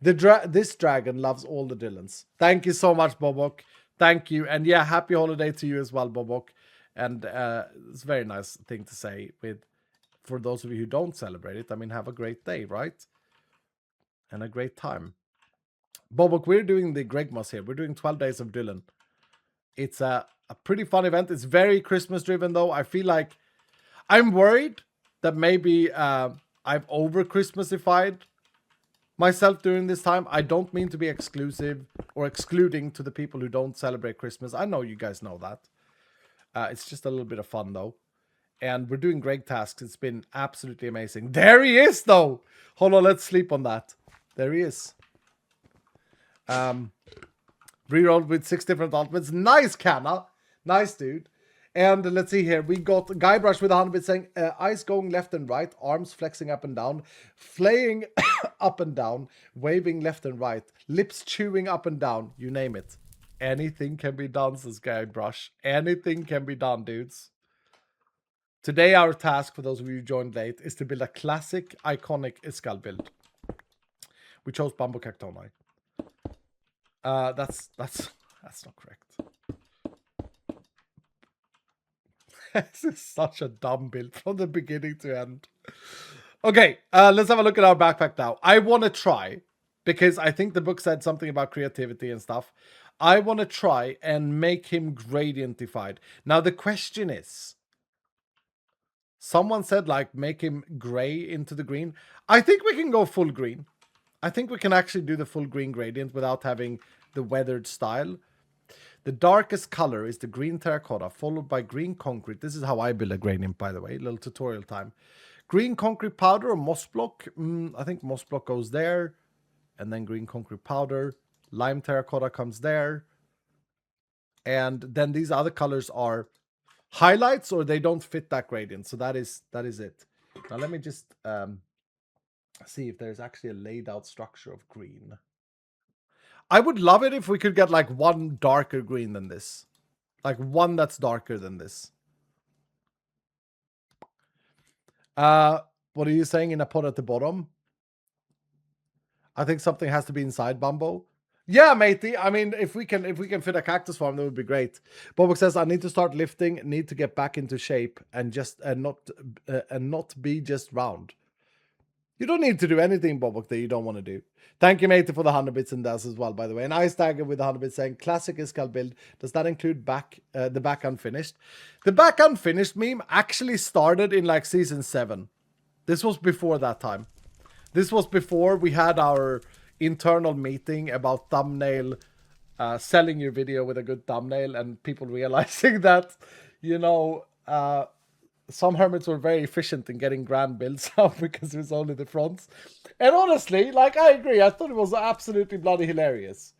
This dragon loves all the Dylans. Thank you so much, Bobok. Thank you. And yeah, happy holiday to you as well, Bobok. And it's a very nice thing to say for those of you who don't celebrate it. I mean, have a great day, right? And a great time. Bobok, we're doing the Gregmas here. We're doing 12 Days of Dylan. It's a pretty fun event. It's very Christmas driven though. I feel like I'm worried that maybe I've over Christmasified myself during this time. I don't mean to be exclusive or excluding to the people who don't celebrate Christmas. I know you guys know that. It's just a little bit of fun though. And we're doing Greg tasks. It's been absolutely amazing. There he is though. Hold on, let's sleep on that. There he is. Rerolled with 6 different ultimates. Nice, Canna. Nice, dude. And let's see here. We got Guybrush with 100 bits saying, eyes going left and right, arms flexing up and down, flaying up and down, waving left and right, lips chewing up and down, you name it. Anything can be done, says Guybrush. Anything can be done, dudes. Today, our task, for those of you who joined late, is to build a classic, iconic Iskall build. We chose Bamboo Cactoni. That's not correct. This is such a dumb build from the beginning to end. Okay, let's have a look at our backpack now. I want to try, because I think the book said something about creativity and stuff. I want to try and make him gradientified. Now, the question is, someone said, like, make him gray into the green. I think we can go full green. I think we can actually do the full green gradient without having the weathered style. The darkest color is the green terracotta, followed by green concrete. This is how I build a gradient, by the way. A little tutorial time. Green concrete powder or moss block. I think moss block goes there. And then green concrete powder. Lime terracotta comes there. And then these other colors are highlights, or they don't fit that gradient. So that is it. Now let me just see if there's actually a laid out structure of green. I would love it if we could get like one darker green than this. Like one that's darker than this. What are you saying in a pot at the bottom? I think something has to be inside Bumbo. Yeah, matey. I mean, if we can fit a cactus farm, that would be great. Bobok says, I need to start lifting, need to get back into shape and just not be just round. You don't need to do anything, Bobok, that you don't want to do. Thank you, matey, for the 100 bits and das as well, by the way. And Ice Dagger with the 100 bits saying, classic Iskall build. Does that include the back unfinished? The back unfinished meme actually started in like season 7. This was before that time. This was before we had our internal meeting about thumbnail, selling your video with a good thumbnail, and people realizing that, you know, some hermits were very efficient in getting grand builds out because it was only the fronts. And honestly, like, I agree. I thought it was absolutely bloody hilarious.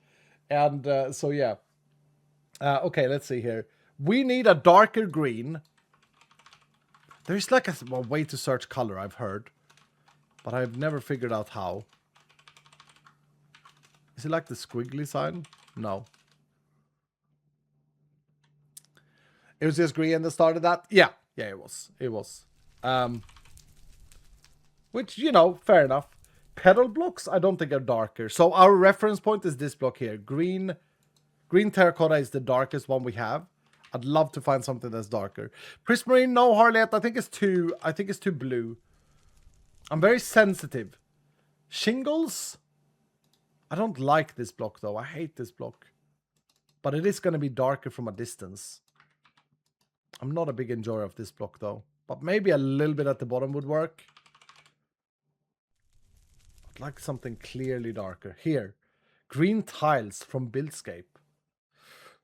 And so, yeah. Okay, let's see here. We need a darker green. There's like a way to search color, I've heard. But I've never figured out how. Is it like the squiggly sign? No. It was just green that started that? Yeah. Yeah, it was. It was. Which, you know, fair enough. Pedal blocks, I don't think are darker. So our reference point is this block here. Green terracotta is the darkest one we have. I'd love to find something that's darker. Prismarine, no, Harliet. I think it's too blue. I'm very sensitive. Shingles? I don't like this block, though. I hate this block. But it is going to be darker from a distance. I'm not a big enjoyer of this block, though. But maybe a little bit at the bottom would work. I'd like something clearly darker. Here. Green tiles from Buildscape.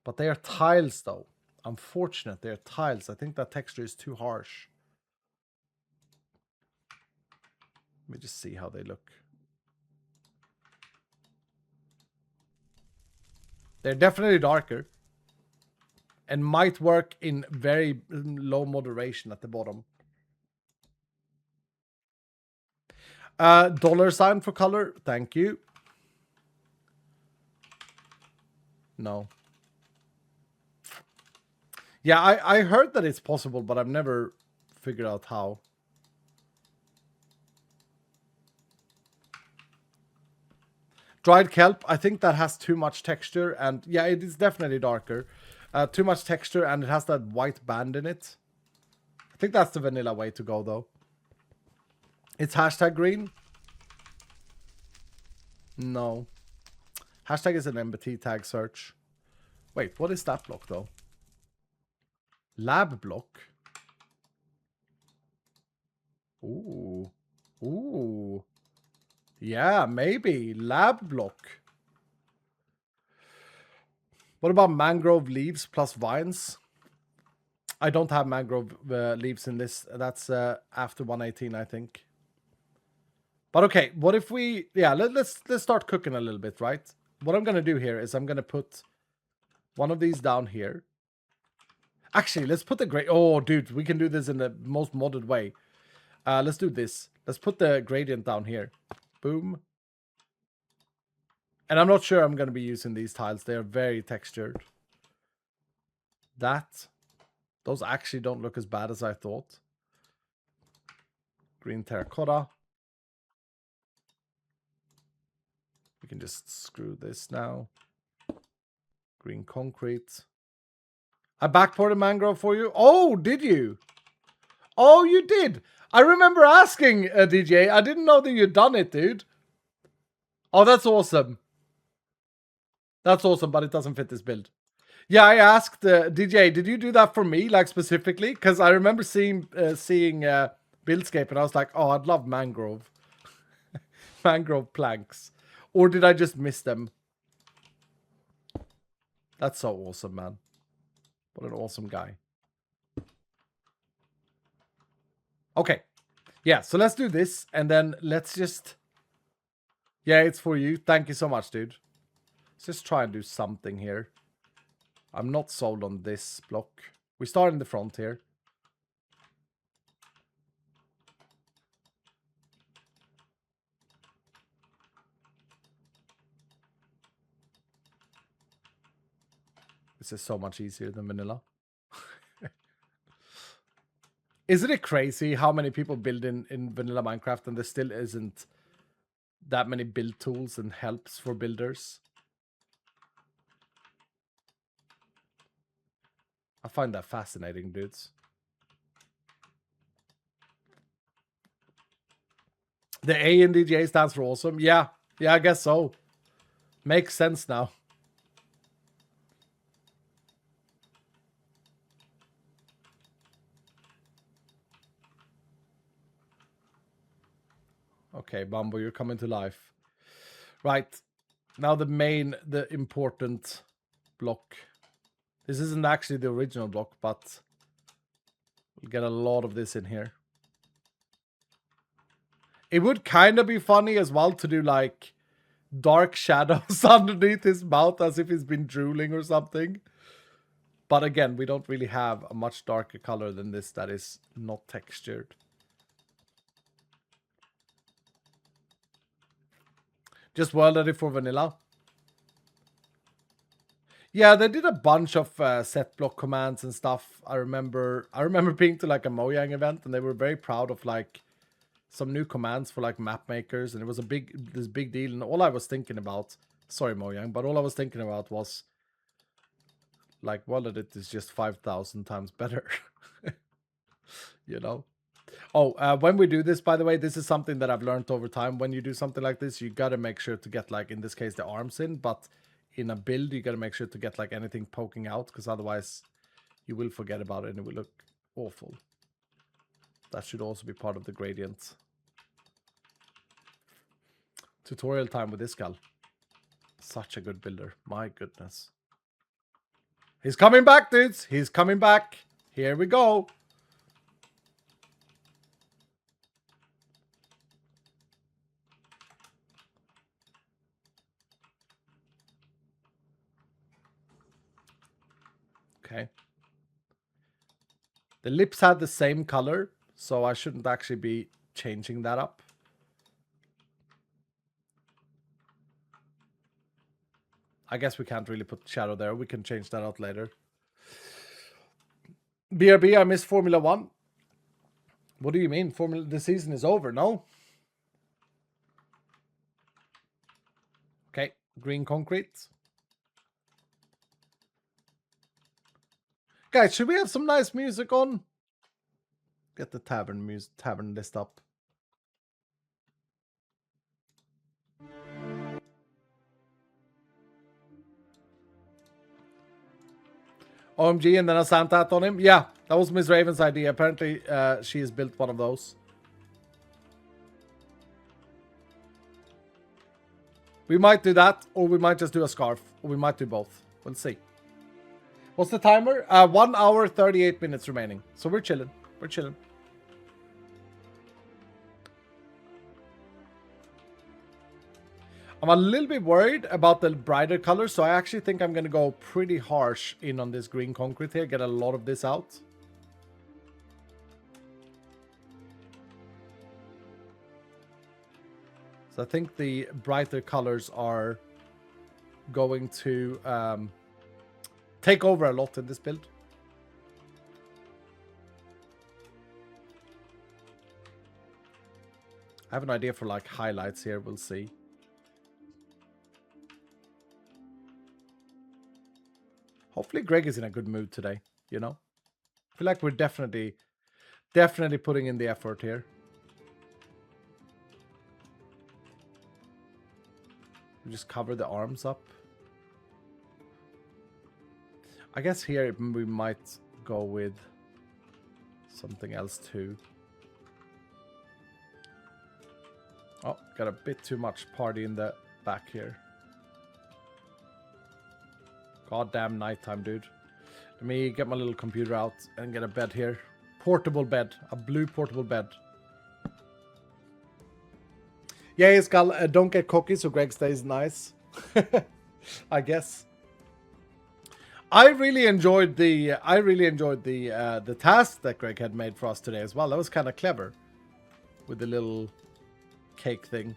But they are tiles, though. Unfortunate, they are tiles. I think that texture is too harsh. Let me just see how they look. They're definitely darker. And might work in very low moderation at the bottom. $sign for color. Thank you. No. Yeah, I heard that it's possible, but I've never figured out how. Dried kelp, I think that has too much texture, and yeah, it is definitely darker. Too much texture, and it has that white band in it. I think that's the vanilla way to go, though. It's hashtag green. No. Hashtag is an MBT tag search. Wait, what is that block, though? Lab block. Ooh. Ooh. Yeah, maybe. Lab block. What about mangrove leaves plus vines? I don't have mangrove leaves in this. That's after 118, I think. But okay, what if we... Yeah, let's start cooking a little bit, right? What I'm going to do here is I'm going to put one of these down here. Actually, let's put the gray. Oh, dude, we can do this in the most modded way. Let's do this. Let's put the gradient down here. Boom. And I'm not sure I'm going to be using these tiles. They are very textured. Those actually don't look as bad as I thought. Green terracotta. We can just screw this now. Green concrete. I backported mangrove for you. Oh, did you? Oh, you did. I remember asking DJ. I didn't know that you'd done it, dude. Oh, that's awesome. That's awesome, but it doesn't fit this build. Yeah, I asked DJ, did you do that for me, like specifically? Because I remember seeing Buildscape, and I was like, oh, I'd love mangrove. Mangrove planks. Or did I just miss them? That's so awesome, man. What an awesome guy. Okay. Yeah, so let's do this, and then let's just... Yeah, it's for you. Thank you so much, dude. Let's just try and do something here. I'm not sold on this block. We start in the front here. This is so much easier than vanilla. Isn't it crazy how many people build in vanilla Minecraft and there still isn't that many build tools and helps for builders? I find that fascinating, dudes. The A in DJ stands for awesome. Yeah, I guess so. Makes sense now. Okay, Bumbo, you're coming to life. Right. Now the important block. This isn't actually the original block, but we'll get a lot of this in here. It would kind of be funny as well to do like dark shadows underneath his mouth as if he's been drooling or something. But again, we don't really have a much darker color than this that is not textured. Just world edit for vanilla. Yeah, they did a bunch of set block commands and stuff. I remember being to like a Mojang event, and they were very proud of like some new commands for like map makers, and it was this big deal. And all I was thinking about, sorry Mojang, but all I was thinking about was like world edit is just 5,000 times better. You know? Oh, when we do this, by the way, this is something that I've learned over time. When you do something like this, you gotta make sure to get, like, in this case, the arms in. But in a build, you gotta make sure to get, like, anything poking out. Because otherwise, you will forget about it and it will look awful. That should also be part of the gradient. Tutorial time with this gal. Such a good builder. My goodness. He's coming back, dudes. He's coming back. Here we go. Okay. The lips had the same color, so I shouldn't actually be changing that up. I guess we can't really put shadow there. We can change that out later. BRB, I missed Formula 1. What do you mean? The season is over, no? Okay, green concrete. Guys, should we have some nice music on? Get the tavern list up. OMG and then a Santa hat on him. Yeah, that was Miss Raven's idea. Apparently, she has built one of those. We might do that, or we might just do a scarf, or we might do both. We'll see. What's the timer? 1 hour, 38 minutes remaining. So we're chilling. We're chilling. I'm a little bit worried about the brighter colors, so I actually think I'm going to go pretty harsh in on this green concrete here, get a lot of this out. So I think the brighter colors are going to take over a lot in this build. I have an idea for like highlights here, we'll see. Hopefully Greg is in a good mood today, you know? I feel like we're definitely putting in the effort here. We just cover the arms up. I guess here we might go with something else too. Oh, got a bit too much party in the back here. Goddamn nighttime, dude. Let me get my little computer out and get a bed here. Portable bed. A blue portable bed. Yeah, Skull, don't get cocky so Greg stays nice. I guess. I really enjoyed the task that Greg had made for us today as well. That was kind of clever. With the little cake thing.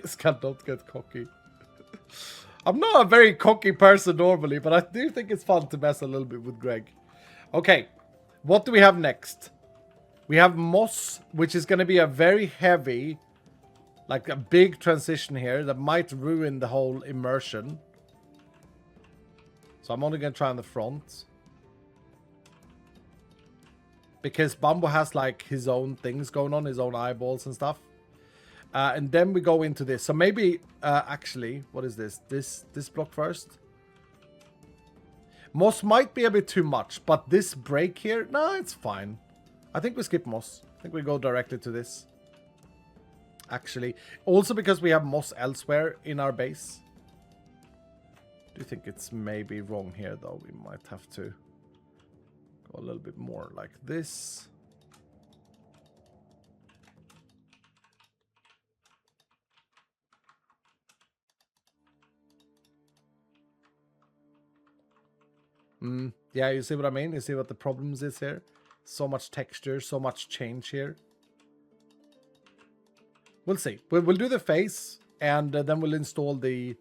Skull, don't get cocky. I'm not a very cocky person normally, but I do think it's fun to mess a little bit with Greg. Okay, what do we have next? We have moss, which is going to be a very heavy, like a big transition here that might ruin the whole immersion. So I'm only going to try on the front. Because Bambo has like his own things going on, his own eyeballs and stuff. And then we go into this. So maybe, actually, what is this? This block first. Moss might be a bit too much, but this break here, no, it's fine. I think we skip moss. I think we go directly to this. Actually, also because we have moss elsewhere in our base. Do you think it's maybe wrong here, though? We might have to go a little bit more like this. Yeah, you see what I mean? You see what the problems is here? So much texture, so much change here. We'll see. We'll do the face, and then we'll install the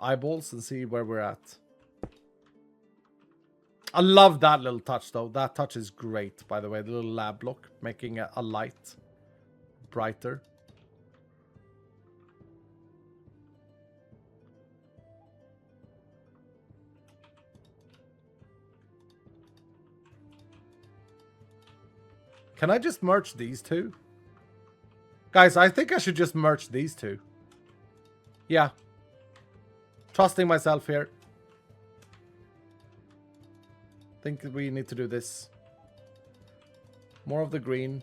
eyeballs and see where we're at. I love that little touch, though. That touch is great, by the way. The little lab block, making a light brighter. Can I just merge these two? Guys, I think I should just merge these two. Yeah. Trusting myself here. Think we need to do this. More of the green.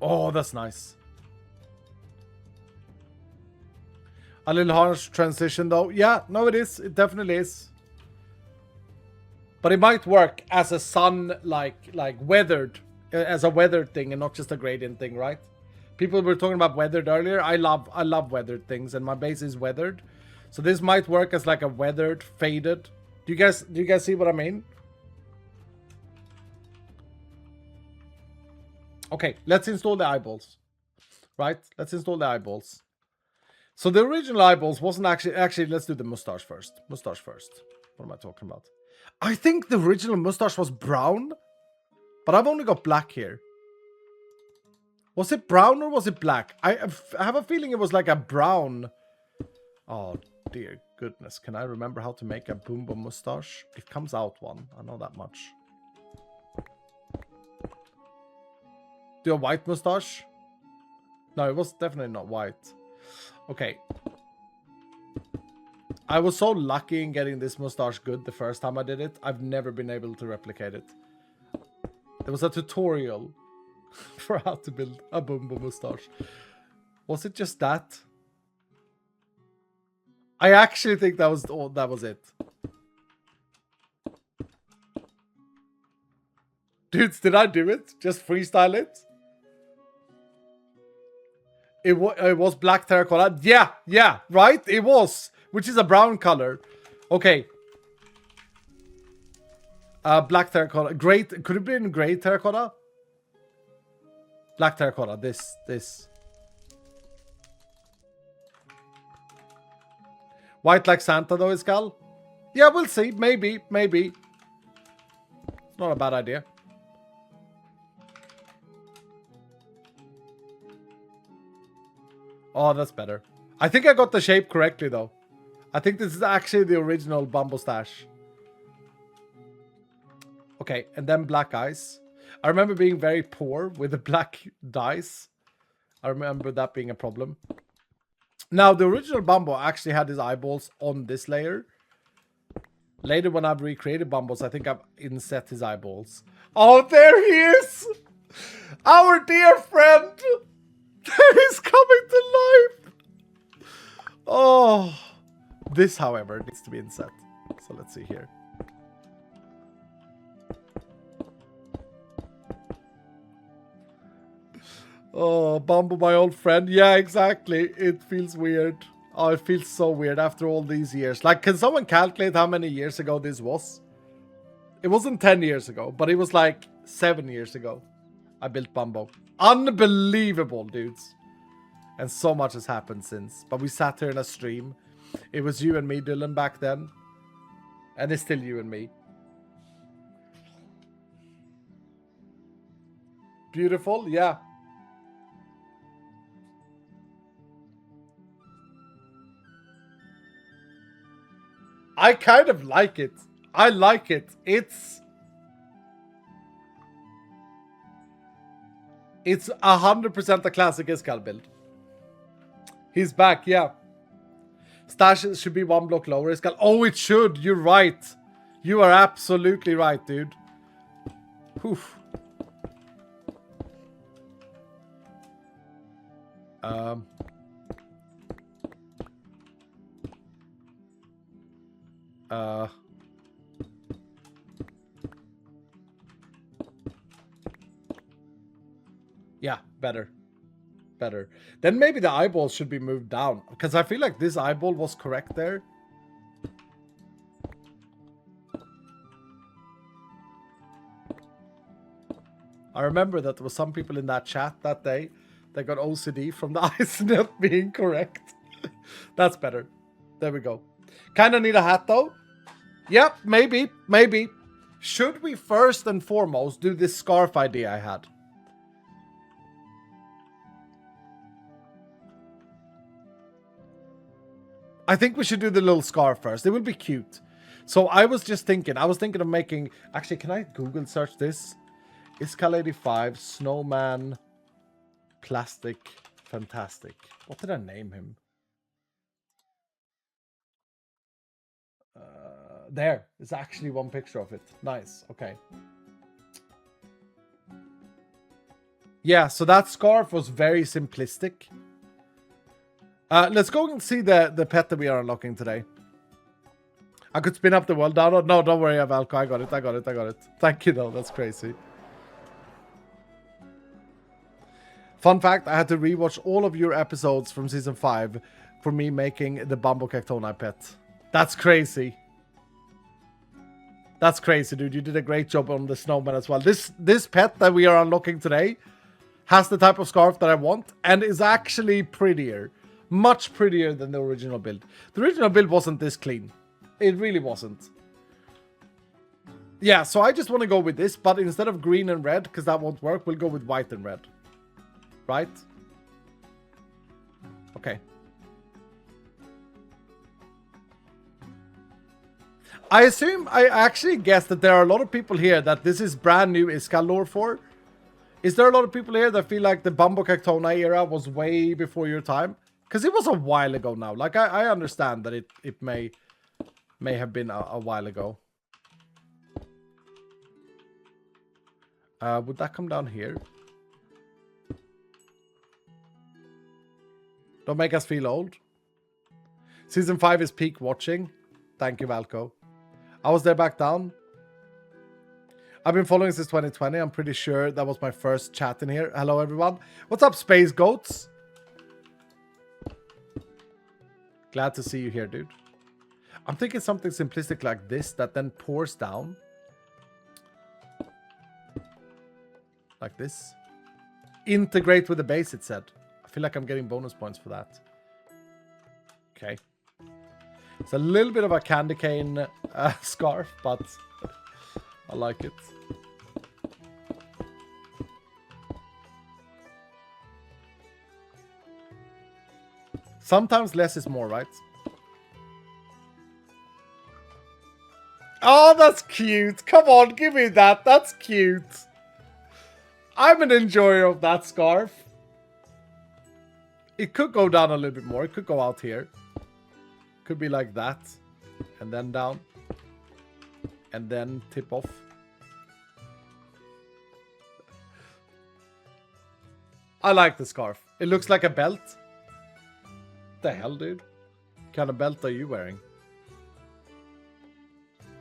Oh, that's nice. A little harsh transition, though. Yeah, no, it is. It definitely is. But it might work as a sun, like weathered, as a weathered thing, and not just a gradient thing, right? People were talking about weathered earlier. I love weathered things, and my base is weathered, so this might work as like a weathered, faded. Do you guys see what I mean? Okay, let's install the eyeballs. Right? Let's install the eyeballs. So the original eyeballs wasn't actually, let's do the mustache first. Mustache first. What am I talking about? I think the original mustache was brown, but I've only got black here. Was it brown or was it black? I have a feeling it was like a brown. Oh, dear goodness. Can I remember how to make a Boom Boom mustache? It comes out one. I know that much. Do a white mustache? No, it was definitely not white. Okay. I was so lucky in getting this mustache good the first time I did it. I've never been able to replicate it. There was a tutorial for how to build a Bumbo mustache. Was it just that? I actually think that was it. Dudes, did I do it? Just freestyle it? It was black terracotta. Yeah, right? It was. Which is a brown color. Okay. Black terracotta. Great. Could it be in gray terracotta? Black terracotta. This. White like Santa though, Iskal? Yeah, we'll see. Maybe. It's not a bad idea. Oh, that's better. I think I got the shape correctly, though. I think this is actually the original Bumbo stash. Okay, and then black eyes. I remember being very poor with the black dice. I remember that being a problem. Now, the original Bumbo actually had his eyeballs on this layer. Later, when I've recreated Bumbos, I think I've inset his eyeballs. Oh, there he is! Our dear friend! He's coming to life! Oh. This, however, needs to be inset. So let's see here. Oh, Bumbo, my old friend. Yeah, exactly. It feels weird. Oh, it feels so weird after all these years. Like, can someone calculate how many years ago this was? It wasn't 10 years ago, but it was like 7 years ago. I built Bumbo. Unbelievable, dudes. And so much has happened since. But we sat here in a stream. It was you and me, Dylan, back then. And it's still you and me. Beautiful, yeah. I kind of like it. I like it. It's 100% a classic Iskal build. He's back, yeah. Stashes should be one block lower. Iskal. Oh, it should. You're right. You are absolutely right, dude. Whew. Yeah, better. Better. Then maybe the eyeballs should be moved down. Because I feel like this eyeball was correct there. I remember that there was some people in that chat that day that got OCD from the eyes not being correct. That's better. There we go. Kind of need a hat though. Yep, maybe. Should we first and foremost do this scarf idea I had? I think we should do the little scarf first. It will be cute. So I was thinking of making... Actually, can I Google search this? Iskal 85, Snowman, Plastic, Fantastic. What did I name him? There. There's actually one picture of it. Nice. Okay. Yeah, so that scarf was very simplistic. Let's go and see the pet that we are unlocking today. I could spin up the world download. No, don't worry, Valko. I got it. Thank you, though. That's crazy. Fun fact, I had to rewatch all of your episodes from Season 5 for me making the Bumbo Cactoni pet. That's crazy. That's crazy, dude. You did a great job on the snowman as well. This pet that we are unlocking today has the type of scarf that I want and is actually prettier. Much prettier than the original build. The original build wasn't this clean. It really wasn't. Yeah, so I just want to go with this, but instead of green and red, because that won't work, we'll go with white and red. Right? Okay. I actually guess that there are a lot of people here that this is brand new Iskal lore for. Is there a lot of people here that feel like the Bumbo Cactoni era was way before your time? Because it was a while ago now. Like, I understand that it may have been a while ago. Would that come down here? Don't make us feel old. Season 5 is peak watching. Thank you, Valko. I was there back down. I've been following since 2020. I'm pretty sure that was my first chat in here. Hello, everyone. What's up, Space Goats? Glad to see you here, dude. I'm thinking something simplistic like this that then pours down. Like this. Integrate with the base, it said. I feel like I'm getting bonus points for that. Okay. It's a little bit of a candy cane scarf, but I like it. Sometimes less is more, right? Oh, that's cute. Come on, give me that. That's cute. I'm an enjoyer of that scarf. It could go down a little bit more. It could go out here. Could be like that. And then down. And then tip off. I like the scarf. It looks like a belt. The hell, dude? What kind of belt are you wearing?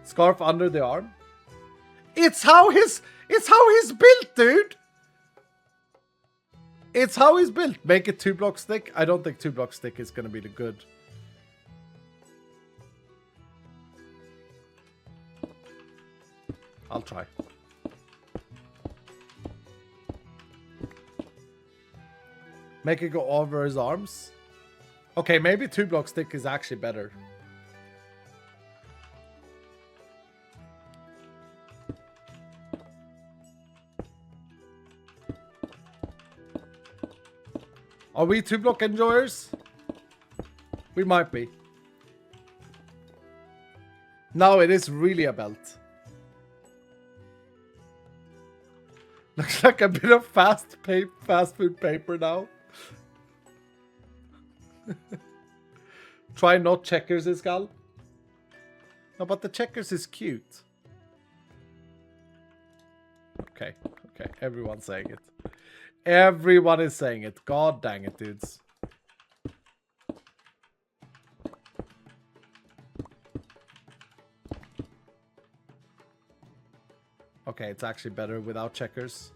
Scarf under the arm? It's how he's built, dude. It's how he's built. Make it 2 blocks thick. I don't think 2 blocks thick is gonna be the good. I'll try. Make it go over his arms. Okay, maybe 2 blocks thick is actually better. Are we 2 block enjoyers? We might be. No, it is really a belt. Looks like a bit of fast food paper now. Try not checkers, Iskal. No, but the checkers is cute. Okay, okay. Everyone's saying it. Everyone is saying it. God dang it, dudes. Okay, it's actually better without checkers.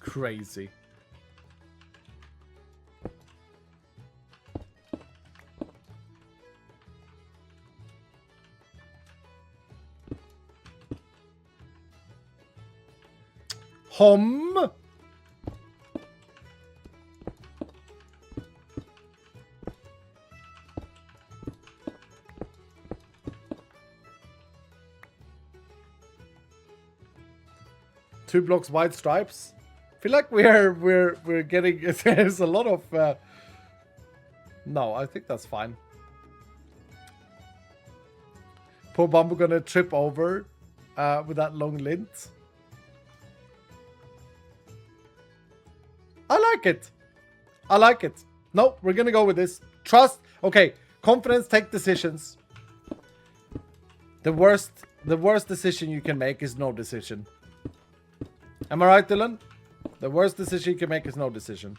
Crazy. Hom. Two blocks wide stripes. I feel like we're getting there's a lot of no, I think that's fine. Poor Bumble gonna trip over with that long lint. I like it. I like it. No, we're gonna go with this. Trust. Okay, confidence, take decisions. The worst decision you can make is no decision. Am I right, Dylan? The worst decision you can make is no decision.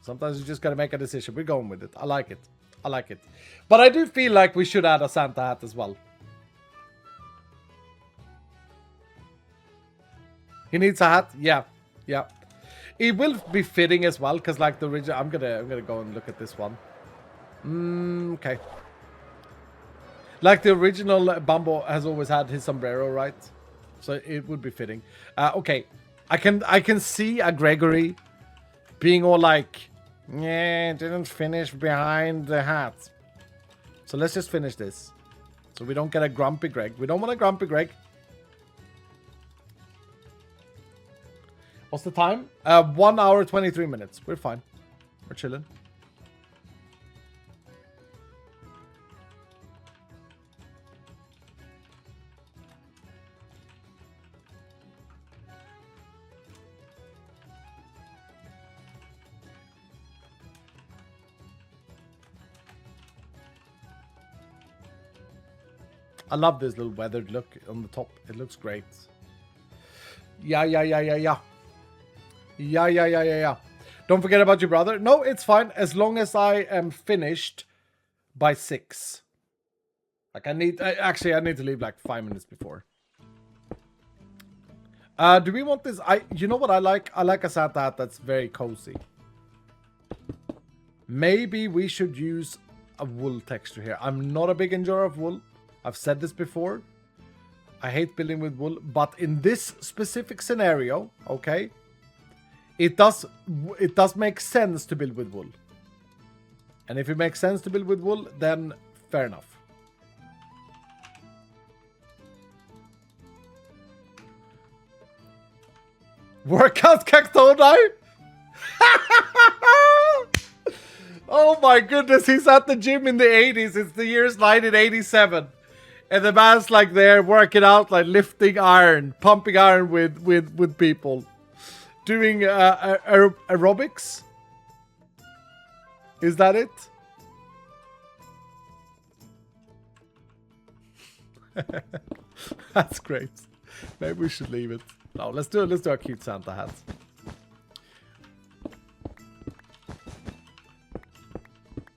Sometimes you just gotta make a decision. We're going with it. I like it. I like it. But I do feel like we should add a Santa hat as well. He needs a hat? Yeah. Yeah. It will be fitting as well, because like the original... I'm gonna go and look at this one. Okay. Like the original Bumbo has always had his sombrero, right? So it would be fitting. Okay. I can see a Gregory being all like, yeah, didn't finish behind the hat. So let's just finish this. So we don't get a grumpy Greg. We don't want a grumpy Greg. What's the time? 1 hour, 23 minutes. We're fine. We're chilling. I love this little weathered look on the top. It looks great. Yeah. Yeah. Don't forget about your brother. No, it's fine. As long as I am finished by 6. Like I need to leave like 5 minutes before. Do we want this? You know what I like? I like a Santa hat that's very cozy. Maybe we should use a wool texture here. I'm not a big enjoyer of wool. I've said this before. I hate building with wool, but in this specific scenario, okay, it does make sense to build with wool. And if it makes sense to build with wool, then fair enough. Workout Cactoni? Oh my goodness, he's at the gym in the 80s. It's the year's 1987. And the man's like there working out, like lifting iron, pumping iron with people. Doing aerobics? Is that it? That's great. Maybe we should leave it. No, let's do a cute Santa hat.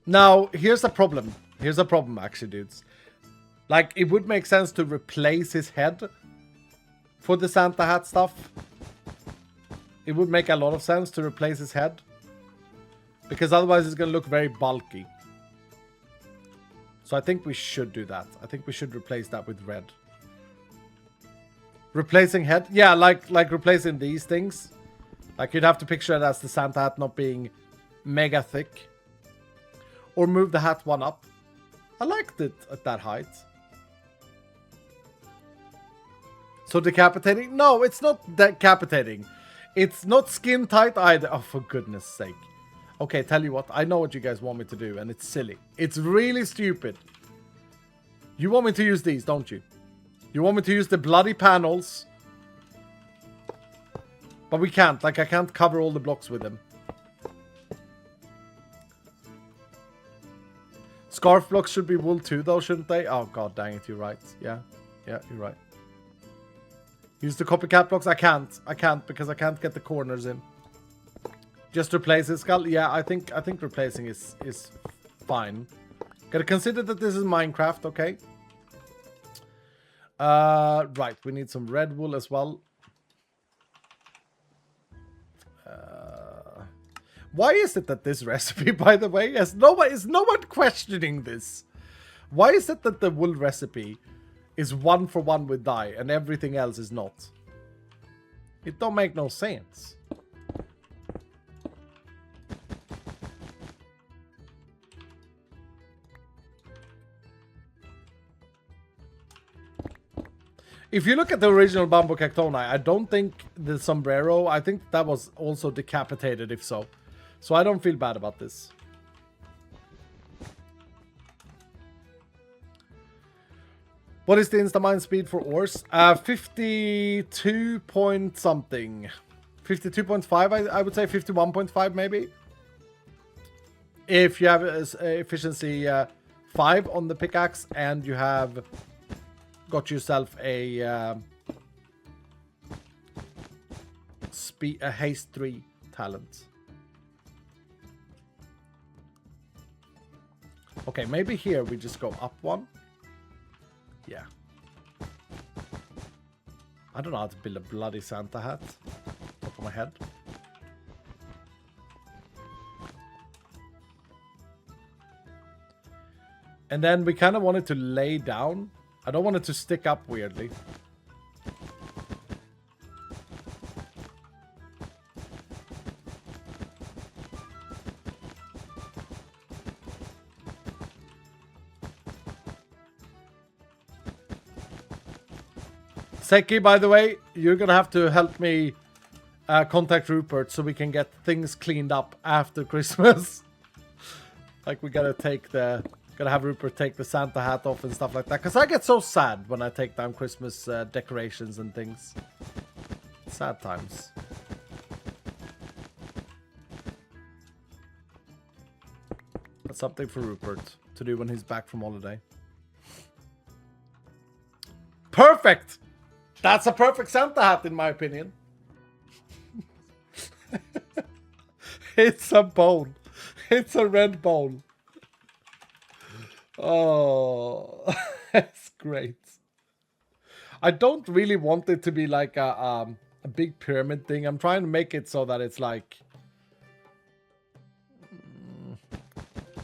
Now, here's a problem. Here's a problem, actually, dudes. Like, it would make sense to replace his head for the Santa hat stuff. It would make a lot of sense to replace his head. Because otherwise it's going to look very bulky. So I think we should do that. I think we should replace that with red. Replacing head? Yeah, like replacing these things. Like you'd have to picture it as the Santa hat not being mega thick. Or move the hat one up. I liked it at that height. So decapitating? No, it's not decapitating. It's not skin tight either. Oh, for goodness sake. Okay, tell you what. I know what you guys want me to do, and it's silly. It's really stupid. You want me to use these, don't you? You want me to use the bloody panels. But we can't. Like, I can't cover all the blocks with them. Scarf blocks should be wool too, though, shouldn't they? Oh, god dang it, you're right. Yeah, you're right. Use the copycat blocks? I can't because I can't get the corners in. Just replace his skull? Yeah, I think replacing is fine. Gotta consider that this is Minecraft, okay? Right, we need some red wool as well. Why is it that this recipe, by the way, is no one questioning this? Why is it that the wool recipe is 1-for-1 with dye and everything else is not? It don't make no sense. If you look at the original Bamboo Cactoni, I don't think the sombrero, I think that was also decapitated if so. So I don't feel bad about this. What is the Instamind speed for ores? 52 point something. 52.5, I would say 51.5 maybe. If you have efficiency 5 on the pickaxe and you have got yourself a haste 3 talent. Okay, maybe here we just go up 1. Yeah. I don't know how to build a bloody Santa hat. Top of my head. And then we kind of want it to lay down. I don't want it to stick up weirdly. Seki, by the way, you're gonna have to help me contact Rupert so we can get things cleaned up after Christmas. Like we gotta have Rupert take the Santa hat off and stuff like that. Because I get so sad when I take down Christmas decorations and things. Sad times. That's something for Rupert to do when he's back from holiday. Perfect! That's a perfect Santa hat in my opinion. It's a bone. It's a red bone. Oh, that's great. I don't really want it to be like a big pyramid thing. I'm trying to make it so that it's like...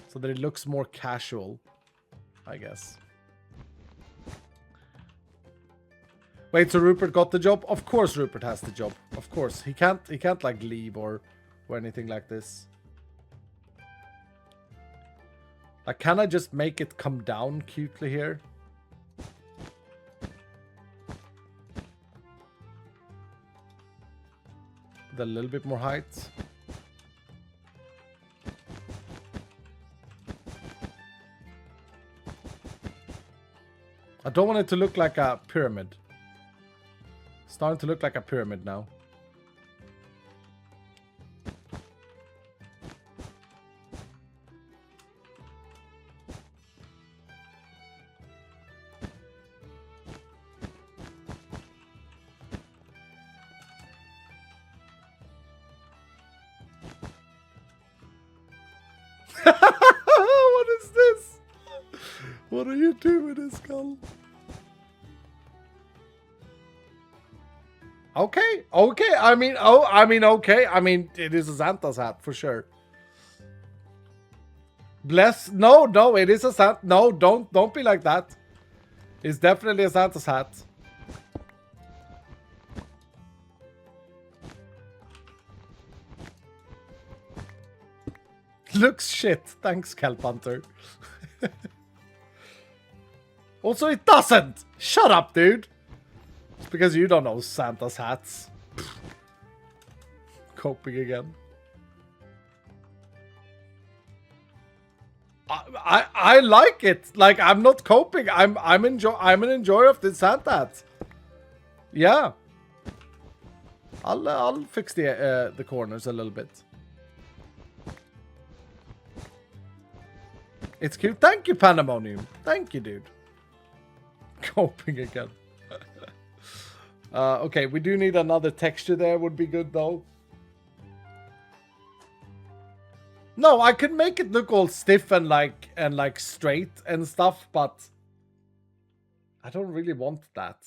so that it looks more casual, I guess. Wait, so Rupert got the job? Of course Rupert has the job. Of course. He can't like leave or anything like this. Like, can I just make it come down cutely here? With a little bit more height. I don't want it to look like a pyramid. It's starting to look like a pyramid now. What is this? What are you doing, Skull? Okay, okay. I mean, okay. I mean, it is a Santa's hat for sure. Bless. No, it is a Santa. No, don't be like that. It's definitely a Santa's hat. Looks shit. Thanks, Kelp Hunter. Also, it doesn't. Shut up, dude. It's because you don't know Santa's hats. Coping again. I like it. Like, I'm not coping. I'm an enjoyer of the Santa hat. Yeah. I'll fix the corners a little bit. It's cute. Thank you, Pandemonium. Thank you, dude. Coping again. Okay, we do need another texture there. Would be good, though. No, I could make it look all stiff and like straight and stuff, but I don't really want that.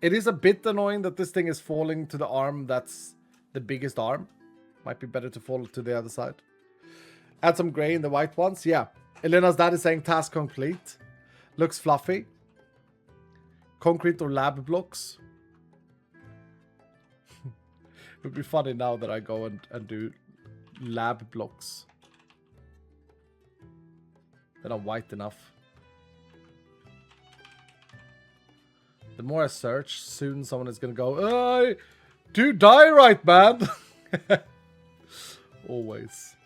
It is a bit annoying that this thing is falling to the arm that's the biggest arm. Might be better to fall to the other side. Add some gray in the white ones. Yeah. Elena's dad is saying task complete. Looks fluffy. Concrete or lab blocks. It would be funny now that I go and do lab blocks that are white enough. The more I search, soon someone is going to go, "Hey, do die right, man." Always.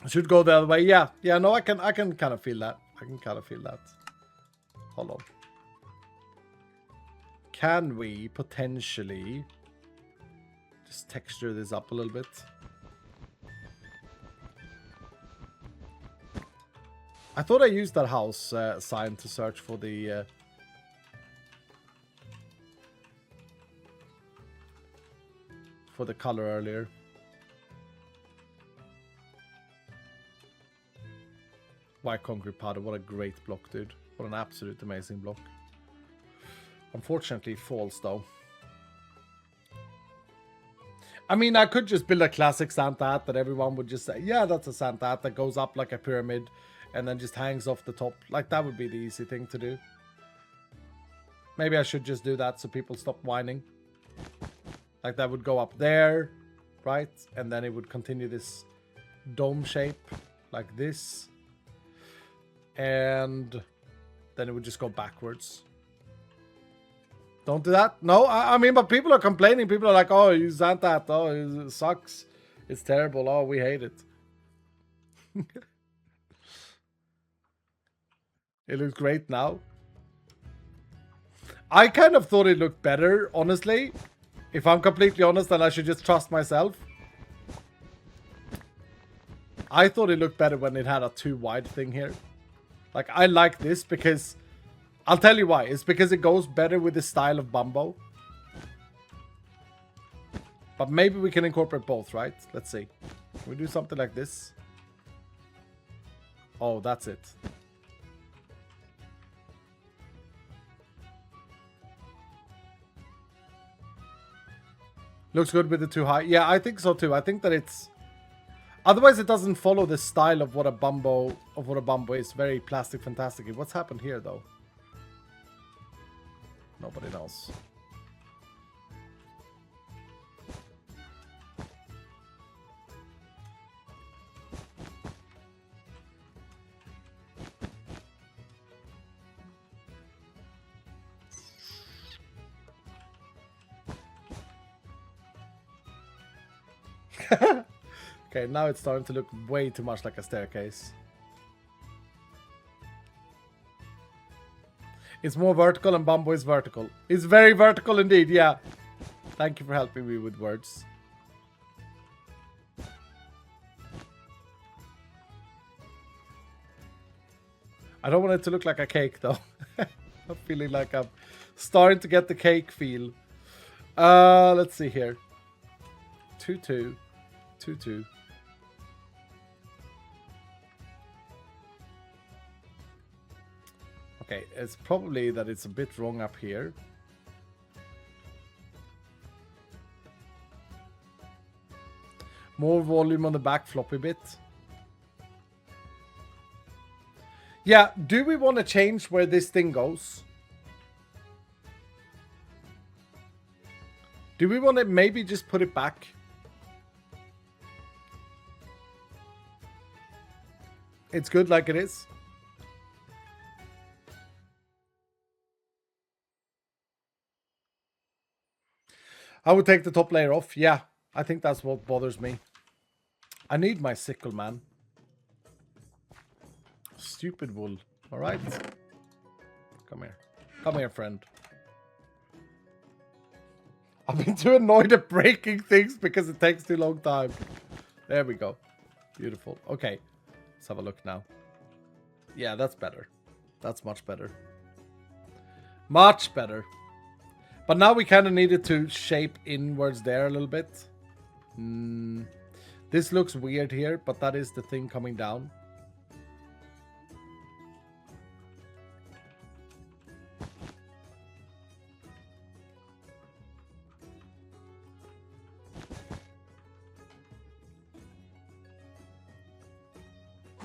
I should go the other way. Yeah, no, I can kind of feel that. I can kind of feel that. Hold on. Can we potentially just texture this up a little bit? I thought I used that house sign to search for the color earlier. White concrete powder, what a great block, dude. What an absolute amazing block. Unfortunately, false though. I mean, I could just build a classic Santa hat that everyone would just say, yeah, that's a Santa hat that goes up like a pyramid and then just hangs off the top. Like, that would be the easy thing to do. Maybe I should just do that so people stop whining. Like, that would go up there, right? And then it would continue this dome shape like this. And then it would just go backwards. Don't do that. No, I mean, but people are complaining. People are like, oh, you Santa hat. Oh, it sucks. It's terrible. Oh, we hate it. It looks great now. I kind of thought it looked better, honestly. If I'm completely honest, then I should just trust myself. I thought it looked better when it had a too wide thing here. Like, I like this because I'll tell you why. It's because it goes better with the style of Bumbo. But maybe we can incorporate both, right? Let's see. Can we do something like this? Oh, that's it. Looks good with the too high. Yeah, I think so too. I think that it's... Otherwise, it doesn't follow the style of what a Bumbo is. Very plastic fantastic. What's happened here, though? Nobody knows. Okay, now it's starting to look way too much like a staircase. It's more vertical and Bumbo is vertical. It's very vertical indeed, yeah. Thank you for helping me with words. I don't want it to look like a cake though. I'm feeling like I'm starting to get the cake feel. Let's see here. 2-2. 2-2. Okay, it's probably that it's a bit wrong up here. More volume on the back floppy bit. Yeah, do we want to change where this thing goes? Do we want to maybe just put it back? It's good like it is. I would take the top layer off. Yeah, I think that's what bothers me. I need my sickle, man. Stupid wool. All right. Come here. Come here, friend. I've been too annoyed at breaking things because it takes too long time. There we go. Beautiful. Okay. Let's have a look now. Yeah, that's better. That's much better. Much better. But now we kind of needed to shape inwards there a little bit. This looks weird here, but that is the thing coming down.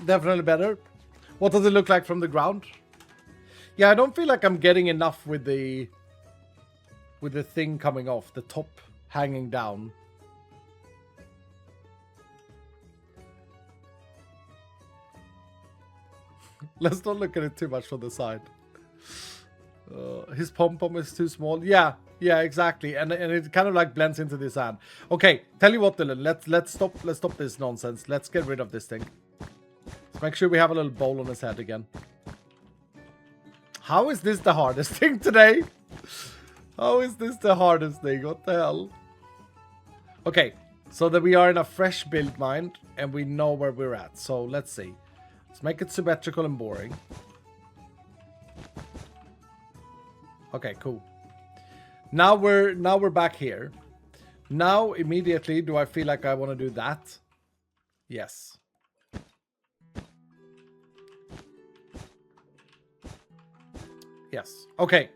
Definitely better. What does it look like from the ground? Yeah, I don't feel like I'm getting enough with the thing coming off, the top hanging down. Let's not look at it too much from the side. His pom-pom is too small. Yeah, exactly. And it kind of like blends into this hand. Okay, tell you what, Dylan, let's stop this nonsense. Let's get rid of this thing. Let's make sure we have a little bowl on his head again. How is this the hardest thing today? How is this the hardest thing? What the hell? Okay, so that we are in a fresh build mind and we know where we're at. So let's see. Let's make it symmetrical and boring. Okay, cool. Now we're back here. Now immediately do I feel like I want to do that? Yes. Yes. Okay.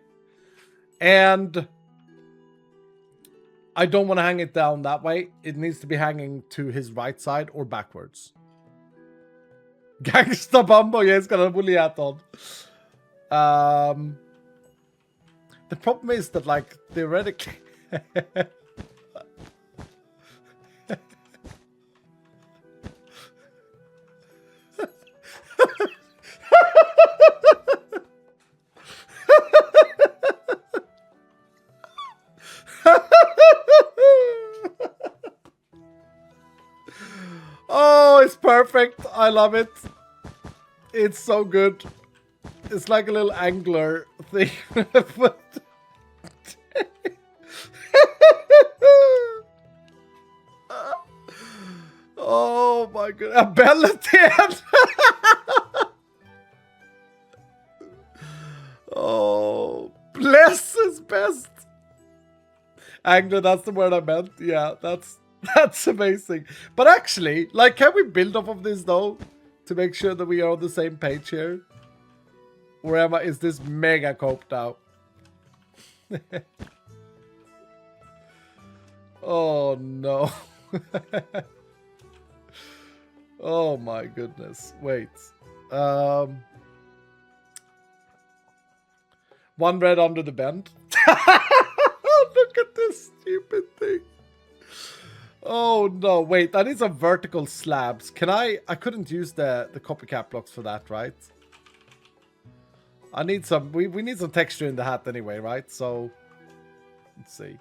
And I don't want to hang it down that way. It needs to be hanging to his right side or backwards. Gangsta Bumbo, yeah, it's got a woolly hat on. The problem is that, like, theoretically... Oh, it's perfect. I love it. It's so good. It's like a little angler thing. Oh my god. A Bellatian. Oh best. Angler, that's the word I meant. Yeah, that's amazing. But actually, like, can we build off of this though? To make sure that we are on the same page here? Or is this mega coped now? Oh no. Oh my goodness. Wait. One red under the bend. Look at this stupid thing. Oh no, wait, I need some vertical slabs. Can I couldn't use the copycat blocks for that, right? I need some, we need some texture in the hat anyway, right? So, let's see.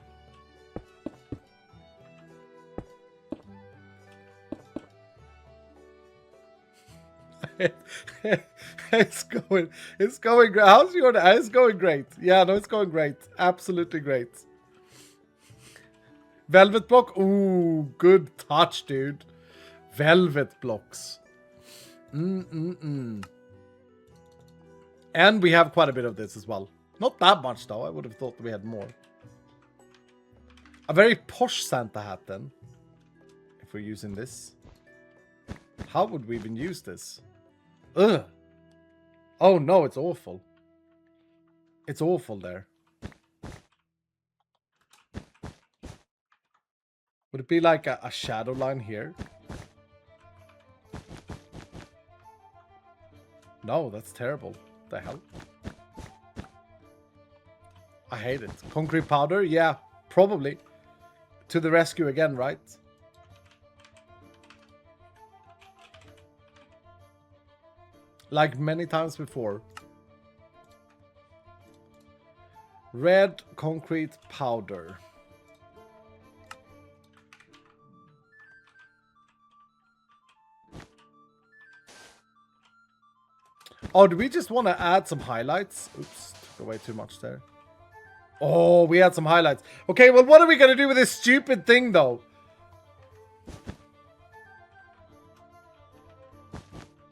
It's going great. How's your, it's going great. Yeah, no, it's going great. Absolutely great. Velvet block. Ooh, good touch, dude. Velvet blocks. And we have quite a bit of this as well. Not that much, though. I would have thought we had more. A very posh Santa hat, then. If we're using this. How would we even use this? Ugh. Oh, no, it's awful. It's awful there. Would it be like a shadow line here? No, that's terrible. What the hell? I hate it. Concrete powder? Yeah, probably. To the rescue again, right? Like many times before. Red concrete powder. Oh, do we just want to add some highlights? Oops, took away too much there. Oh, we had some highlights. Okay, well, what are we going to do with this stupid thing, though?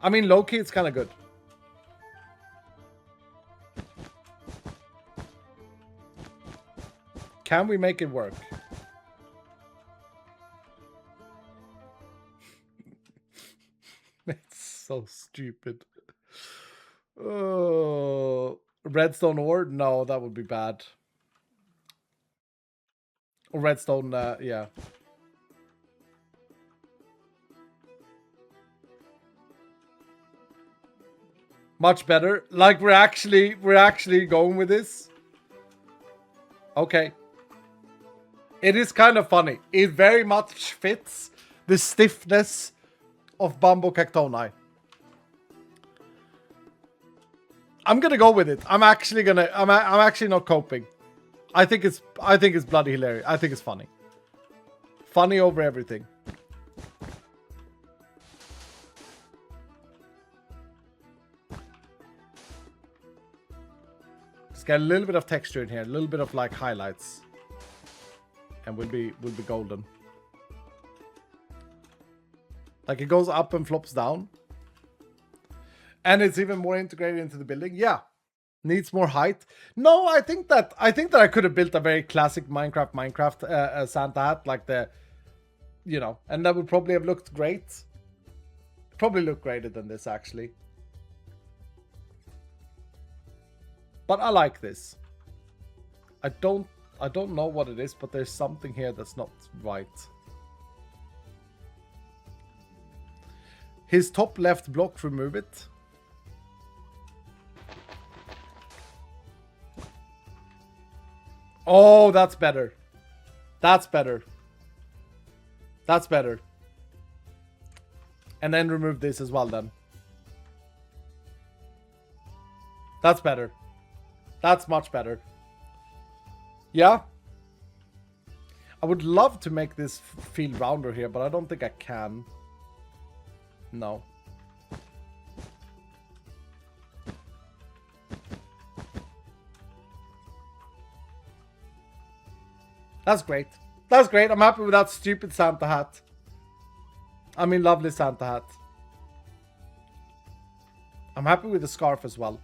I mean, low-key, it's kind of good. Can we make it work? It's so stupid. Oh, redstone ore? No, that would be bad. Or redstone, yeah. Much better. Like we're actually going with this. Okay. It is kind of funny. It very much fits the stiffness of Bambo Cactoni. I'm gonna go with it. I'm actually not coping. I think it's bloody hilarious. I think it's funny. Funny over everything. Just get a little bit of texture in here, a little bit of like highlights. And we'll be golden. Like it goes up and flops down. And it's even more integrated into the building. Yeah. Needs more height. No, I think that I could have built a very classic Minecraft Santa hat, like the, you know, and that would probably have looked great. Probably look greater than this actually. But I like this. I don't know what it is, but there's something here that's not right. His top left block, remove it. Oh, that's better. That's better. That's better. And then remove this as well then. That's better. That's much better. Yeah. I would love to make this feel rounder here, but I don't think I can. No. That's great. That's great. I'm happy with that stupid Santa hat. I mean, lovely Santa hat. I'm happy with the scarf as well.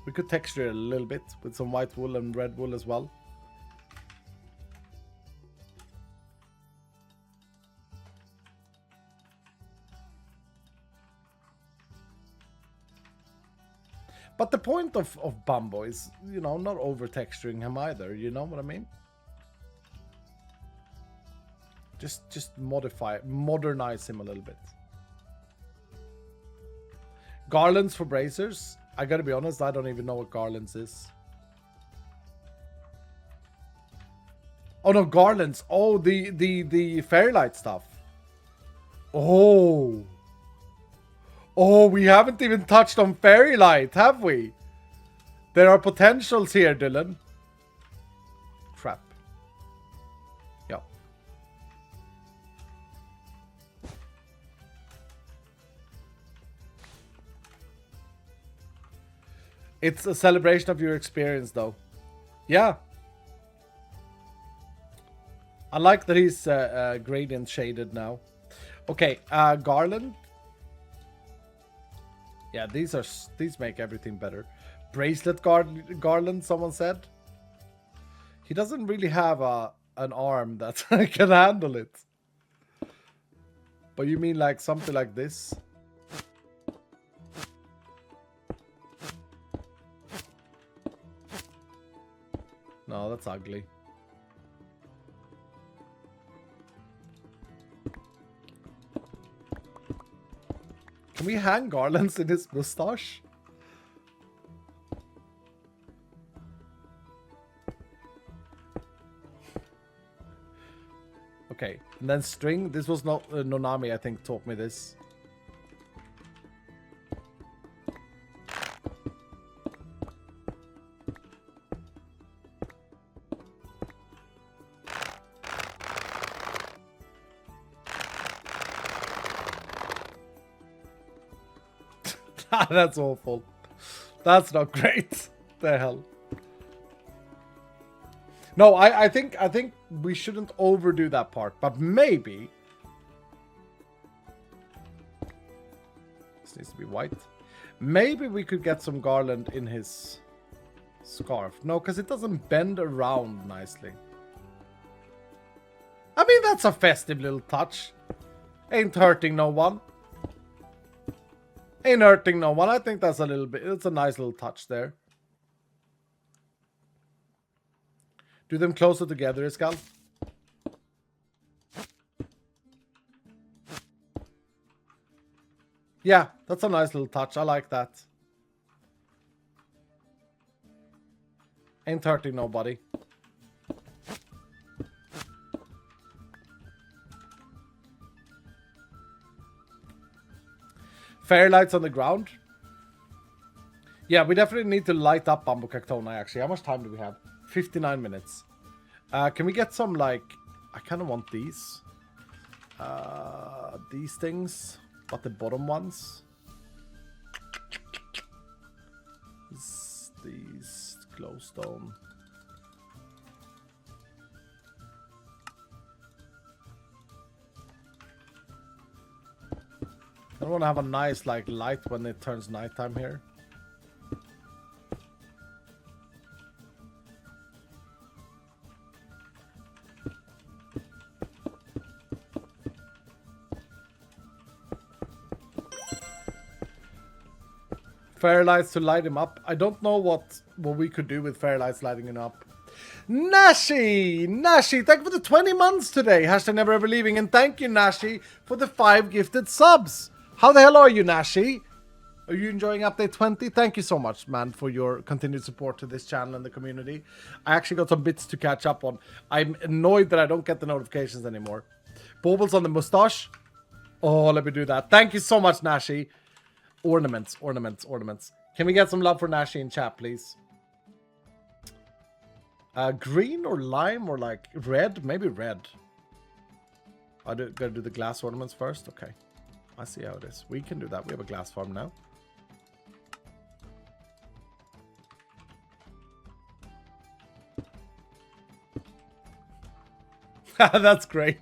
We could texture it a little bit with some white wool and red wool as well. But the point of Bumbo is, you know, not over texturing him either. You know what I mean? Just modernize him a little bit. Garlands for bracers. I gotta be honest, I don't even know what garlands is. Oh no, garlands. Oh, the fairy light stuff. Oh. Oh, we haven't even touched on fairy light, have we? There are potentials here, Dylan. Crap. Yeah. It's a celebration of your experience, though. Yeah. I like that he's gradient shaded now. Okay, garland. Yeah, these make everything better. Bracelet garland, someone said. He doesn't really have an arm that can handle it. But you mean like something like this? No, that's ugly. Can we hang garlands in his mustache? Okay, and then string. This was not Nonami, I think, taught me this. That's awful. That's not great. The hell. No, I think we shouldn't overdo that part, but maybe this needs to be white. Maybe we could get some garland in his scarf. No, because it doesn't bend around nicely. I mean, that's a festive little touch. Ain't hurting no one. Ain't hurting no one. I think that's a little bit. It's a nice little touch there. Do them closer together, Iskal. Yeah, that's a nice little touch. I like that. Ain't hurting nobody. Fairy lights on the ground. Yeah, we definitely need to light up Bambu Cactona, actually. How much time do we have? 59 minutes. Can we get some, like... I kind of want these. These things. But the bottom ones. These glowstone. I want to have a nice like light when it turns nighttime here. Fairy lights to light him up. I don't know what we could do with fairy lights lighting him up. Nashi! Nashi, thank you for the 20 months today. Hashtag never ever leaving. And thank you, Nashi, for the 5 gifted subs. How the hell are you, Nashi? Are you enjoying update 20? Thank you so much, man, for your continued support to this channel and the community. I actually got some bits to catch up on. I'm annoyed that I don't get the notifications anymore. Baubles on the mustache. Oh, let me do that. Thank you so much, Nashi. Ornaments, ornaments, ornaments. Can we get some love for Nashi in chat, please? Green or lime or like red? Maybe red. I gotta do the glass ornaments first. Okay. I see how it is. We can do that. We have a glass farm now. That's great.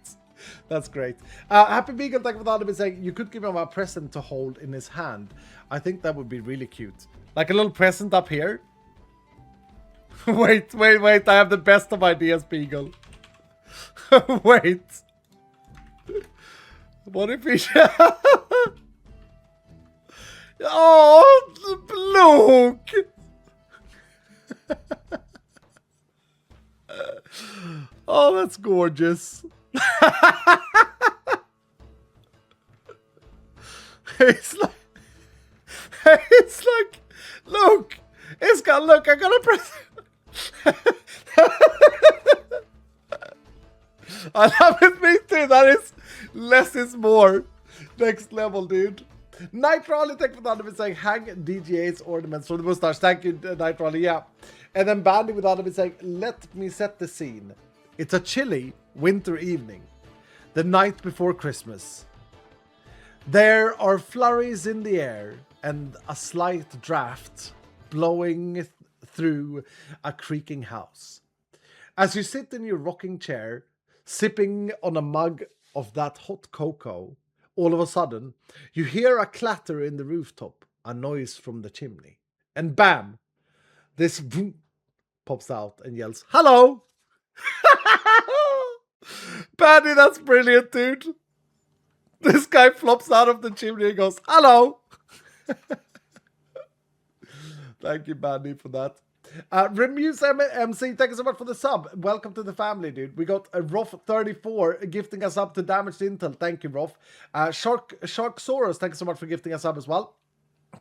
That's great. Happy Vegan, thank you for the other bit saying you could give him a present to hold in his hand. I think that would be really cute. Like a little present up here. Wait. I have the best of ideas, Beagle. Wait. What if he... Oh, look! Oh, that's gorgeous. It's like, look, it's got, look, I got a present. I love it, me too. That is, less is more. Next level, dude. Night Raleigh, thank you for that. Saying, hang DGA's ornaments from the mustache. Thank you, Night Raleigh, yeah. And then Bandy without him saying, let me set the scene. It's a chilly winter evening, the night before Christmas. There are flurries in the air and a slight draft blowing through a creaking house. As you sit in your rocking chair, sipping on a mug of that hot cocoa, all of a sudden, you hear a clatter in the rooftop, a noise from the chimney. And bam! This pops out and yells, hello! Paddy, that's brilliant, dude. This guy flops out of the chimney and goes, hello! Thank you, Paddy, for that. Remuse MC, thank you so much for the sub. Welcome to the family, dude. We got Roth34 gifting us up to Damaged Intel. Thank you, Roth. Sharksaurus, thank you so much for gifting us up as well.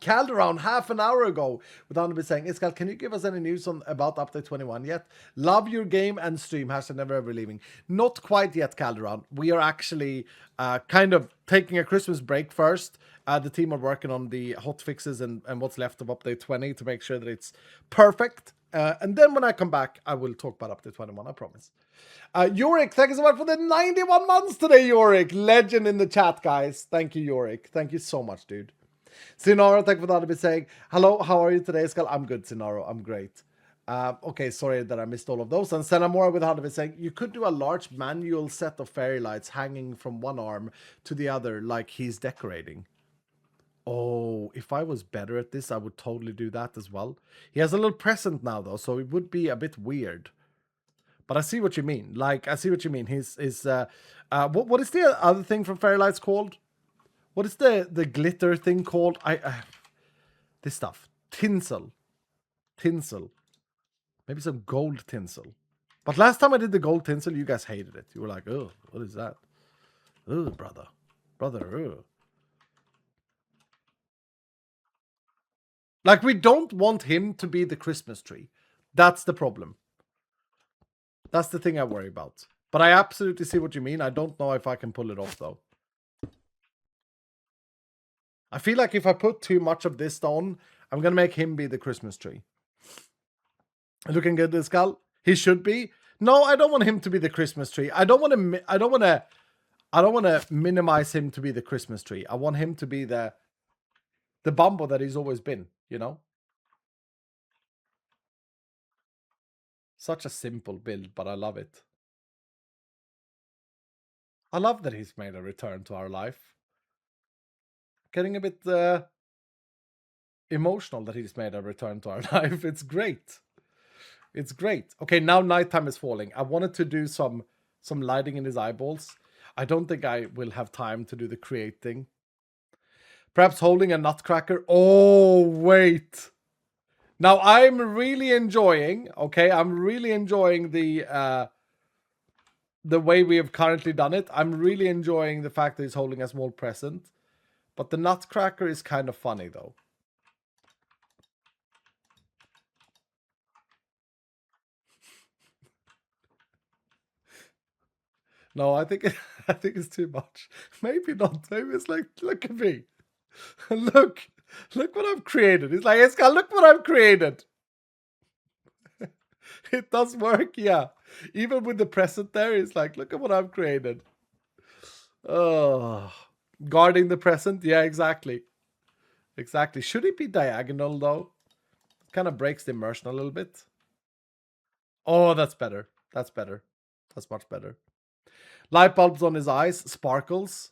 Calderon, half an hour ago, without me saying, Iskal, can you give us any news about Update 21 yet? Love your game and stream, hashtag never ever leaving. Not quite yet, Calderon. We are actually kind of taking a Christmas break first. The team are working on the hot fixes and what's left of Update 20 to make sure that it's perfect. And then when I come back, I will talk about Update 21, I promise. Yorick, thank you so much for the 91 months today, Yorick. Legend in the chat, guys. Thank you, Yorick. Thank you so much, dude. Sinaro, thank you for that. Saying, hello, how are you today, Skull? I'm good, Sinaro. I'm great. Okay, sorry that I missed all of those. And Senamora with Hadavit saying, you could do a large manual set of fairy lights hanging from one arm to the other like he's decorating. Oh, if I was better at this, I would totally do that as well. He has a little present now, though, so it would be a bit weird. But I see what you mean. Like, I see what you mean. What is the other thing from fairy lights called? What is the glitter thing called? This stuff. Tinsel. Maybe some gold tinsel. But last time I did the gold tinsel, you guys hated it. You were like, oh, what is that? Oh, brother. Oh. Like, we don't want him to be the Christmas tree. That's the problem. That's the thing I worry about. But I absolutely see what you mean. I don't know if I can pull it off, though. I feel like if I put too much of this on, I'm going to make him be the Christmas tree. Looking good, this Skull? He should be. No, I don't want him to be the Christmas tree. I don't want to minimize him to be the Christmas tree. I want him to be the Bumbo that he's always been, you know? Such a simple build, but I love it. I love that he's made a return to our life. Getting a bit emotional that he's made a return to our life. It's great. It's great. Okay, now nighttime is falling. I wanted to do some lighting in his eyeballs. I don't think I will have time to do the create thing. Perhaps holding a nutcracker. Oh, wait. Now, I'm really enjoying, okay, I'm really enjoying the way we have currently done it. I'm really enjoying the fact that he's holding a small present. But the nutcracker is kind of funny, though. No, I think it's too much. Maybe not. Maybe it's like, look at me. Look what I've created. It's like, Eska, look what I've created. It does work, yeah. Even with the present there, it's like, look at what I've created. Oh, guarding the present. Yeah, exactly. Exactly. Should it be diagonal, though? It kind of breaks the immersion a little bit. Oh, that's better. That's better. That's much better. Light bulbs on his eyes. Sparkles.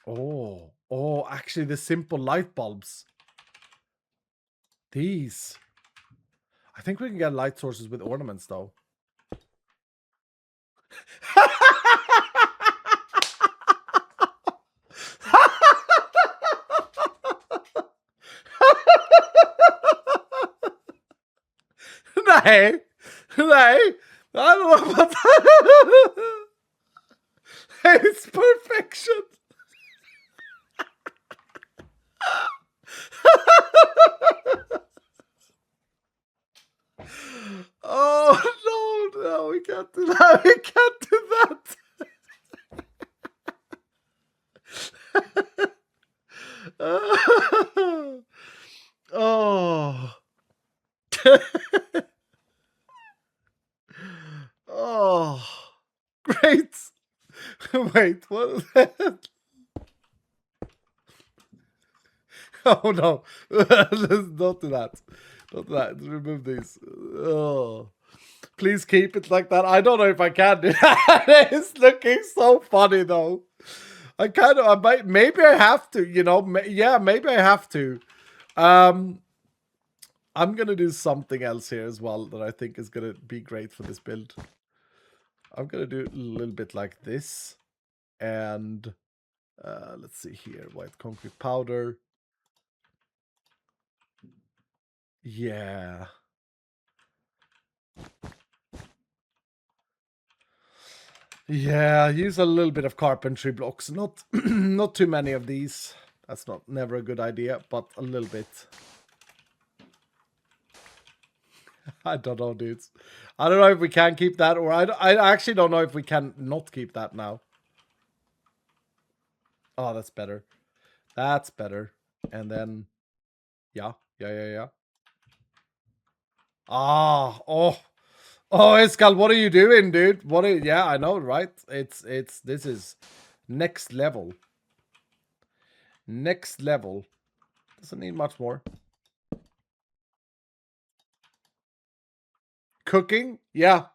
Oh, actually the simple light bulbs. These. I think we can get light sources with ornaments, though. Nej! Nej! I don't know about that. It's perfection. Oh no, we can't do that. We can't do that. Oh. Oh. Great. Wait, what is that? Oh no. Let's not do that. Not that. Remove these. Oh. Please keep it like that. I don't know if I can do that. It's looking so funny though. I might, maybe I have to, you know. Yeah, maybe I have to. I'm gonna do something else here as well that I think is gonna be great for this build. I'm gonna do a little bit like this. And let's see here. White concrete powder. Yeah. Yeah, use a little bit of carpentry blocks. Not not too many of these. That's never a good idea, but a little bit. I don't know, dudes. I don't know if we can keep that, or I actually don't know if we can not keep that now. Oh, that's better. That's better. And then, yeah. Ah, oh, Iskal, what are you doing, dude? Yeah, I know, right? This is next level. Next level. Doesn't need much more. Cooking? Yeah.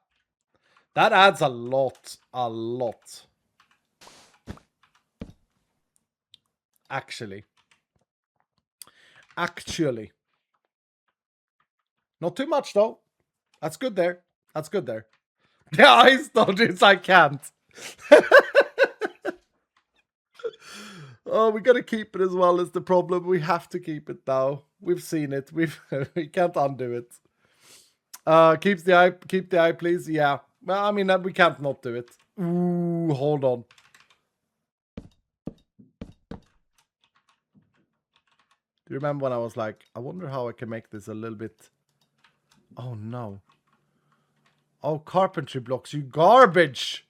That adds a lot. A lot. Actually. Not too much, though. That's good there. That's good there. The eyes, though, dudes, I can't. Oh, we gotta keep it as well as the problem. We have to keep it now. We've seen it. We can't undo it. Keep the eye, please. Yeah. Well, I mean, we can't not do it. Ooh, hold on. Do you remember when I was like, I wonder how I can make this a little bit... Oh, no. Oh, carpentry blocks, you garbage!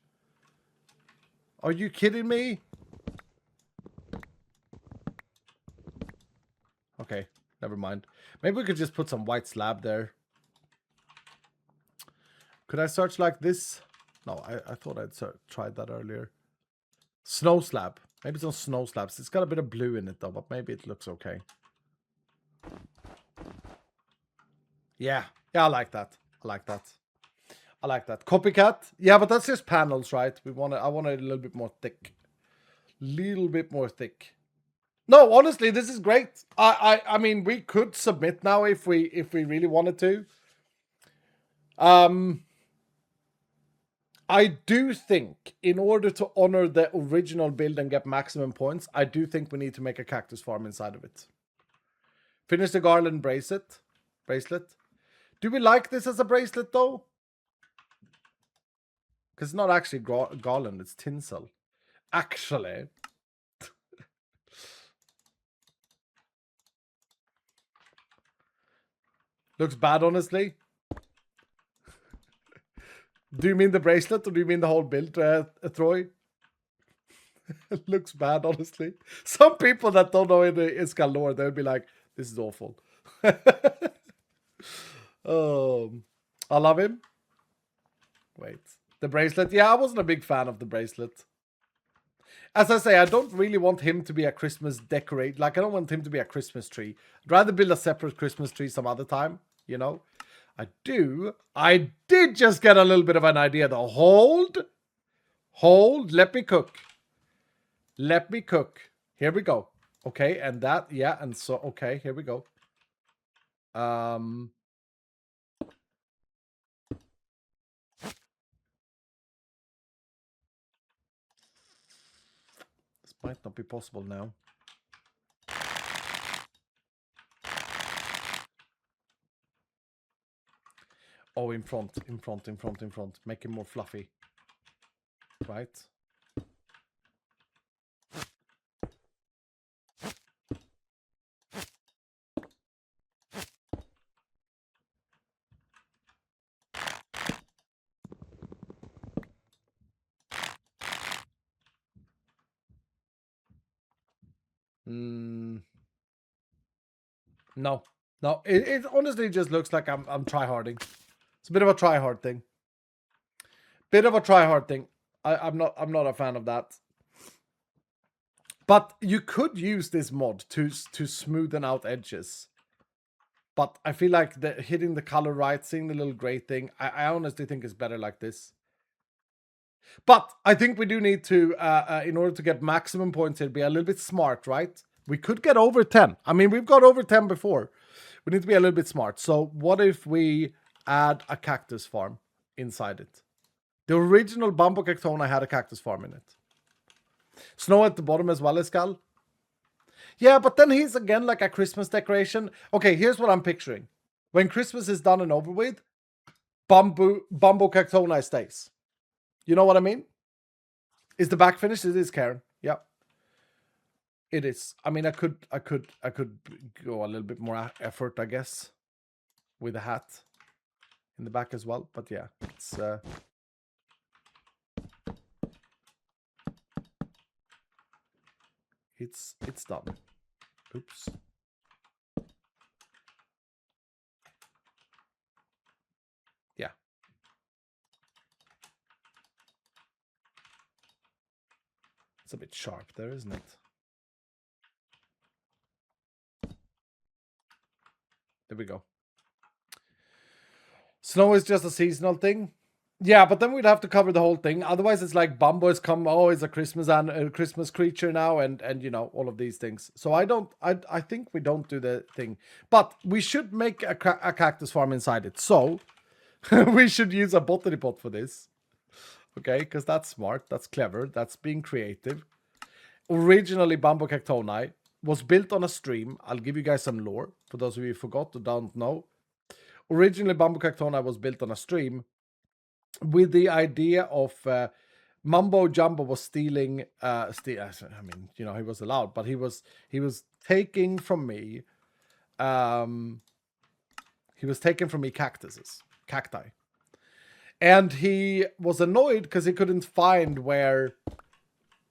Are you kidding me? Okay, never mind. Maybe we could just put some white slab there. Could I search like this? No, I thought I'd tried that earlier. Snow slab. Maybe some snow slabs. It's got a bit of blue in it though, but maybe it looks okay. Yeah, I like that. I like that. Copycat. Yeah, but that's just panels, right? I want it a little bit more thick. Little bit more thick. No, honestly, this is great. I mean, we could submit now if we really wanted to. I do think in order to honor the original build and get maximum points, I do think we need to make a cactus farm inside of it. Finish the garland bracelet. Do we like this as a bracelet though? Because it's not actually garland, it's tinsel. Actually. Looks bad, honestly. Do you mean the bracelet or do you mean the whole build, Troy? It looks bad, honestly. Some people that don't know the Iskal lore, they'll be like, this is awful. I love him. Wait. The bracelet? Yeah, I wasn't a big fan of the bracelet. As I say, I don't really want him to be a Christmas decorate. Like, I don't want him to be a Christmas tree. I'd rather build a separate Christmas tree some other time, you know? I did just get a little bit of an idea though. Hold, let me cook. Here we go. Okay, and that, yeah, and so, okay, here we go. This might not be possible now. Oh, in front. Make it more fluffy. Right? No. No, it honestly just looks like I'm tryharding. It's a bit of a tryhard thing. I'm not a fan of that. But you could use this mod to smoothen out edges. But I feel like hitting the color right, seeing the little gray thing, I honestly think it's better like this. But I think we do need to, in order to get maximum points here, be a little bit smart, right? We could get over 10. I mean, we've got over 10 before. We need to be a little bit smart. So what if we add a cactus farm inside it? The original Bambo Cactona had a cactus farm in it. Snow at the bottom as well, Escal. Yeah, but then he's again like a Christmas decoration. Okay, here's what I'm picturing. When Christmas is done and over with, Bambo Cactona stays. You know what I mean? Is the back finished? It is, Karen. Yep. It is. I mean, I could go a little bit more effort, I guess, with a hat in the back as well. But yeah, it's done. Oops. Yeah. It's a bit sharp there, isn't it? There we go. Snow is just a seasonal thing. Yeah, but then we'd have to cover the whole thing. Otherwise, it's like Bumbo has come. Oh, it's a Christmas creature now, and you know all of these things. So I think we don't do the thing, but we should make a cactus farm inside it. So we should use a botany pot for this. Okay, because that's smart. That's clever. That's being creative. Originally, Bambo Cactoni was built on a stream. I'll give you guys some lore for those of you who forgot or don't know. Originally, Bambo Cactoni was built on a stream with the idea of Mumbo Jumbo was stealing. I mean, you know, he was allowed, but he was taking from me. He was taking from me cacti, and he was annoyed because he couldn't find where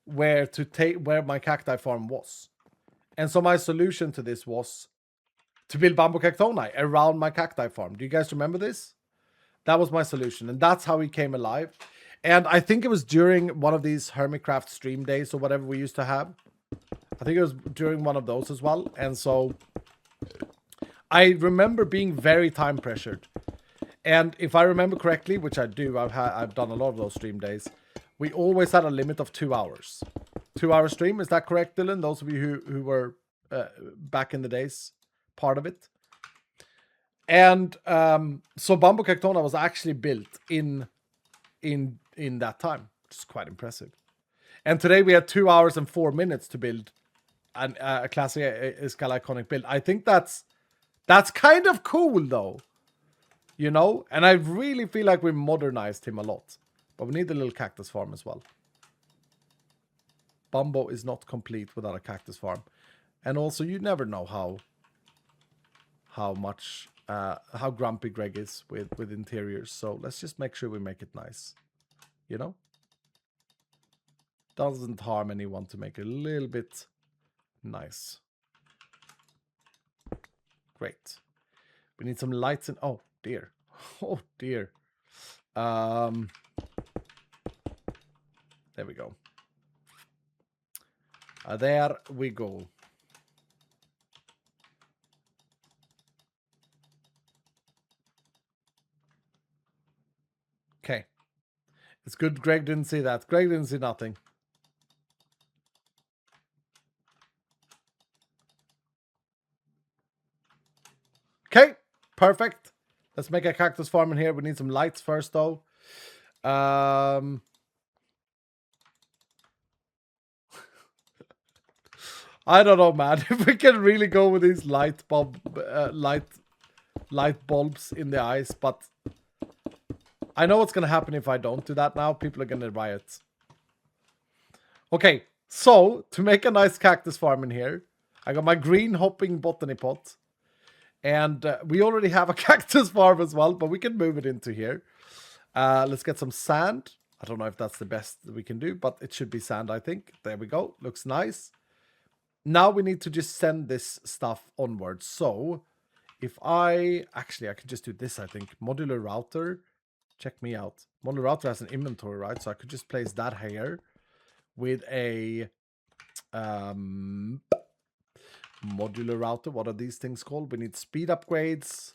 my cacti farm was. And so my solution to this was to build Bambo Cactoni around my cacti farm. Do you guys remember this? That was my solution, and that's how he came alive. And I think it was during one of these Hermitcraft stream days or whatever we used to have. I think it was during one of those as well. And so I remember being very time pressured. And if I remember correctly, which I do, I've done a lot of those stream days, we always had a limit of 2 hours. 2-hour stream, is that correct, Dylan? Those of you who were back in the days, part of it. And so Bambo Cactona was actually built in that time, which is quite impressive. And today we had 2 hours and 4 minutes to build a classic Iskall iconic build. I think that's kind of cool, though. You know? And I really feel like we modernized him a lot. But we need a little cactus farm as well. Bumbo is not complete without a cactus farm. And also, you never know how much, how grumpy Greg is with interiors. So let's just make sure we make it nice. You know? Doesn't harm anyone to make it a little bit nice. Great. We need some lights and... Oh, dear. Oh, dear. There we go. There we go. Okay. It's good Greg didn't see that. Greg didn't see nothing. Okay. Perfect. Let's make a cactus farm in here. We need some lights first, though. I don't know, man. If we can really go with these light bulbs in the eyes, but I know what's gonna happen if I don't do that now. People are gonna riot. Okay, so to make a nice cactus farm in here, I got my green hopping botany pot. And we already have a cactus farm as well, but we can move it into here. Let's get some sand. I don't know if that's the best that we can do, but it should be sand, I think. There we go. Looks nice. Now we need to just send this stuff onwards. So if I can just do this, I think. Modular router. Check me out. Modular router has an inventory, right? So I could just place that here with a modular router. What are these things called? We need speed upgrades.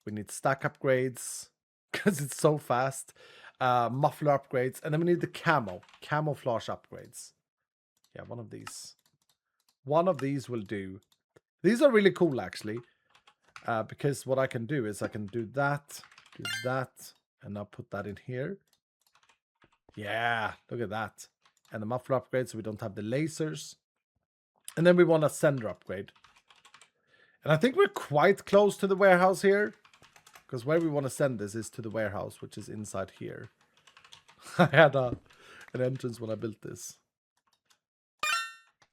We need stack upgrades because it's so fast. Muffler upgrades. And then we need the camouflage upgrades. Yeah, one of these. One of these will do. These are really cool, actually. Because what I can do is I can do that, and I'll put that in here. Yeah, look at that. And the muffler upgrade, so we don't have the lasers. And then we want a sender upgrade. And I think we're quite close to the warehouse here. Because where we want to send this is to the warehouse, which is inside here. I had an entrance when I built this.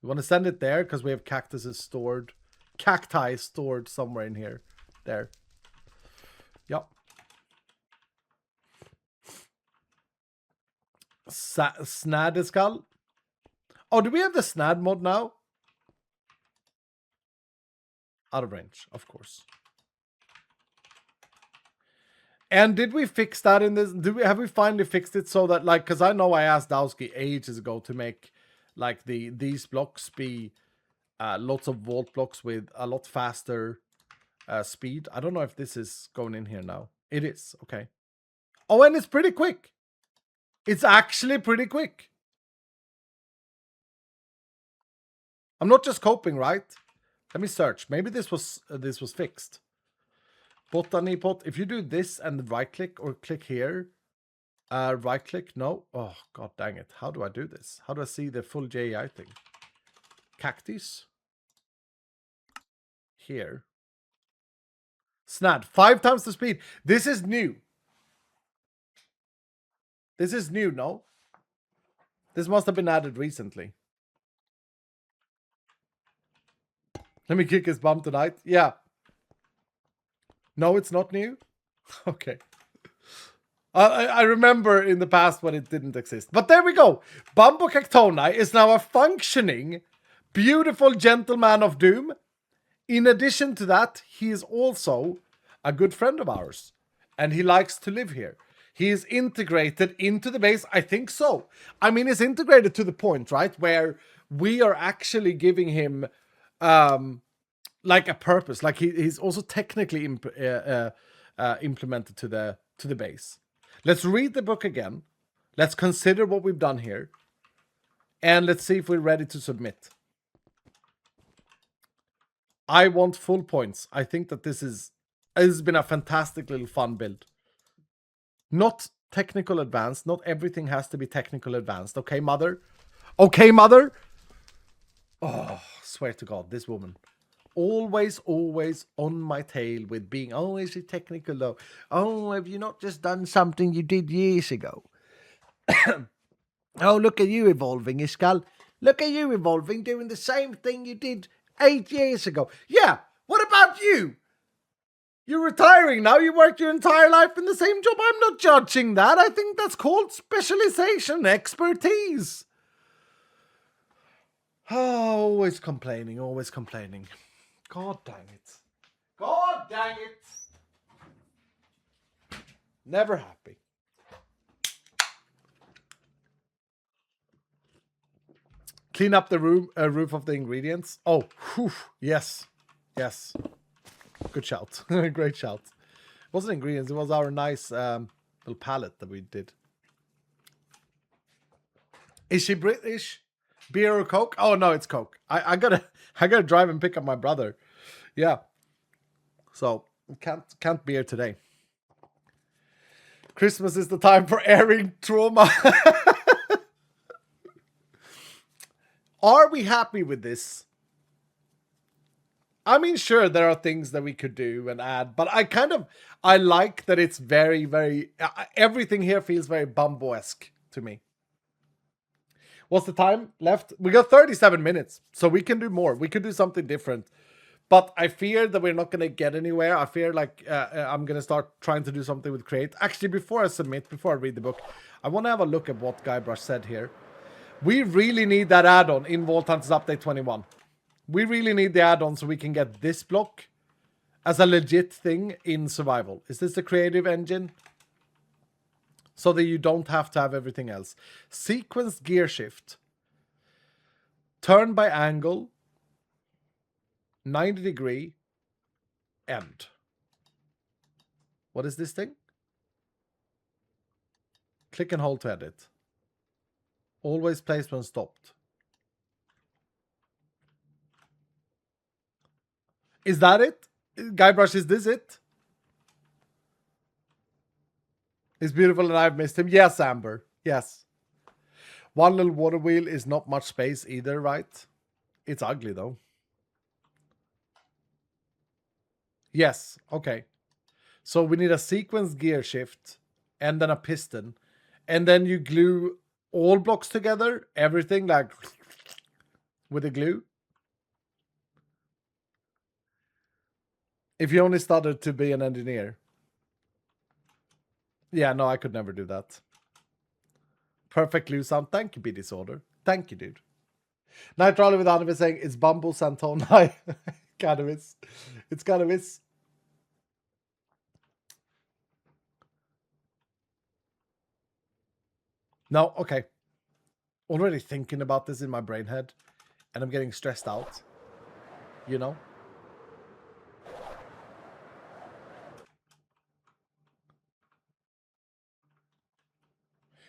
We want to send it there because we have cacti stored somewhere in here. There. Yep. Snad. Oh, do we have the Snad mod now? Out of range, of course. And did we fix that in this? Have we finally fixed it so that, like, because I know I asked Dowski ages ago to make like these blocks be lots of vault blocks with a lot faster speed. I don't know if this is going in here now. It is, okay. Oh, and it's pretty quick. It's actually pretty quick. I'm not just coping, right? Let me search. Maybe this was fixed. Botany pot. If you do this and right click or click here, right click. No. Oh god dang it! How do I do this? How do I see the full JEI thing? Cactus. Here. Snad. 5 times the speed. This is new. This is new. No. This must have been added recently. Let me kick his bum tonight. Yeah. No, it's not new. Okay. I remember in the past when it didn't exist. But there we go. Bumblecactoni is now a functioning, beautiful gentleman of doom. In addition to that, he is also a good friend of ours. And he likes to live here. He is integrated into the base. I think so. I mean, it's integrated to the point, right? Where we are actually giving him like a purpose. Like he's also technically implemented to the base. Let's read the book again. Let's consider what we've done here. And let's see if we're ready to submit. I want full points. I think that this has been a fantastic little fun build. Not technical advanced. Not everything has to be technical advanced. Okay, mother? Okay, mother? Oh, swear to God, this woman. Always on my tail with being, oh, is it technical though? Oh, have you not just done something you did years ago? Oh, look at you evolving, Iskal. Look at you evolving, doing the same thing you did 8 years ago. Yeah, what about you? You're retiring now. You worked your entire life in the same job. I'm not judging that. I think that's called specialization, expertise. Oh, always complaining. God dang it. God dang it. Never happy. Clean up the roof of the ingredients. Oh, whew, yes. Yes. Good shout. Great shout. It wasn't ingredients. It was our nice little palette that we did. Is she British? Beer or Coke? Oh, no, it's Coke. I gotta drive and pick up my brother. Yeah. So Can't beer today. Christmas is the time for airing trauma. Are we happy with this? I mean, sure, there are things that we could do and add, but I like that it's very, very, everything here feels very Bumbo-esque to me. What's the time left? We got 37 minutes, so we can do more. We could do something different. But I fear that we're not going to get anywhere. I fear like I'm going to start trying to do something with Create. Actually, before I submit, before I read the book, I want to have a look at what Guybrush said here. We really need that add-on in Vault Hunters Update 21. We really need the add-on so we can get this block as a legit thing in survival. Is this the creative engine? So that you don't have to have everything else. Sequence gear shift. Turn by angle. 90 degree. End. What is this thing? Click and hold to edit. Always placed when stopped. Is that it? Guybrush, is this it? It's beautiful and I've missed him. Yes, Amber. Yes. One little water wheel is not much space either, right? It's ugly though. Yes. Okay. So we need a sequence gear shift and then a piston. And then you glue all blocks together. Everything like with the glue. If you only started to be an engineer. Yeah, no, I could never do that. Perfect glue sound. Thank you, B Disorder. Thank you, dude. Night Rally with Anime saying it's Bumble Santon. Kind of is. It's kind of is. No, okay. Already thinking about this in my brain head. And I'm getting stressed out. You know?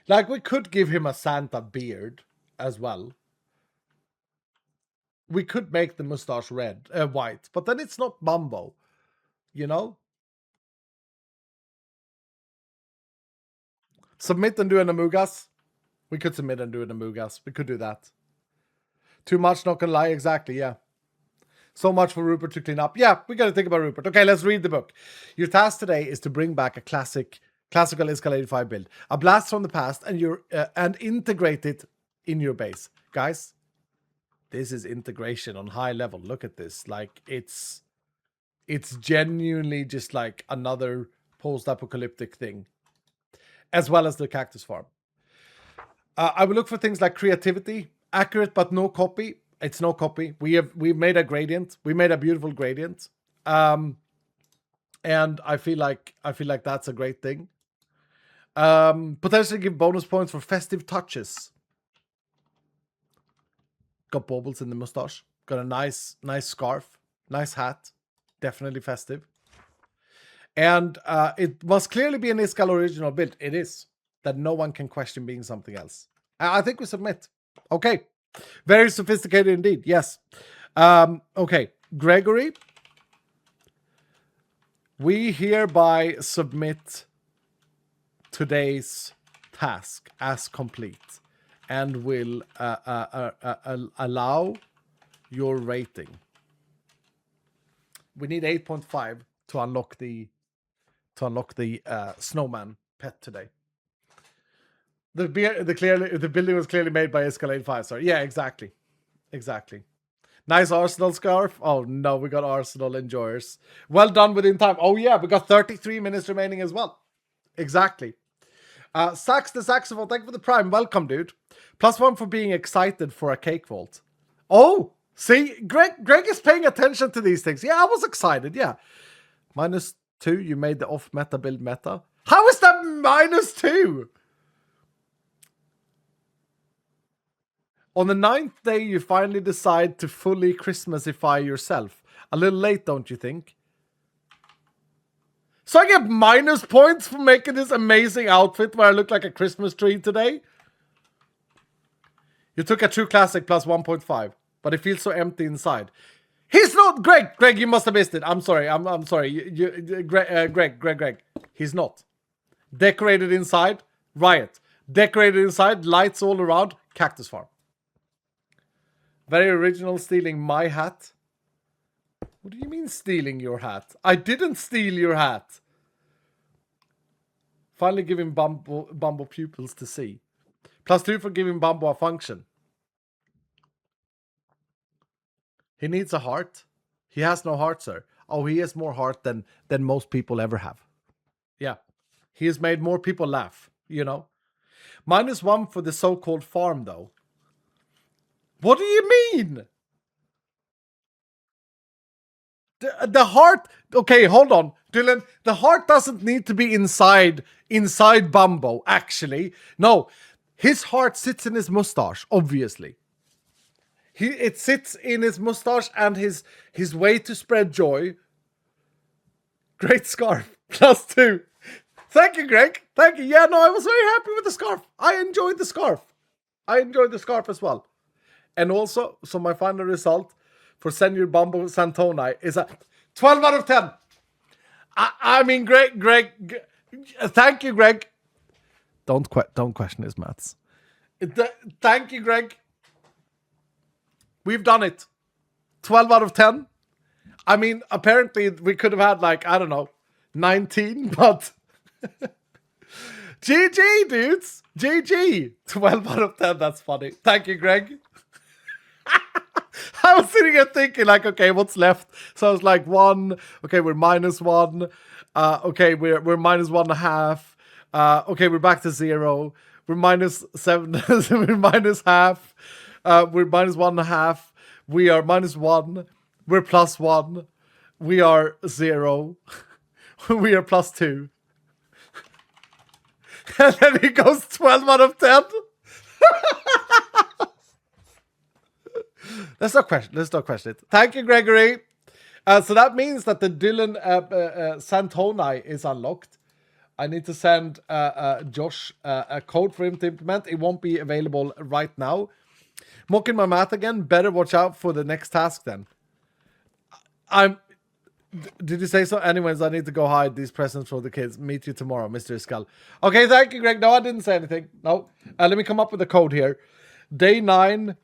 Like, we could give him a Santa beard as well. We could make the mustache white, but then it's not Bumbo, you know? Submit and do an Amugas. We could submit and do an Amugas. We could do that. Too much, not gonna lie. Exactly, yeah. So much for Rupert to clean up. Yeah, we gotta think about Rupert. Okay, let's read the book. Your task today is to bring back a classical escalated 5 build. A blast from the past and integrate it in your base. Guys, this is integration on high level. Look at this. Like, it's genuinely just like another post-apocalyptic thing. As well as the cactus farm. I will look for things like creativity, accurate but no copy. It's no copy. We've made a gradient. We made a beautiful gradient. And I feel like that's a great thing. Potentially give bonus points for festive touches. Got baubles in the mustache. Got a nice scarf. Nice hat. Definitely festive. And it must clearly be an Iskall original build. It is. That no one can question being something else. I think we submit. Okay. Very sophisticated indeed. Yes. Okay. Gregory. We hereby submit today's task as complete. And will allow your rating. We need 8.5 to unlock the snowman pet today. The building was clearly made by Escalade 5-star. Yeah, exactly. Nice Arsenal scarf. Oh no, we got Arsenal enjoyers. Well done within time. Oh yeah, we got 33 minutes remaining as well. Exactly. Sax the Saxophone, thank you for the prime. Welcome, dude. +1 for being excited for a cake vault. Oh, see, Greg is paying attention to these things. Yeah, I was excited. Yeah. -2, you made the off meta build meta. How is that -2? On the 9th day, you finally decide to fully Christmasify yourself. A little late, don't you think? So I get minus points for making this amazing outfit where I look like a Christmas tree today? You took a true classic plus 1.5, but it feels so empty inside. He's not Greg. Greg, you must have missed it. I'm sorry. I'm sorry. Greg. He's not. Decorated inside, riot. Decorated inside, lights all around, cactus farm. Very original, stealing my hat. What do you mean stealing your hat? I didn't steal your hat. Finally giving Bumbo pupils to see. +2 for giving Bumbo a function. He needs a heart. He has no heart, sir. Oh, he has more heart than most people ever have. Yeah. He has made more people laugh, you know. -1 for the so-called farm, though. What do you mean? The heart... Okay, hold on. Dylan, the heart doesn't need to be inside Bumbo, actually. No, his heart sits in his mustache, obviously. It sits in his mustache and his way to spread joy. Great scarf. +2. Thank you, Greg. Thank you. Yeah, no, I was very happy with the scarf. I enjoyed the scarf. I enjoyed the scarf as well. And also, so my final result for Senor Bumbo Santoni is a 12 out of 10. I mean, Greg, thank you, Greg. Don't question his maths. Thank you, Greg. We've done it. 12 out of 10. I mean, apparently we could have had like, I don't know, 19, but GG, dudes. GG. 12 out of 10. That's funny. Thank you, Greg. I was sitting here thinking like, okay, what's left? So I was like 1. Okay, we're -1. Okay, we're -1.5. Okay, we're back to 0. We're -7. We're -0.5. We're -1.5. We are -1. We're +1. We are 0. We are +2. And then he goes 12 out of 10. Let's not question it. Thank you, Gregory. So that means that the Dylan Santoni is unlocked. I need to send Josh a code for him to implement. It won't be available right now. Mocking my math again. Better watch out for the next task then. Did you say so? Anyways, I need to go hide these presents for the kids. Meet you tomorrow, Mr. Skull. Okay, thank you, Greg. No, I didn't say anything. No. Let me come up with a code here. Day 9.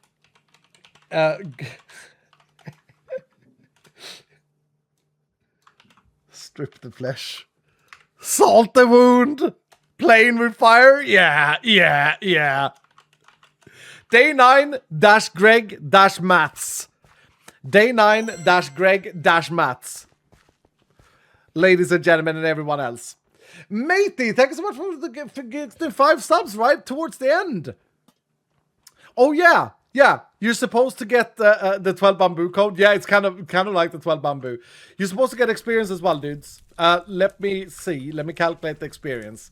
Strip the flesh. Salt the wound. Playing with fire. Yeah. Day 9-Greg-Maths. Day 9-Greg-Maths. Ladies and gentlemen and everyone else. Matey, thank you so much for the 5 subs right towards the end. Oh yeah. You're supposed to get the 12 bamboo code. Yeah, it's kind of like the 12 bamboo. You're supposed to get experience as well, dudes. Let me see. Let me calculate the experience.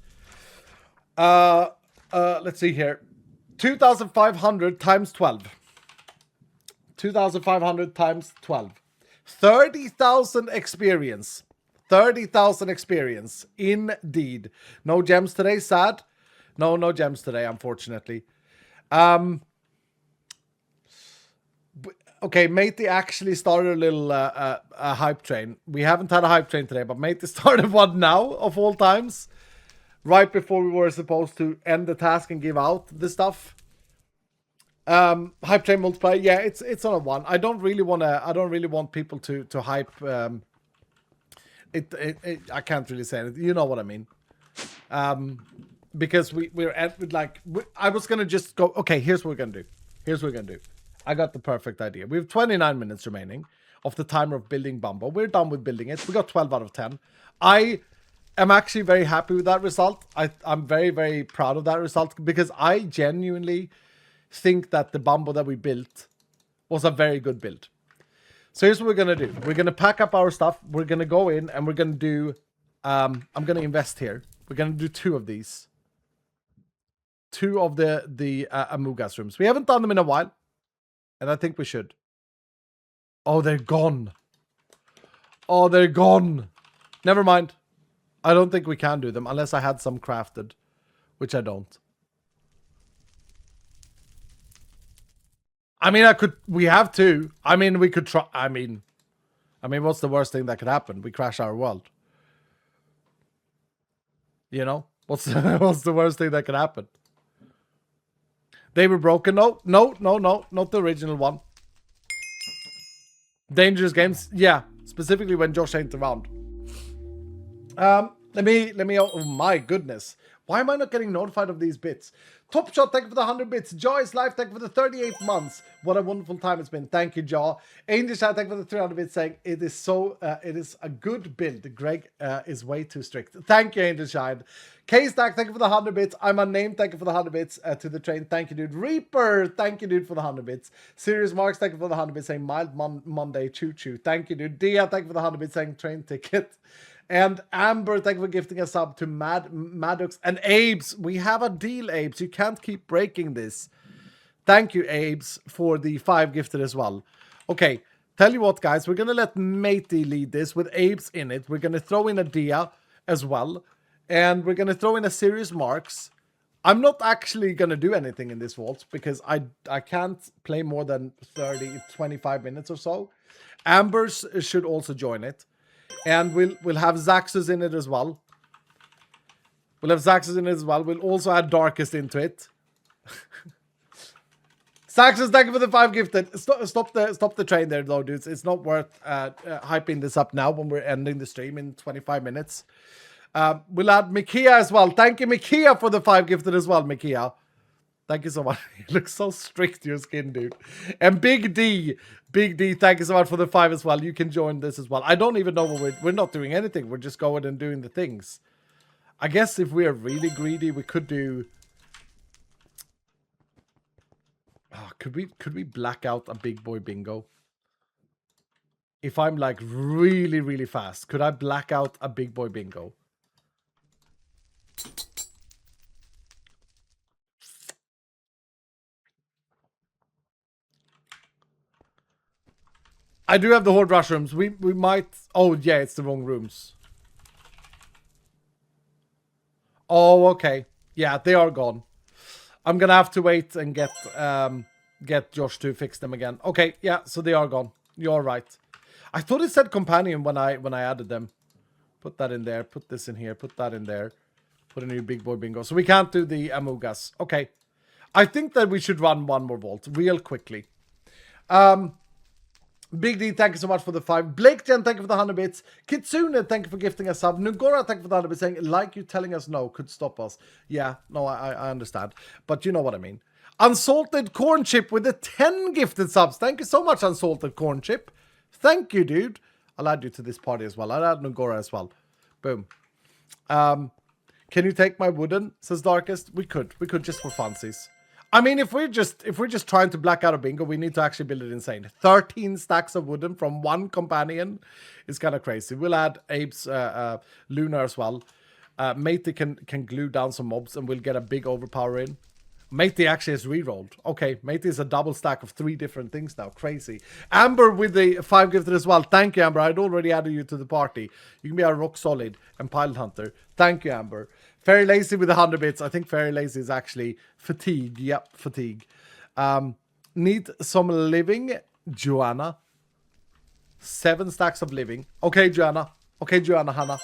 Let's see here. 2,500 times 12. 2,500 times 12. 30,000 experience. 30,000 experience. Indeed. No gems today, sad. No gems today, unfortunately. Okay, Matey actually started a little a hype train. We haven't had a hype train today, but Matey started one now, of all times. Right before we were supposed to end the task and give out the stuff. Hype train multiplier, yeah, it's on a 1. I don't really want people to hype I can't really say it. You know what I mean. Because we're at like I was gonna just go, okay, here's what we're gonna do. I got the perfect idea. We have 29 minutes remaining of the timer of building Bumbo. We're done with building it. We got 12 out of 10. I am actually very happy with that result. I'm very, very proud of that result because I genuinely think that the Bumbo that we built was a very good build. So here's what we're going to do. We're going to pack up our stuff. We're going to go in and we're going to do... I'm going to invest here. We're going to do 2 of these. 2 of the Amugas rooms. We haven't done them in a while. And I think we should. Oh, they're gone. Oh, they're gone. Never mind. I don't think we can do them unless I had some crafted. Which I don't. I mean, we have to. I mean, we could try. I mean, what's the worst thing that could happen? We crash our world. You know? What's the worst thing that could happen? They were broken. No, not the original one. Dangerous games. Yeah, specifically when Josh ain't around. Let me. Oh my goodness. Why am I not getting notified of these bits? Top Shot, thank you for the 100 bits. Jaw is live, thank you for the 38 months. What a wonderful time it's been. Thank you, Jaw. Angel Shine, thank you for the 300 bits, saying it is a good build. Greg is way too strict. Thank you, Angel Shine. K-Stack, thank you for the 100 bits. I'm unnamed, thank you for the 100 bits to the train. Thank you, dude. Reaper, thank you, dude, for the 100 bits. Serious Marks, thank you for the 100 bits, saying mild Monday, choo-choo. Thank you, dude. Dia, thank you for the 100 bits, saying train ticket. And Amber, thank you for gifting a sub to Maddox and Abes. We have a deal, Abes. You can't keep breaking this. Thank you, Abes, for the 5 gifted as well. Okay, tell you what, guys. We're going to let Matey lead this with Abes in it. We're going to throw in a Dia as well. And we're going to throw in a Serious Marks. I'm not actually going to do anything in this vault because I can't play more than 25 minutes or so. Amber's should also join it. And we'll have Zaxus in it as well. We'll also add Darkest into it. Zaxus, thank you for the 5 gifted. Stop the train there, though, dudes. It's not worth hyping this up now when we're ending the stream in 25 minutes. We'll add Mikia as well. Thank you, Mikia, for the 5 gifted as well, Mikia. Thank you so much. You look so strict to your skin, dude. And Big D, thank you so much for the 5 as well. You can join this as well. I don't even know what we're not doing anything. We're just going and doing the things. I guess if we are really greedy, we could do... Oh, could we black out a big boy bingo? If I'm like really, really fast, could I black out a big boy bingo? I do have the Horde Rush rooms. We might... Oh, yeah, it's the wrong rooms. Oh, okay. Yeah, they are gone. I'm gonna have to wait and get Josh to fix them again. Okay, yeah, so they are gone. You're right. I thought it said companion when I added them. Put that in there. Put this in here. Put that in there. Put a new big boy bingo. So we can't do the Amogas. Okay. I think that we should run one more vault real quickly. Big D, thank you so much for the 5. Blake Jen, thank you for the 100 bits. Kitsune, thank you for gifting a sub. Nugora, thank you for the 100 bits, saying, like you telling us no could stop us. Yeah, no, I understand. But you know what I mean. Unsalted Corn Chip with the 10 gifted subs. Thank you so much, Unsalted Corn Chip. Thank you, dude. I'll add you to this party as well. I'll add Nugora as well. Boom. Can you take my wooden, says Darkest? We could just for funsies. I mean, if we're just trying to black out a bingo, we need to actually build it insane. 13 stacks of wooden from one companion is kind of crazy. We'll add Abe's Luna as well. Matey can glue down some mobs and we'll get a big overpower in. Matey actually has rerolled. Okay, Matey is a double stack of 3 different things now. Crazy. Amber with the 5 gifted as well. Thank you, Amber. I'd already added you to the party. You can be our rock solid and pilot hunter. Thank you, Amber. Fairy Lazy with 100 bits. I think Fairy Lazy is actually fatigue. Yep, fatigue. Need some living, Joanna. 7 stacks of living. Okay, Joanna. Okay, Joanna, Hannah.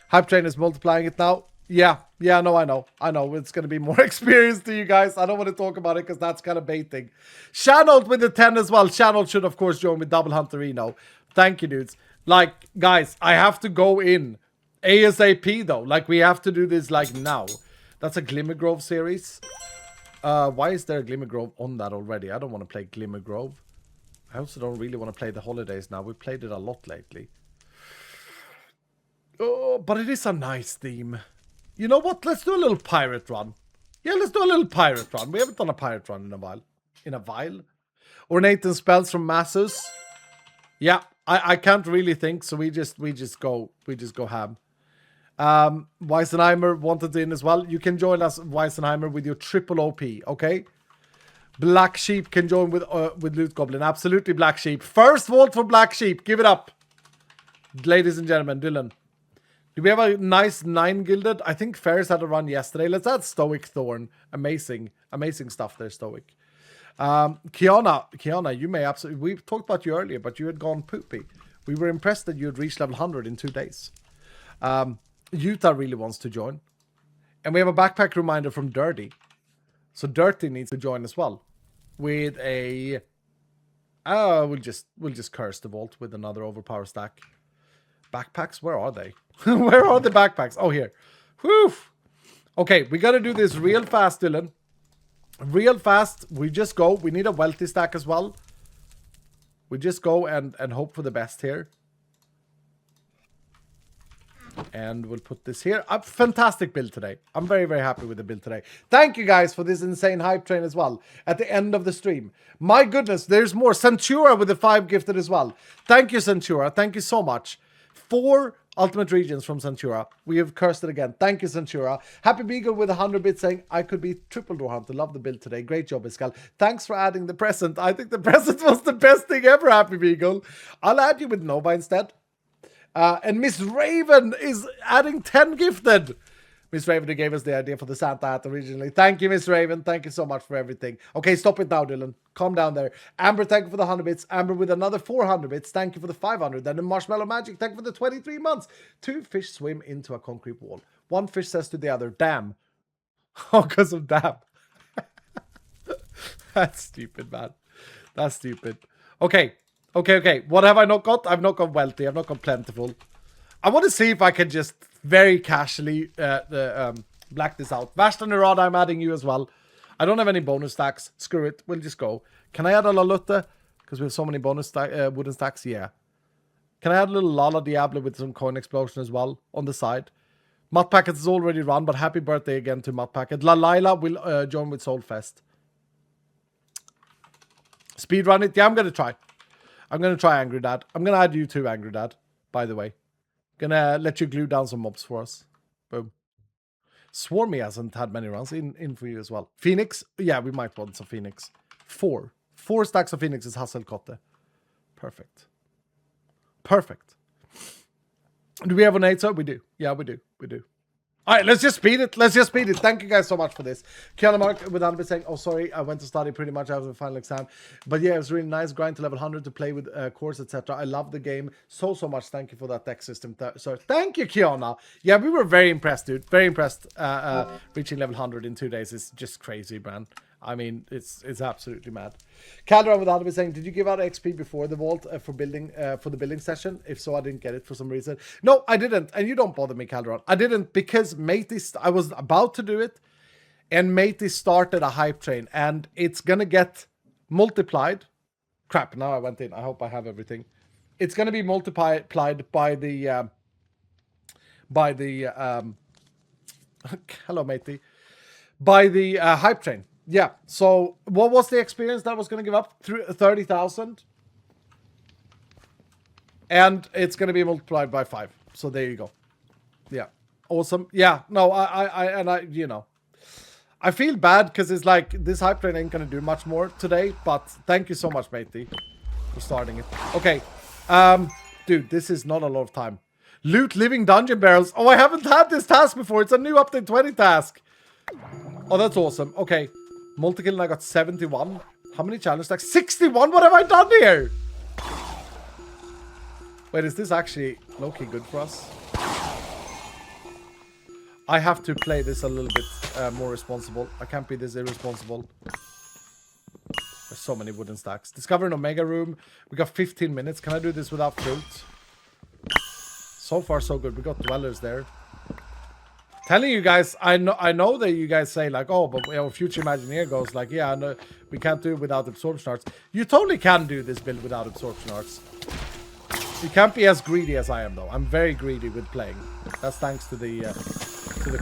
Hype Train is multiplying it now. Yeah, no, I know. It's going to be more experience to you guys. I don't want to talk about it because that's kind of baiting. Shanold with the 10 as well. Shanold should, of course, join with Double Hunterino. Thank you, dudes. Like, guys, I have to go in ASAP, though. Like, we have to do this, like, now. That's a Glimmer Grove series. Why is there a Glimmer Grove on that already? I don't want to play Glimmer Grove. I also don't really want to play the holidays now. We played it a lot lately. Oh, but it is a nice theme. You know what? Let's do a little pirate run. Yeah, let's do a little pirate run. We haven't done a pirate run in a while. Ornate and spells from Massus. Yeah, I can't really think, so we just go ham. Weisenheimer wanted in as well. You can join us, Weisenheimer, with your triple OP, okay? Black Sheep can join with Loot Goblin. Absolutely, Black Sheep. First vote for Black Sheep. Give it up. Ladies and gentlemen, Dylan. Do we have a nice 9 gilded? I think Ferris had a run yesterday. Let's add Stoic Thorn. Amazing stuff there, Stoic. Kiana, you may absolutely... We talked about you earlier, but you had gone poopy. We were impressed that you had reached level 100 in 2 days. Utah really wants to join. And we have a backpack reminder from Dirty. So Dirty needs to join as well. With a... we'll just curse the vault with another overpower stack. Backpacks? Where are they? Where are the backpacks? Oh, here. Whew. Okay, we gotta do this real fast, Dylan. Real fast. We just go. We need a wealthy stack as well. We just go and hope for the best here. And we'll put this here. A fantastic build today. I'm very, very happy with the build today. Thank you guys for this insane hype train as well. At the end of the stream. My goodness, there's more. Centura with the 5 gifted as well. Thank you, Centura. Thank you so much. 4 ultimate regions from Centura. We have cursed it again. Thank you, Centura. Happy Beagle with 100 bits saying, I could be triple door hunter. Love the build today. Great job, Iskal. Thanks for adding the present. I think the present was the best thing ever, Happy Beagle. I'll add you with Nova instead. And Miss Raven is adding 10 gifted. Miss Raven, who gave us the idea for the Santa hat originally. Thank you, Miss Raven. Thank you so much for everything. Okay, stop it now, Dylan. Calm down there. Amber, thank you for the 100 bits. Amber with another 400 bits. Thank you for the 500. Then the Marshmallow Magic. Thank you for the 23 months. 2 fish swim into a concrete wall. 1 fish says to the other, damn. Oh, because of damn. That's stupid, man. That's stupid. Okay. Okay. What have I not got? I've not got wealthy. I've not got plentiful. I want to see if I can just very casually black this out. Vashta Nerada, I'm adding you as well. I don't have any bonus stacks. Screw it. We'll just go. Can I add a Lalutta? Because we have so many bonus wooden stacks. Yeah. Can I add a little Lala Diablo with some coin explosion as well on the side? Mutt Packet is already run, but happy birthday again to Mutt Packet. Lila will join with Soulfest. Speedrun it. Yeah, I'm going to try. I'm going to try Angry Dad. I'm going to add you too, Angry Dad, by the way. Gonna let you glue down some mobs for us. Boom. Swarmy hasn't had many runs in for you as well. Phoenix? Yeah, we might want some Phoenix. 4 stacks of Phoenix is Hasselkotte. Perfect. Do we have an 8? We do. Yeah, we do. All right, let's just speed it. Thank you guys so much for this. Kiana Mark with Anby saying, oh, sorry, I went to study pretty much after the final exam. But yeah, it was really nice. Grind to level 100 to play with course, etc. I love the game so much. Thank you for that deck system. So thank you, Kiana. Yeah, we were very impressed, dude. Very impressed. Reaching level 100 in 2 days is just crazy, man. I mean, it's absolutely mad. Caldera with Anby saying, did you give out XP before the vault for the building session? If so, I didn't get it for some reason. No, I didn't. And you don't bother me, Calderon. I didn't because I was about to do it, and Matey started a hype train, and it's gonna get multiplied. Crap! Now I went in. I hope I have everything. It's gonna be multiplied by the hello, Matey. By the hype train. Yeah, so what was the experience that was going to give up? 30,000. And it's going to be multiplied by 5. So there you go. Yeah, awesome. Yeah, no, I you know, I feel bad because it's like this hype train ain't going to do much more today. But thank you so much, matey, for starting it. Okay, dude, this is not a lot of time. Loot living dungeon barrels. Oh, I haven't had this task before. It's a new update 20 task. Oh, that's awesome. Okay. Multi-kill and I got 71. How many challenge stacks? 61? What have I done here? Wait, is this actually low-key good for us? I have to play this a little bit more responsible. I can't be this irresponsible. There's so many wooden stacks. Discover an Omega room. We got 15 minutes. Can I do this without fruit? So far, so good. We got dwellers there. Telling you guys, I know that you guys say like, oh, but our future Imagineer goes like, yeah, no, we can't do it without absorption arts. You totally can do this build without absorption arts. You can't be as greedy as I am though. I'm very greedy with playing. That's thanks to the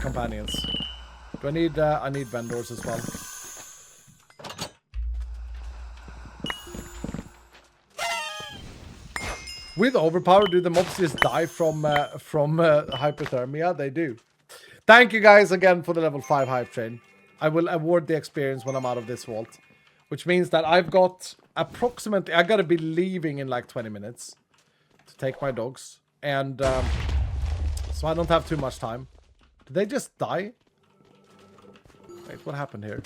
companions. Do I need vendors as well? With overpower, do the mobs just die from hypothermia? They do. Thank you guys again for the level 5 hype train. I will award the experience when I'm out of this vault. Which means that I've got approximately... I gotta be leaving in like 20 minutes. To take my dogs. And... so I don't have too much time. Did they just die? Wait, what happened here?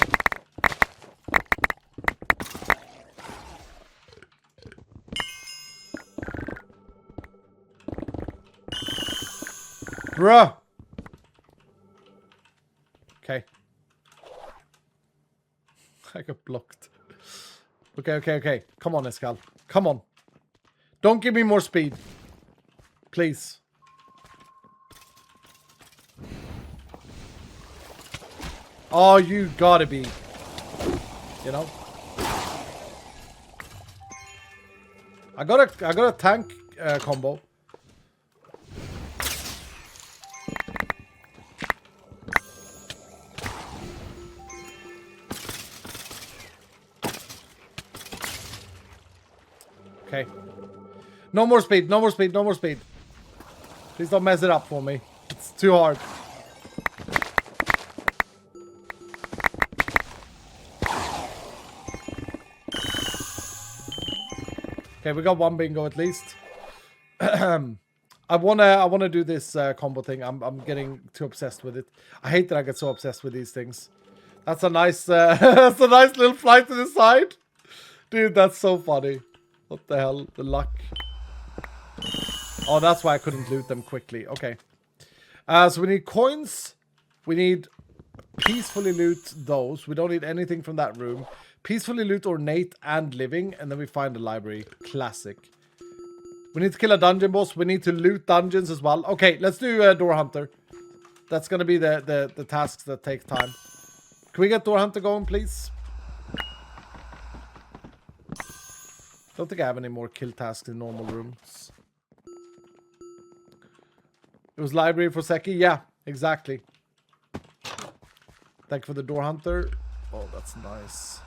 Bruh. Okay. I got blocked. Okay. Come on, Escal. Come on. Don't give me more speed. Please. Oh, you gotta be. You know? I got a tank combo. Okay. No more speed, no more speed, no more speed. Please don't mess it up for me. It's too hard. Okay, we got one bingo at least. I wanna do this combo thing. I'm getting too obsessed with it. I hate that I get so obsessed with these things. That's a nice that's a nice little flight to the side. Dude, that's so funny. What the hell? The luck. Oh, that's why I couldn't loot them quickly. Okay. So we need coins. We need peacefully loot those. We don't need anything from that room. Peacefully loot ornate and living. And then we find the library. Classic. We need to kill a dungeon boss. We need to loot dungeons as well. Okay, let's do Door Hunter. That's going to be the tasks that take time. Can we get Door Hunter going, please? Don't think I have any more kill tasks in normal rooms. It was library for Seki? Yeah, exactly. Thank you for the Door Hunter. Oh, that's nice.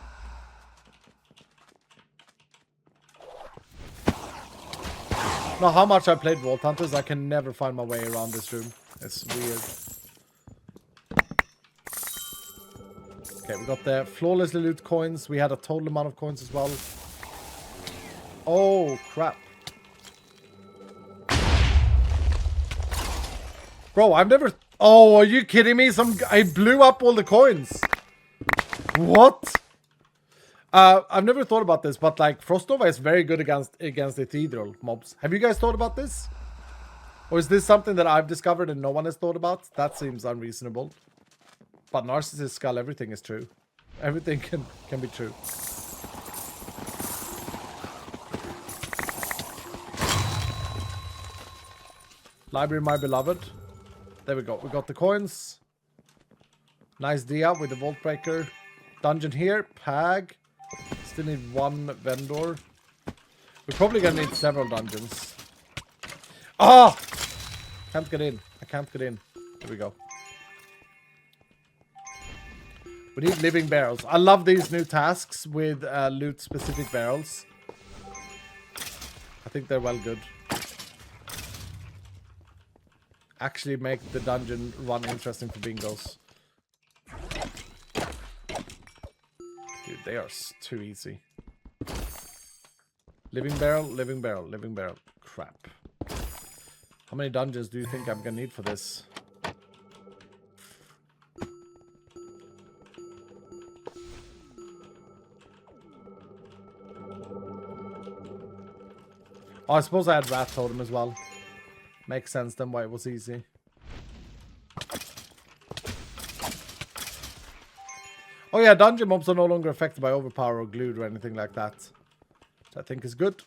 Now, how much I played Vault Hunters, I can never find my way around this room. It's weird. Okay, we got the flawlessly loot coins. We had a total amount of coins as well. Oh, crap. Bro, I've never... Oh, are you kidding me? I blew up all the coins. What? I've never thought about this, but like Frostnova is very good against ethereal mobs. Have you guys thought about this? Or is this something that I've discovered and no one has thought about? That seems unreasonable. But Narcissist Skull, everything is true. Everything can be true. Library, my beloved. There we go. We got the coins. Nice dia with the Vault Breaker. Dungeon here. Pag. Still need one vendor. We're probably gonna need several dungeons. Ah! Can't get in. I can't get in. Here we go. We need living barrels. I love these new tasks with loot specific barrels. I think they're well good. Actually make the dungeon run interesting for bingos. Dude, they are too easy. Living barrel, living barrel, living barrel. Crap. How many dungeons do you think I'm gonna need for this? Oh, I suppose I had Rat Totem as well. Makes sense then why it was easy. Oh yeah, dungeon mobs are no longer affected by overpower or glued or anything like that. Which I think is good.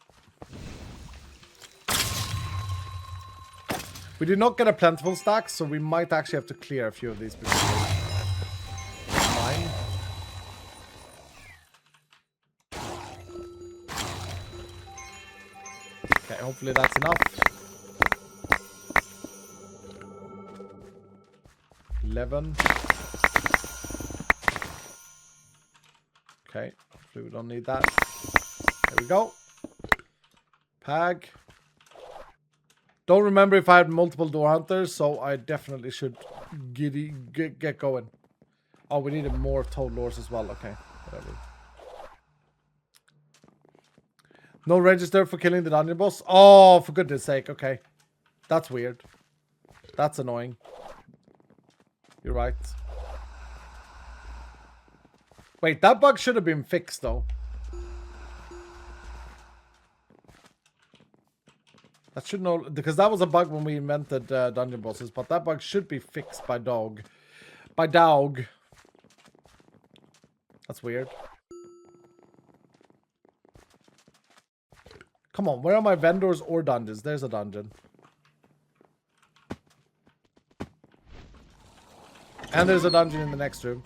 We did not get a plentiful stack, so we might actually have to clear a few of these before mine. Okay, hopefully that's enough. 11. Okay, hopefully we don't need that. There we go. Pag. Don't remember if I had multiple Door Hunters, so I definitely should get going. Oh, we needed more Toad Lords as well. Okay, whatever. No register for killing the dungeon boss. Oh, for goodness sake. Okay, that's weird. That's annoying. You're right. Wait, that bug should have been fixed, though. That should know, because that was a bug when we invented dungeon bosses, but that bug should be fixed by dog. By dog. That's weird. Come on, where are my vendors or dungeons? There's a dungeon. And there's a dungeon in the next room.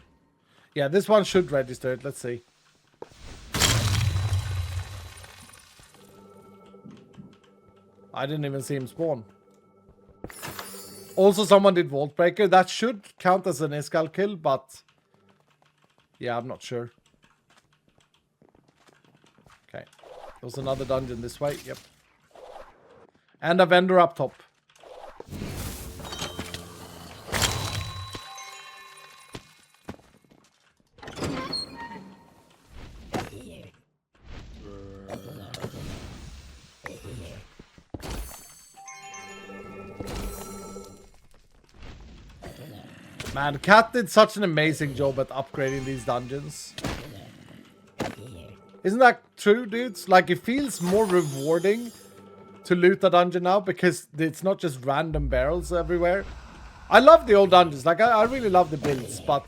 Yeah, this one should register it. Let's see. I didn't even see him spawn. Also, someone did Vault Breaker. That should count as an Iskall kill, but... yeah, I'm not sure. Okay. There's another dungeon this way. Yep. And a vendor up top. Man, Cat did such an amazing job at upgrading these dungeons. Isn't that true, dudes? Like, it feels more rewarding to loot a dungeon now because it's not just random barrels everywhere. I love the old dungeons. Like, I really love the builds, but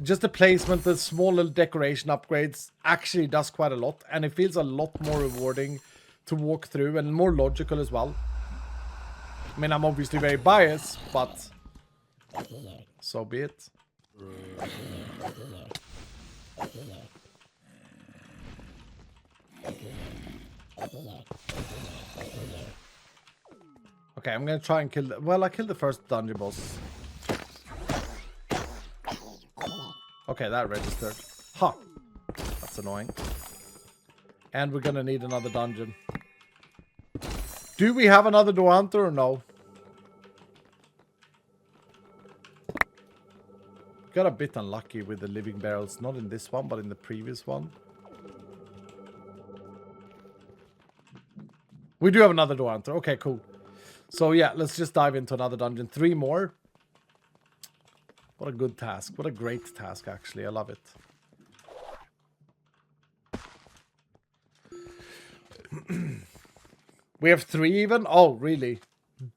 just the placement, the small little decoration upgrades actually does quite a lot, and it feels a lot more rewarding to walk through and more logical as well. I mean, I'm obviously very biased, but so be it. Okay, I'm gonna try and kill well, I killed the first dungeon boss. Okay, that registered. Huh. That's annoying. And we're gonna need another dungeon. Do we have another door hunter or no? Got a bit unlucky with the living barrels. Not in this one, but in the previous one. We do have another door hunter. Okay, cool. So yeah, let's just dive into another dungeon. 3 more. What a good task. What a great task, actually. I love it. We have 3 even? Oh, really?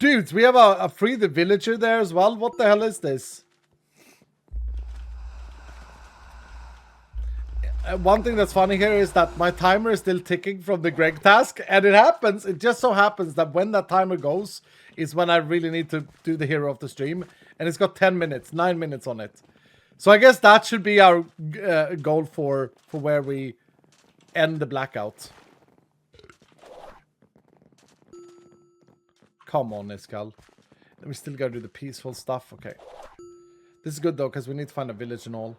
Dudes, we have a free the villager there as well? What the hell is this? One thing that's funny here is that my timer is still ticking from the Greg task, and it just so happens that when that timer goes is when I really need to do the hero of the stream, and it's got 10 minutes, 9 minutes on it. So I guess that should be our goal for where we end the blackout. Come on, Iskall. And we still gotta do the peaceful stuff. Okay. This is good though, because we need to find a village and all.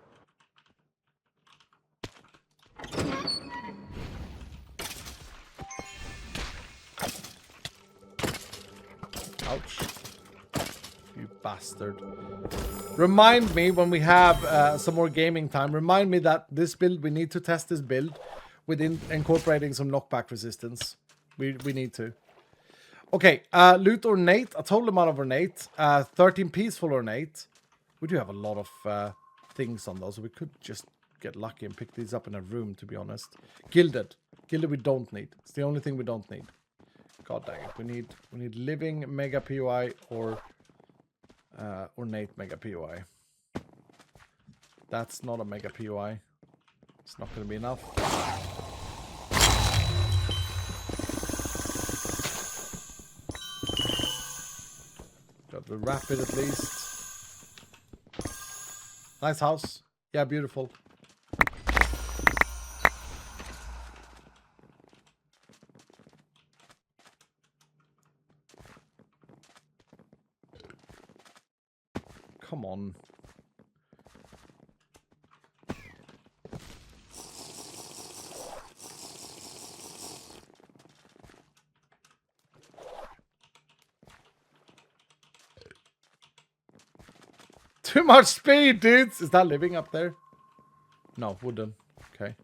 Ouch. You bastard. Remind me when we have some more gaming time. Remind me that this build, we need to test this build within incorporating some knockback resistance. We need to. Okay, loot ornate. A total amount of ornate. 13 peaceful ornate. We do have a lot of things on those. So we could just get lucky and pick these up in a room, to be honest. Gilded. Gilded we don't need. It's the only thing we don't need. God dang it. We need living mega POI or ornate mega POI. That's not a mega POI. It's not going to be enough. Got the rapid at least. Nice house. Yeah, beautiful. Come on. Too much speed, dudes! Is that living up there? No, wooden. Okay.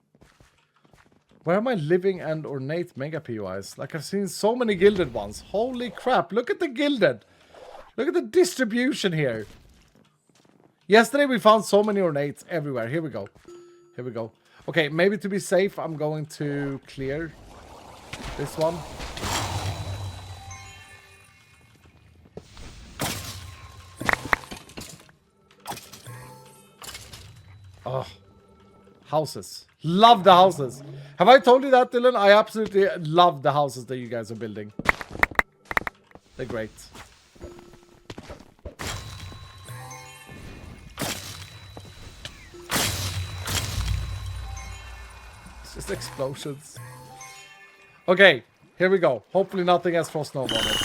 Where are my living and ornate mega POIs? Like, I've seen so many gilded ones. Holy crap, look at the gilded! Look at the distribution here. Yesterday we found so many ornates everywhere. Here we go. Here we go. Okay, maybe to be safe, I'm going to clear this one. Oh, houses. Love the houses. Have I told you that, Dylan? I absolutely love the houses that you guys are building. They're great. It's just explosions. Okay, here we go. Hopefully nothing has frost nova on it.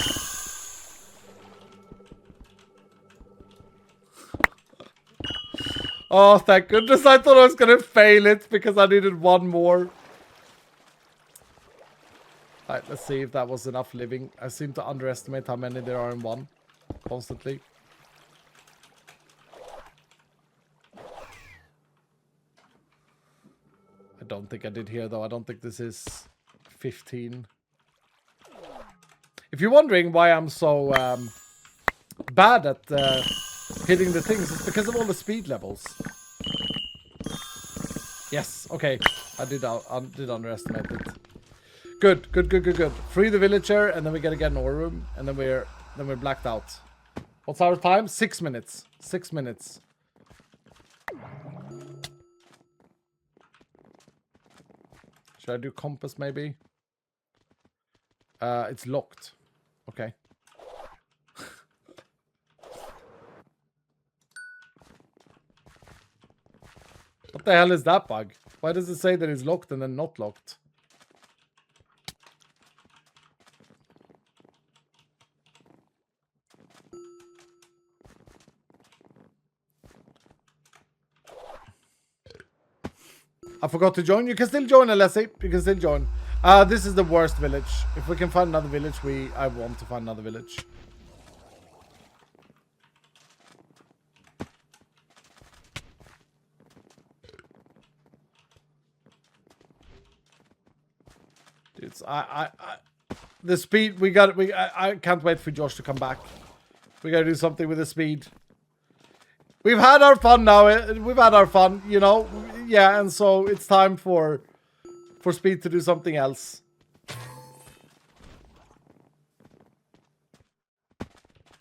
Oh, thank goodness. I thought I was going to fail it because I needed one more. Alright, let's see if that was enough living. I seem to underestimate how many there are in one. Constantly. I don't think I did here, though. I don't think this is 15. If you're wondering why I'm so bad at hitting the things, it's because of all the speed levels. Yes, okay. I did underestimate it. Good. Free the villager, and then we gotta get an ore room, and then we're blacked out. What's our time? 6 minutes. 6 minutes. Should I do compass maybe? It's locked. Okay. What the hell is that bug? Why does it say that it's locked and then not locked? I forgot to join. You can still join, Alessi. You can still join. This is the worst village. If we can find another village, I want to find another village. Dudes, the speed I can't wait for Josh to come back. We gotta do something with the speed. We've had our fun now. We've had our fun, you know. Yeah, and so it's time for speed to do something else.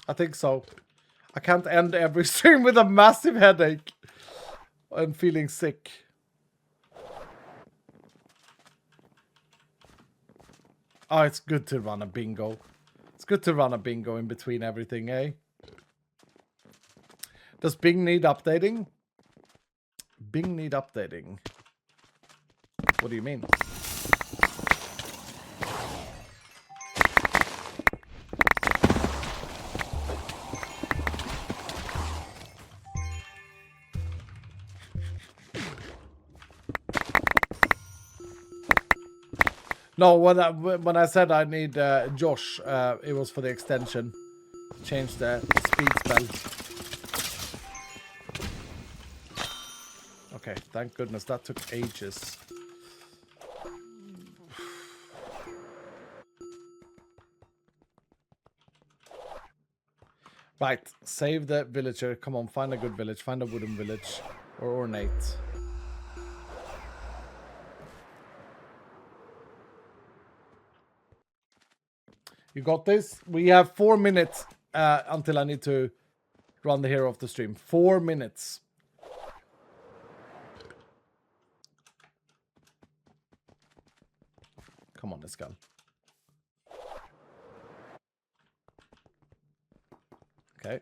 I think so. I can't end every stream with a massive headache and feeling sick. Oh, it's good to run a bingo. It's good to run a bingo in between everything, eh? Does Bing need updating? Bing need updating. What do you mean? No, when I said I need Josh, it was for the extension. Change the speed spell. Okay, thank goodness. That took ages. Right, save the villager. Come on, find a good village. Find a wooden village. Or ornate. You got this? We have 4 minutes until I need to run the hero of the stream. 4 minutes. Come on, this gun. Okay,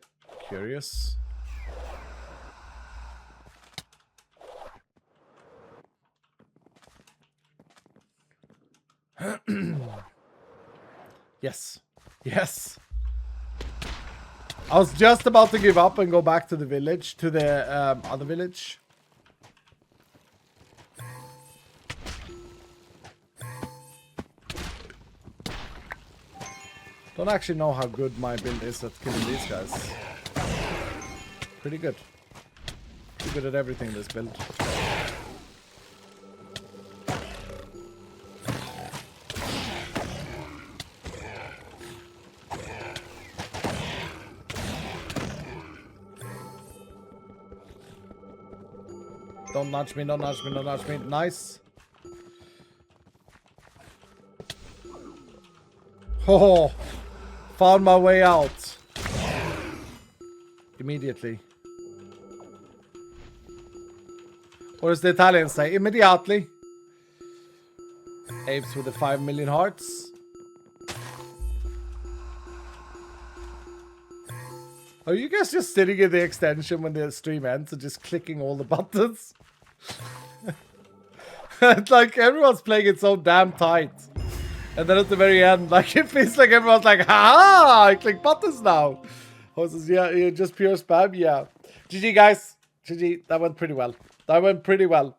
curious. Yes. Yes. I was just about to give up and go back to the village, to the other village. Don't actually know how good my build is at killing these guys. Pretty good. Pretty good at everything, this build. Don't nudge me, don't nudge me, don't nudge me. Nice. Oh, found my way out. Immediately. Or as the Italians say, immediately. Apes with the 5 million hearts. Are you guys just sitting in the extension when the stream ends and just clicking all the buttons? It's like everyone's playing it so damn tight. And then at the very end, like it feels like everyone's like, ha! I click buttons now. Says, yeah, just pure spam, yeah. GG guys. GG, that went pretty well. That went pretty well.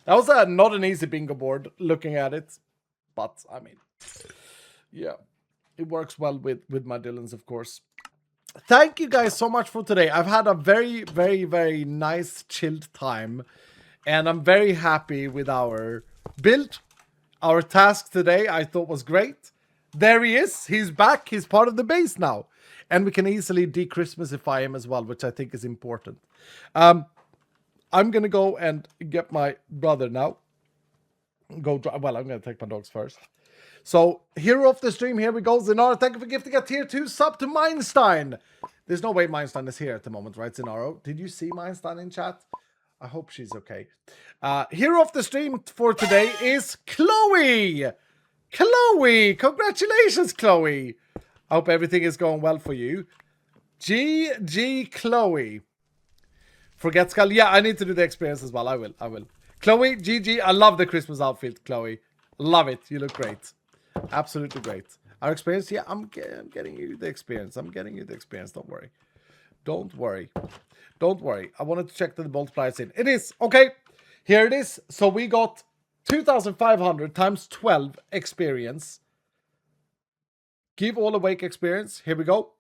That was not an easy bingo board looking at it. But, I mean, yeah. It works well with my Dylans, of course. Thank you guys so much for today. I've had a very, very, very nice, chilled time. And I'm very happy with our build. Our task today, I thought was great. There he is. He's back. He's part of the base now. And we can easily de-Christmasify him as well, which I think is important. I'm going to go and get my brother now. Well, I'm going to take my dogs first. So, hero of the stream, here we go. Zenaro, thank you for gifting a tier 2 sub to Mindstein. There's no way Mindstein is here at the moment, right, Zenaro? Did you see Mindstein in chat? I hope she's okay. Hero of the stream for today is Chloe. Chloe, congratulations, Chloe. I hope everything is going well for you. GG Chloe. Forget Skull. Yeah, I need to do the experience as well. I will. Chloe, GG. I love the Christmas outfit, Chloe. Love it. You look great. Absolutely great. Our experience, yeah, I'm getting you the experience. I'm getting you the experience. Don't worry. Don't worry. Don't worry. I wanted to check that the multiplier is in. It is. Okay. Here it is. So we got 2,500 times 12 experience. Give all awake experience. Here we go.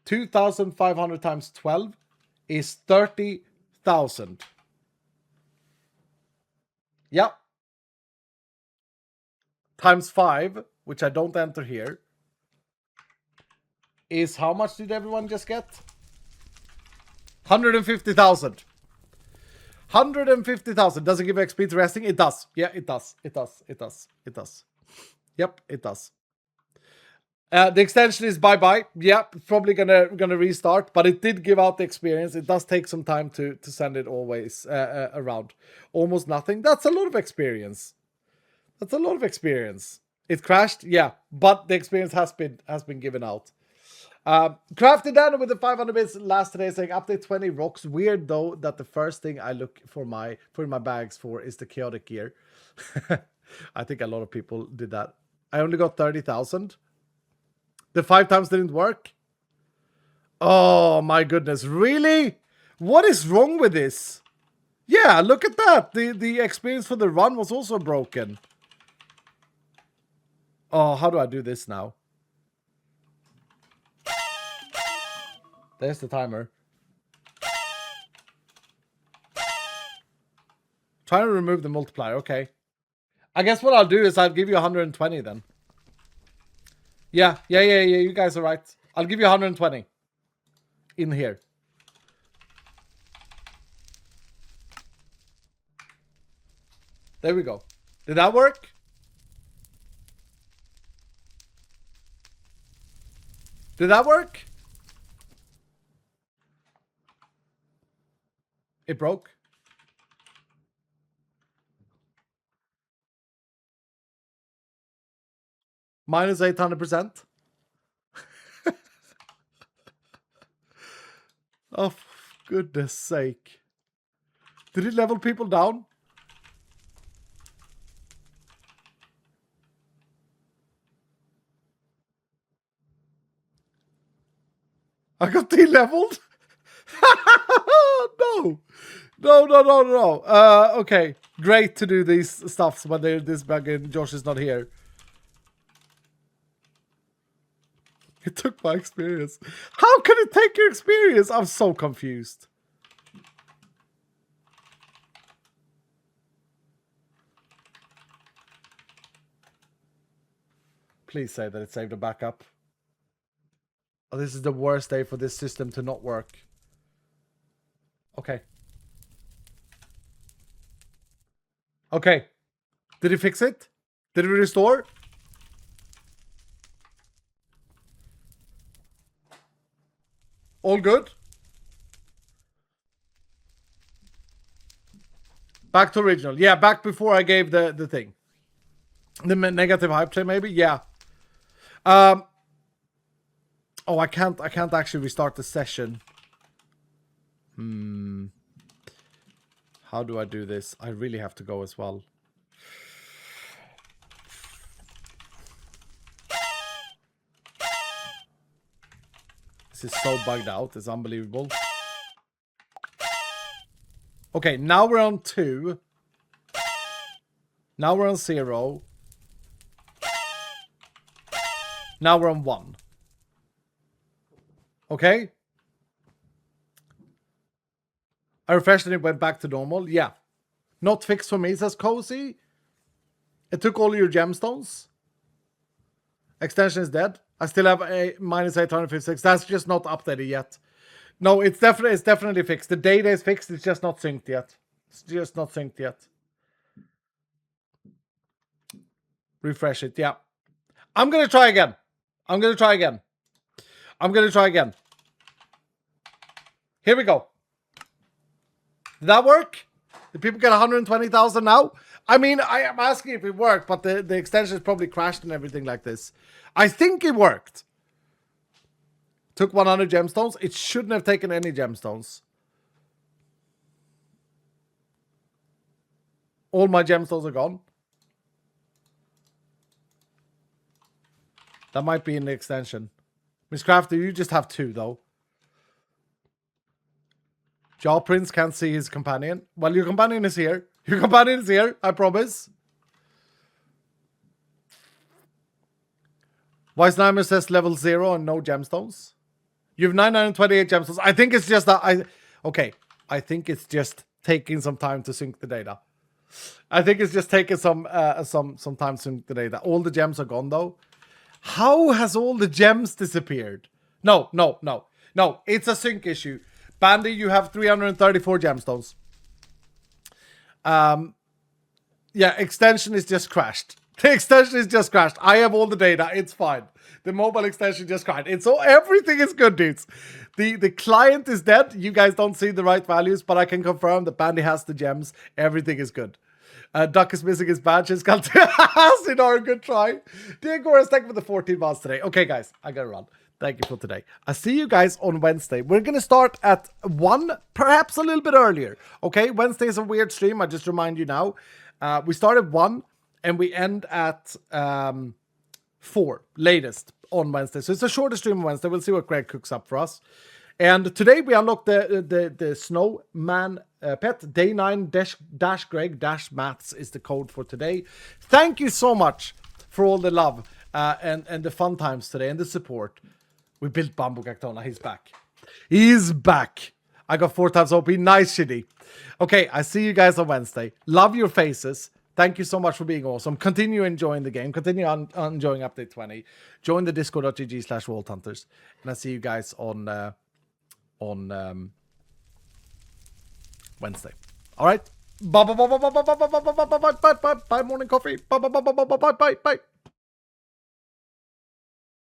2,500 times 12 is 30,000. Yep. Times 5, which I don't enter here, is how much did everyone just get? 150,000. 150,000. Does it give XP to resting? It does. Yeah, it does. It does. It does. It does. Yep, it does. The extension is bye-bye. Yep, probably gonna restart, but it did give out the experience. It does take some time to send it always around. Almost nothing. That's a lot of experience. That's a lot of experience. It crashed, yeah, but the experience has been given out. Crafted down with the 500 bits last today saying update 20 rocks. Weird though that the first thing I look for in my bags for is the chaotic gear. I think a lot of people did that. I only got 30,000. The 5 times didn't work. Oh my goodness, really? What is wrong with this? Yeah, look at that. The experience for the run was also broken. Oh, how do I do this now? There's the timer. Trying to remove the multiplier, okay. I guess what I'll do is I'll give you 120 then. Yeah, you guys are right. I'll give you 120. In here. There we go. Did that work? Did that work? It broke. Minus 800%. Oh, for goodness sake. Did it level people down? I got de-leveled? No. No. Okay. Great to do these stuffs when they're this bug and Josh is not here. It took my experience. How can it take your experience? I'm so confused. Please say that it saved a backup. Oh, this is the worst day for this system to not work. Okay. Okay. Did it fix it? Did it restore? All good? Back to original. Yeah, back before I gave the thing. The negative hype train, maybe? Yeah. Oh, I can't actually restart the session. How do I do this? I really have to go as well. This is so bugged out. It's unbelievable. Okay, now we're on 2. Now we're on 0. Now we're on 1. Okay? I refreshed and it went back to normal. Yeah. Not fixed for me, says Cozy. It took all your gemstones. Extension is dead. I still have a minus 856. That's just not updated yet. No, it's definitely fixed. The data is fixed. It's just not synced yet. It's just not synced yet. Refresh it. Yeah. I'm going to try again. I'm going to try again. I'm going to try again. Here we go. Did that work? Did people get 120,000 now? I mean, I am asking if it worked, but the extension is probably crashed and everything like this. I think it worked. Took 100 gemstones. It shouldn't have taken any gemstones. All my gemstones are gone. That might be in the extension. Miss Crafter, you just have 2 though. Jaw Prince can't see his companion. Well, your companion is here. Your companion is here, I promise. Weisneimer says level 0 and no gemstones. You have 928 gemstones. I think it's just that okay. I think it's just taking some time to sync the data. I think it's just taking some time to sync the data. All the gems are gone though. How has all the gems disappeared? No. It's a sync issue. Bandy, you have 334 gemstones. Yeah, extension is just crashed. The extension is just crashed. I have all the data. It's fine. The mobile extension just crashed. Everything is good, dudes. The client is dead. You guys don't see the right values, but I can confirm that Bandy has the gems. Everything is good. Duck is missing his badge. His Sinar, good try. Diego is thank you for the 14 months today. Okay, guys, I gotta run. Thank you for today. I see you guys on Wednesday. We're going to start at 1, perhaps a little bit earlier. Okay, Wednesday is a weird stream. I just remind you now. We start at 1 and we end at 4, latest on Wednesday. So it's a shorter stream on Wednesday. We'll see what Greg cooks up for us. And today we unlocked the snowman pet. Day 9 dash Greg dash maths is the code for today. Thank you so much for all the love and the fun times today and the support. We built Bamboo Cactona. He's back. He's back. I got 4 times OP. Nice, shitty. Okay, I see you guys on Wednesday. Love your faces. Thank you so much for being awesome. Continue enjoying the game. Continue enjoying Update 20. Join the discord.gg/Vault-Hunters. And I see you guys on Wednesday. All right. Bye, morning coffee. Bye.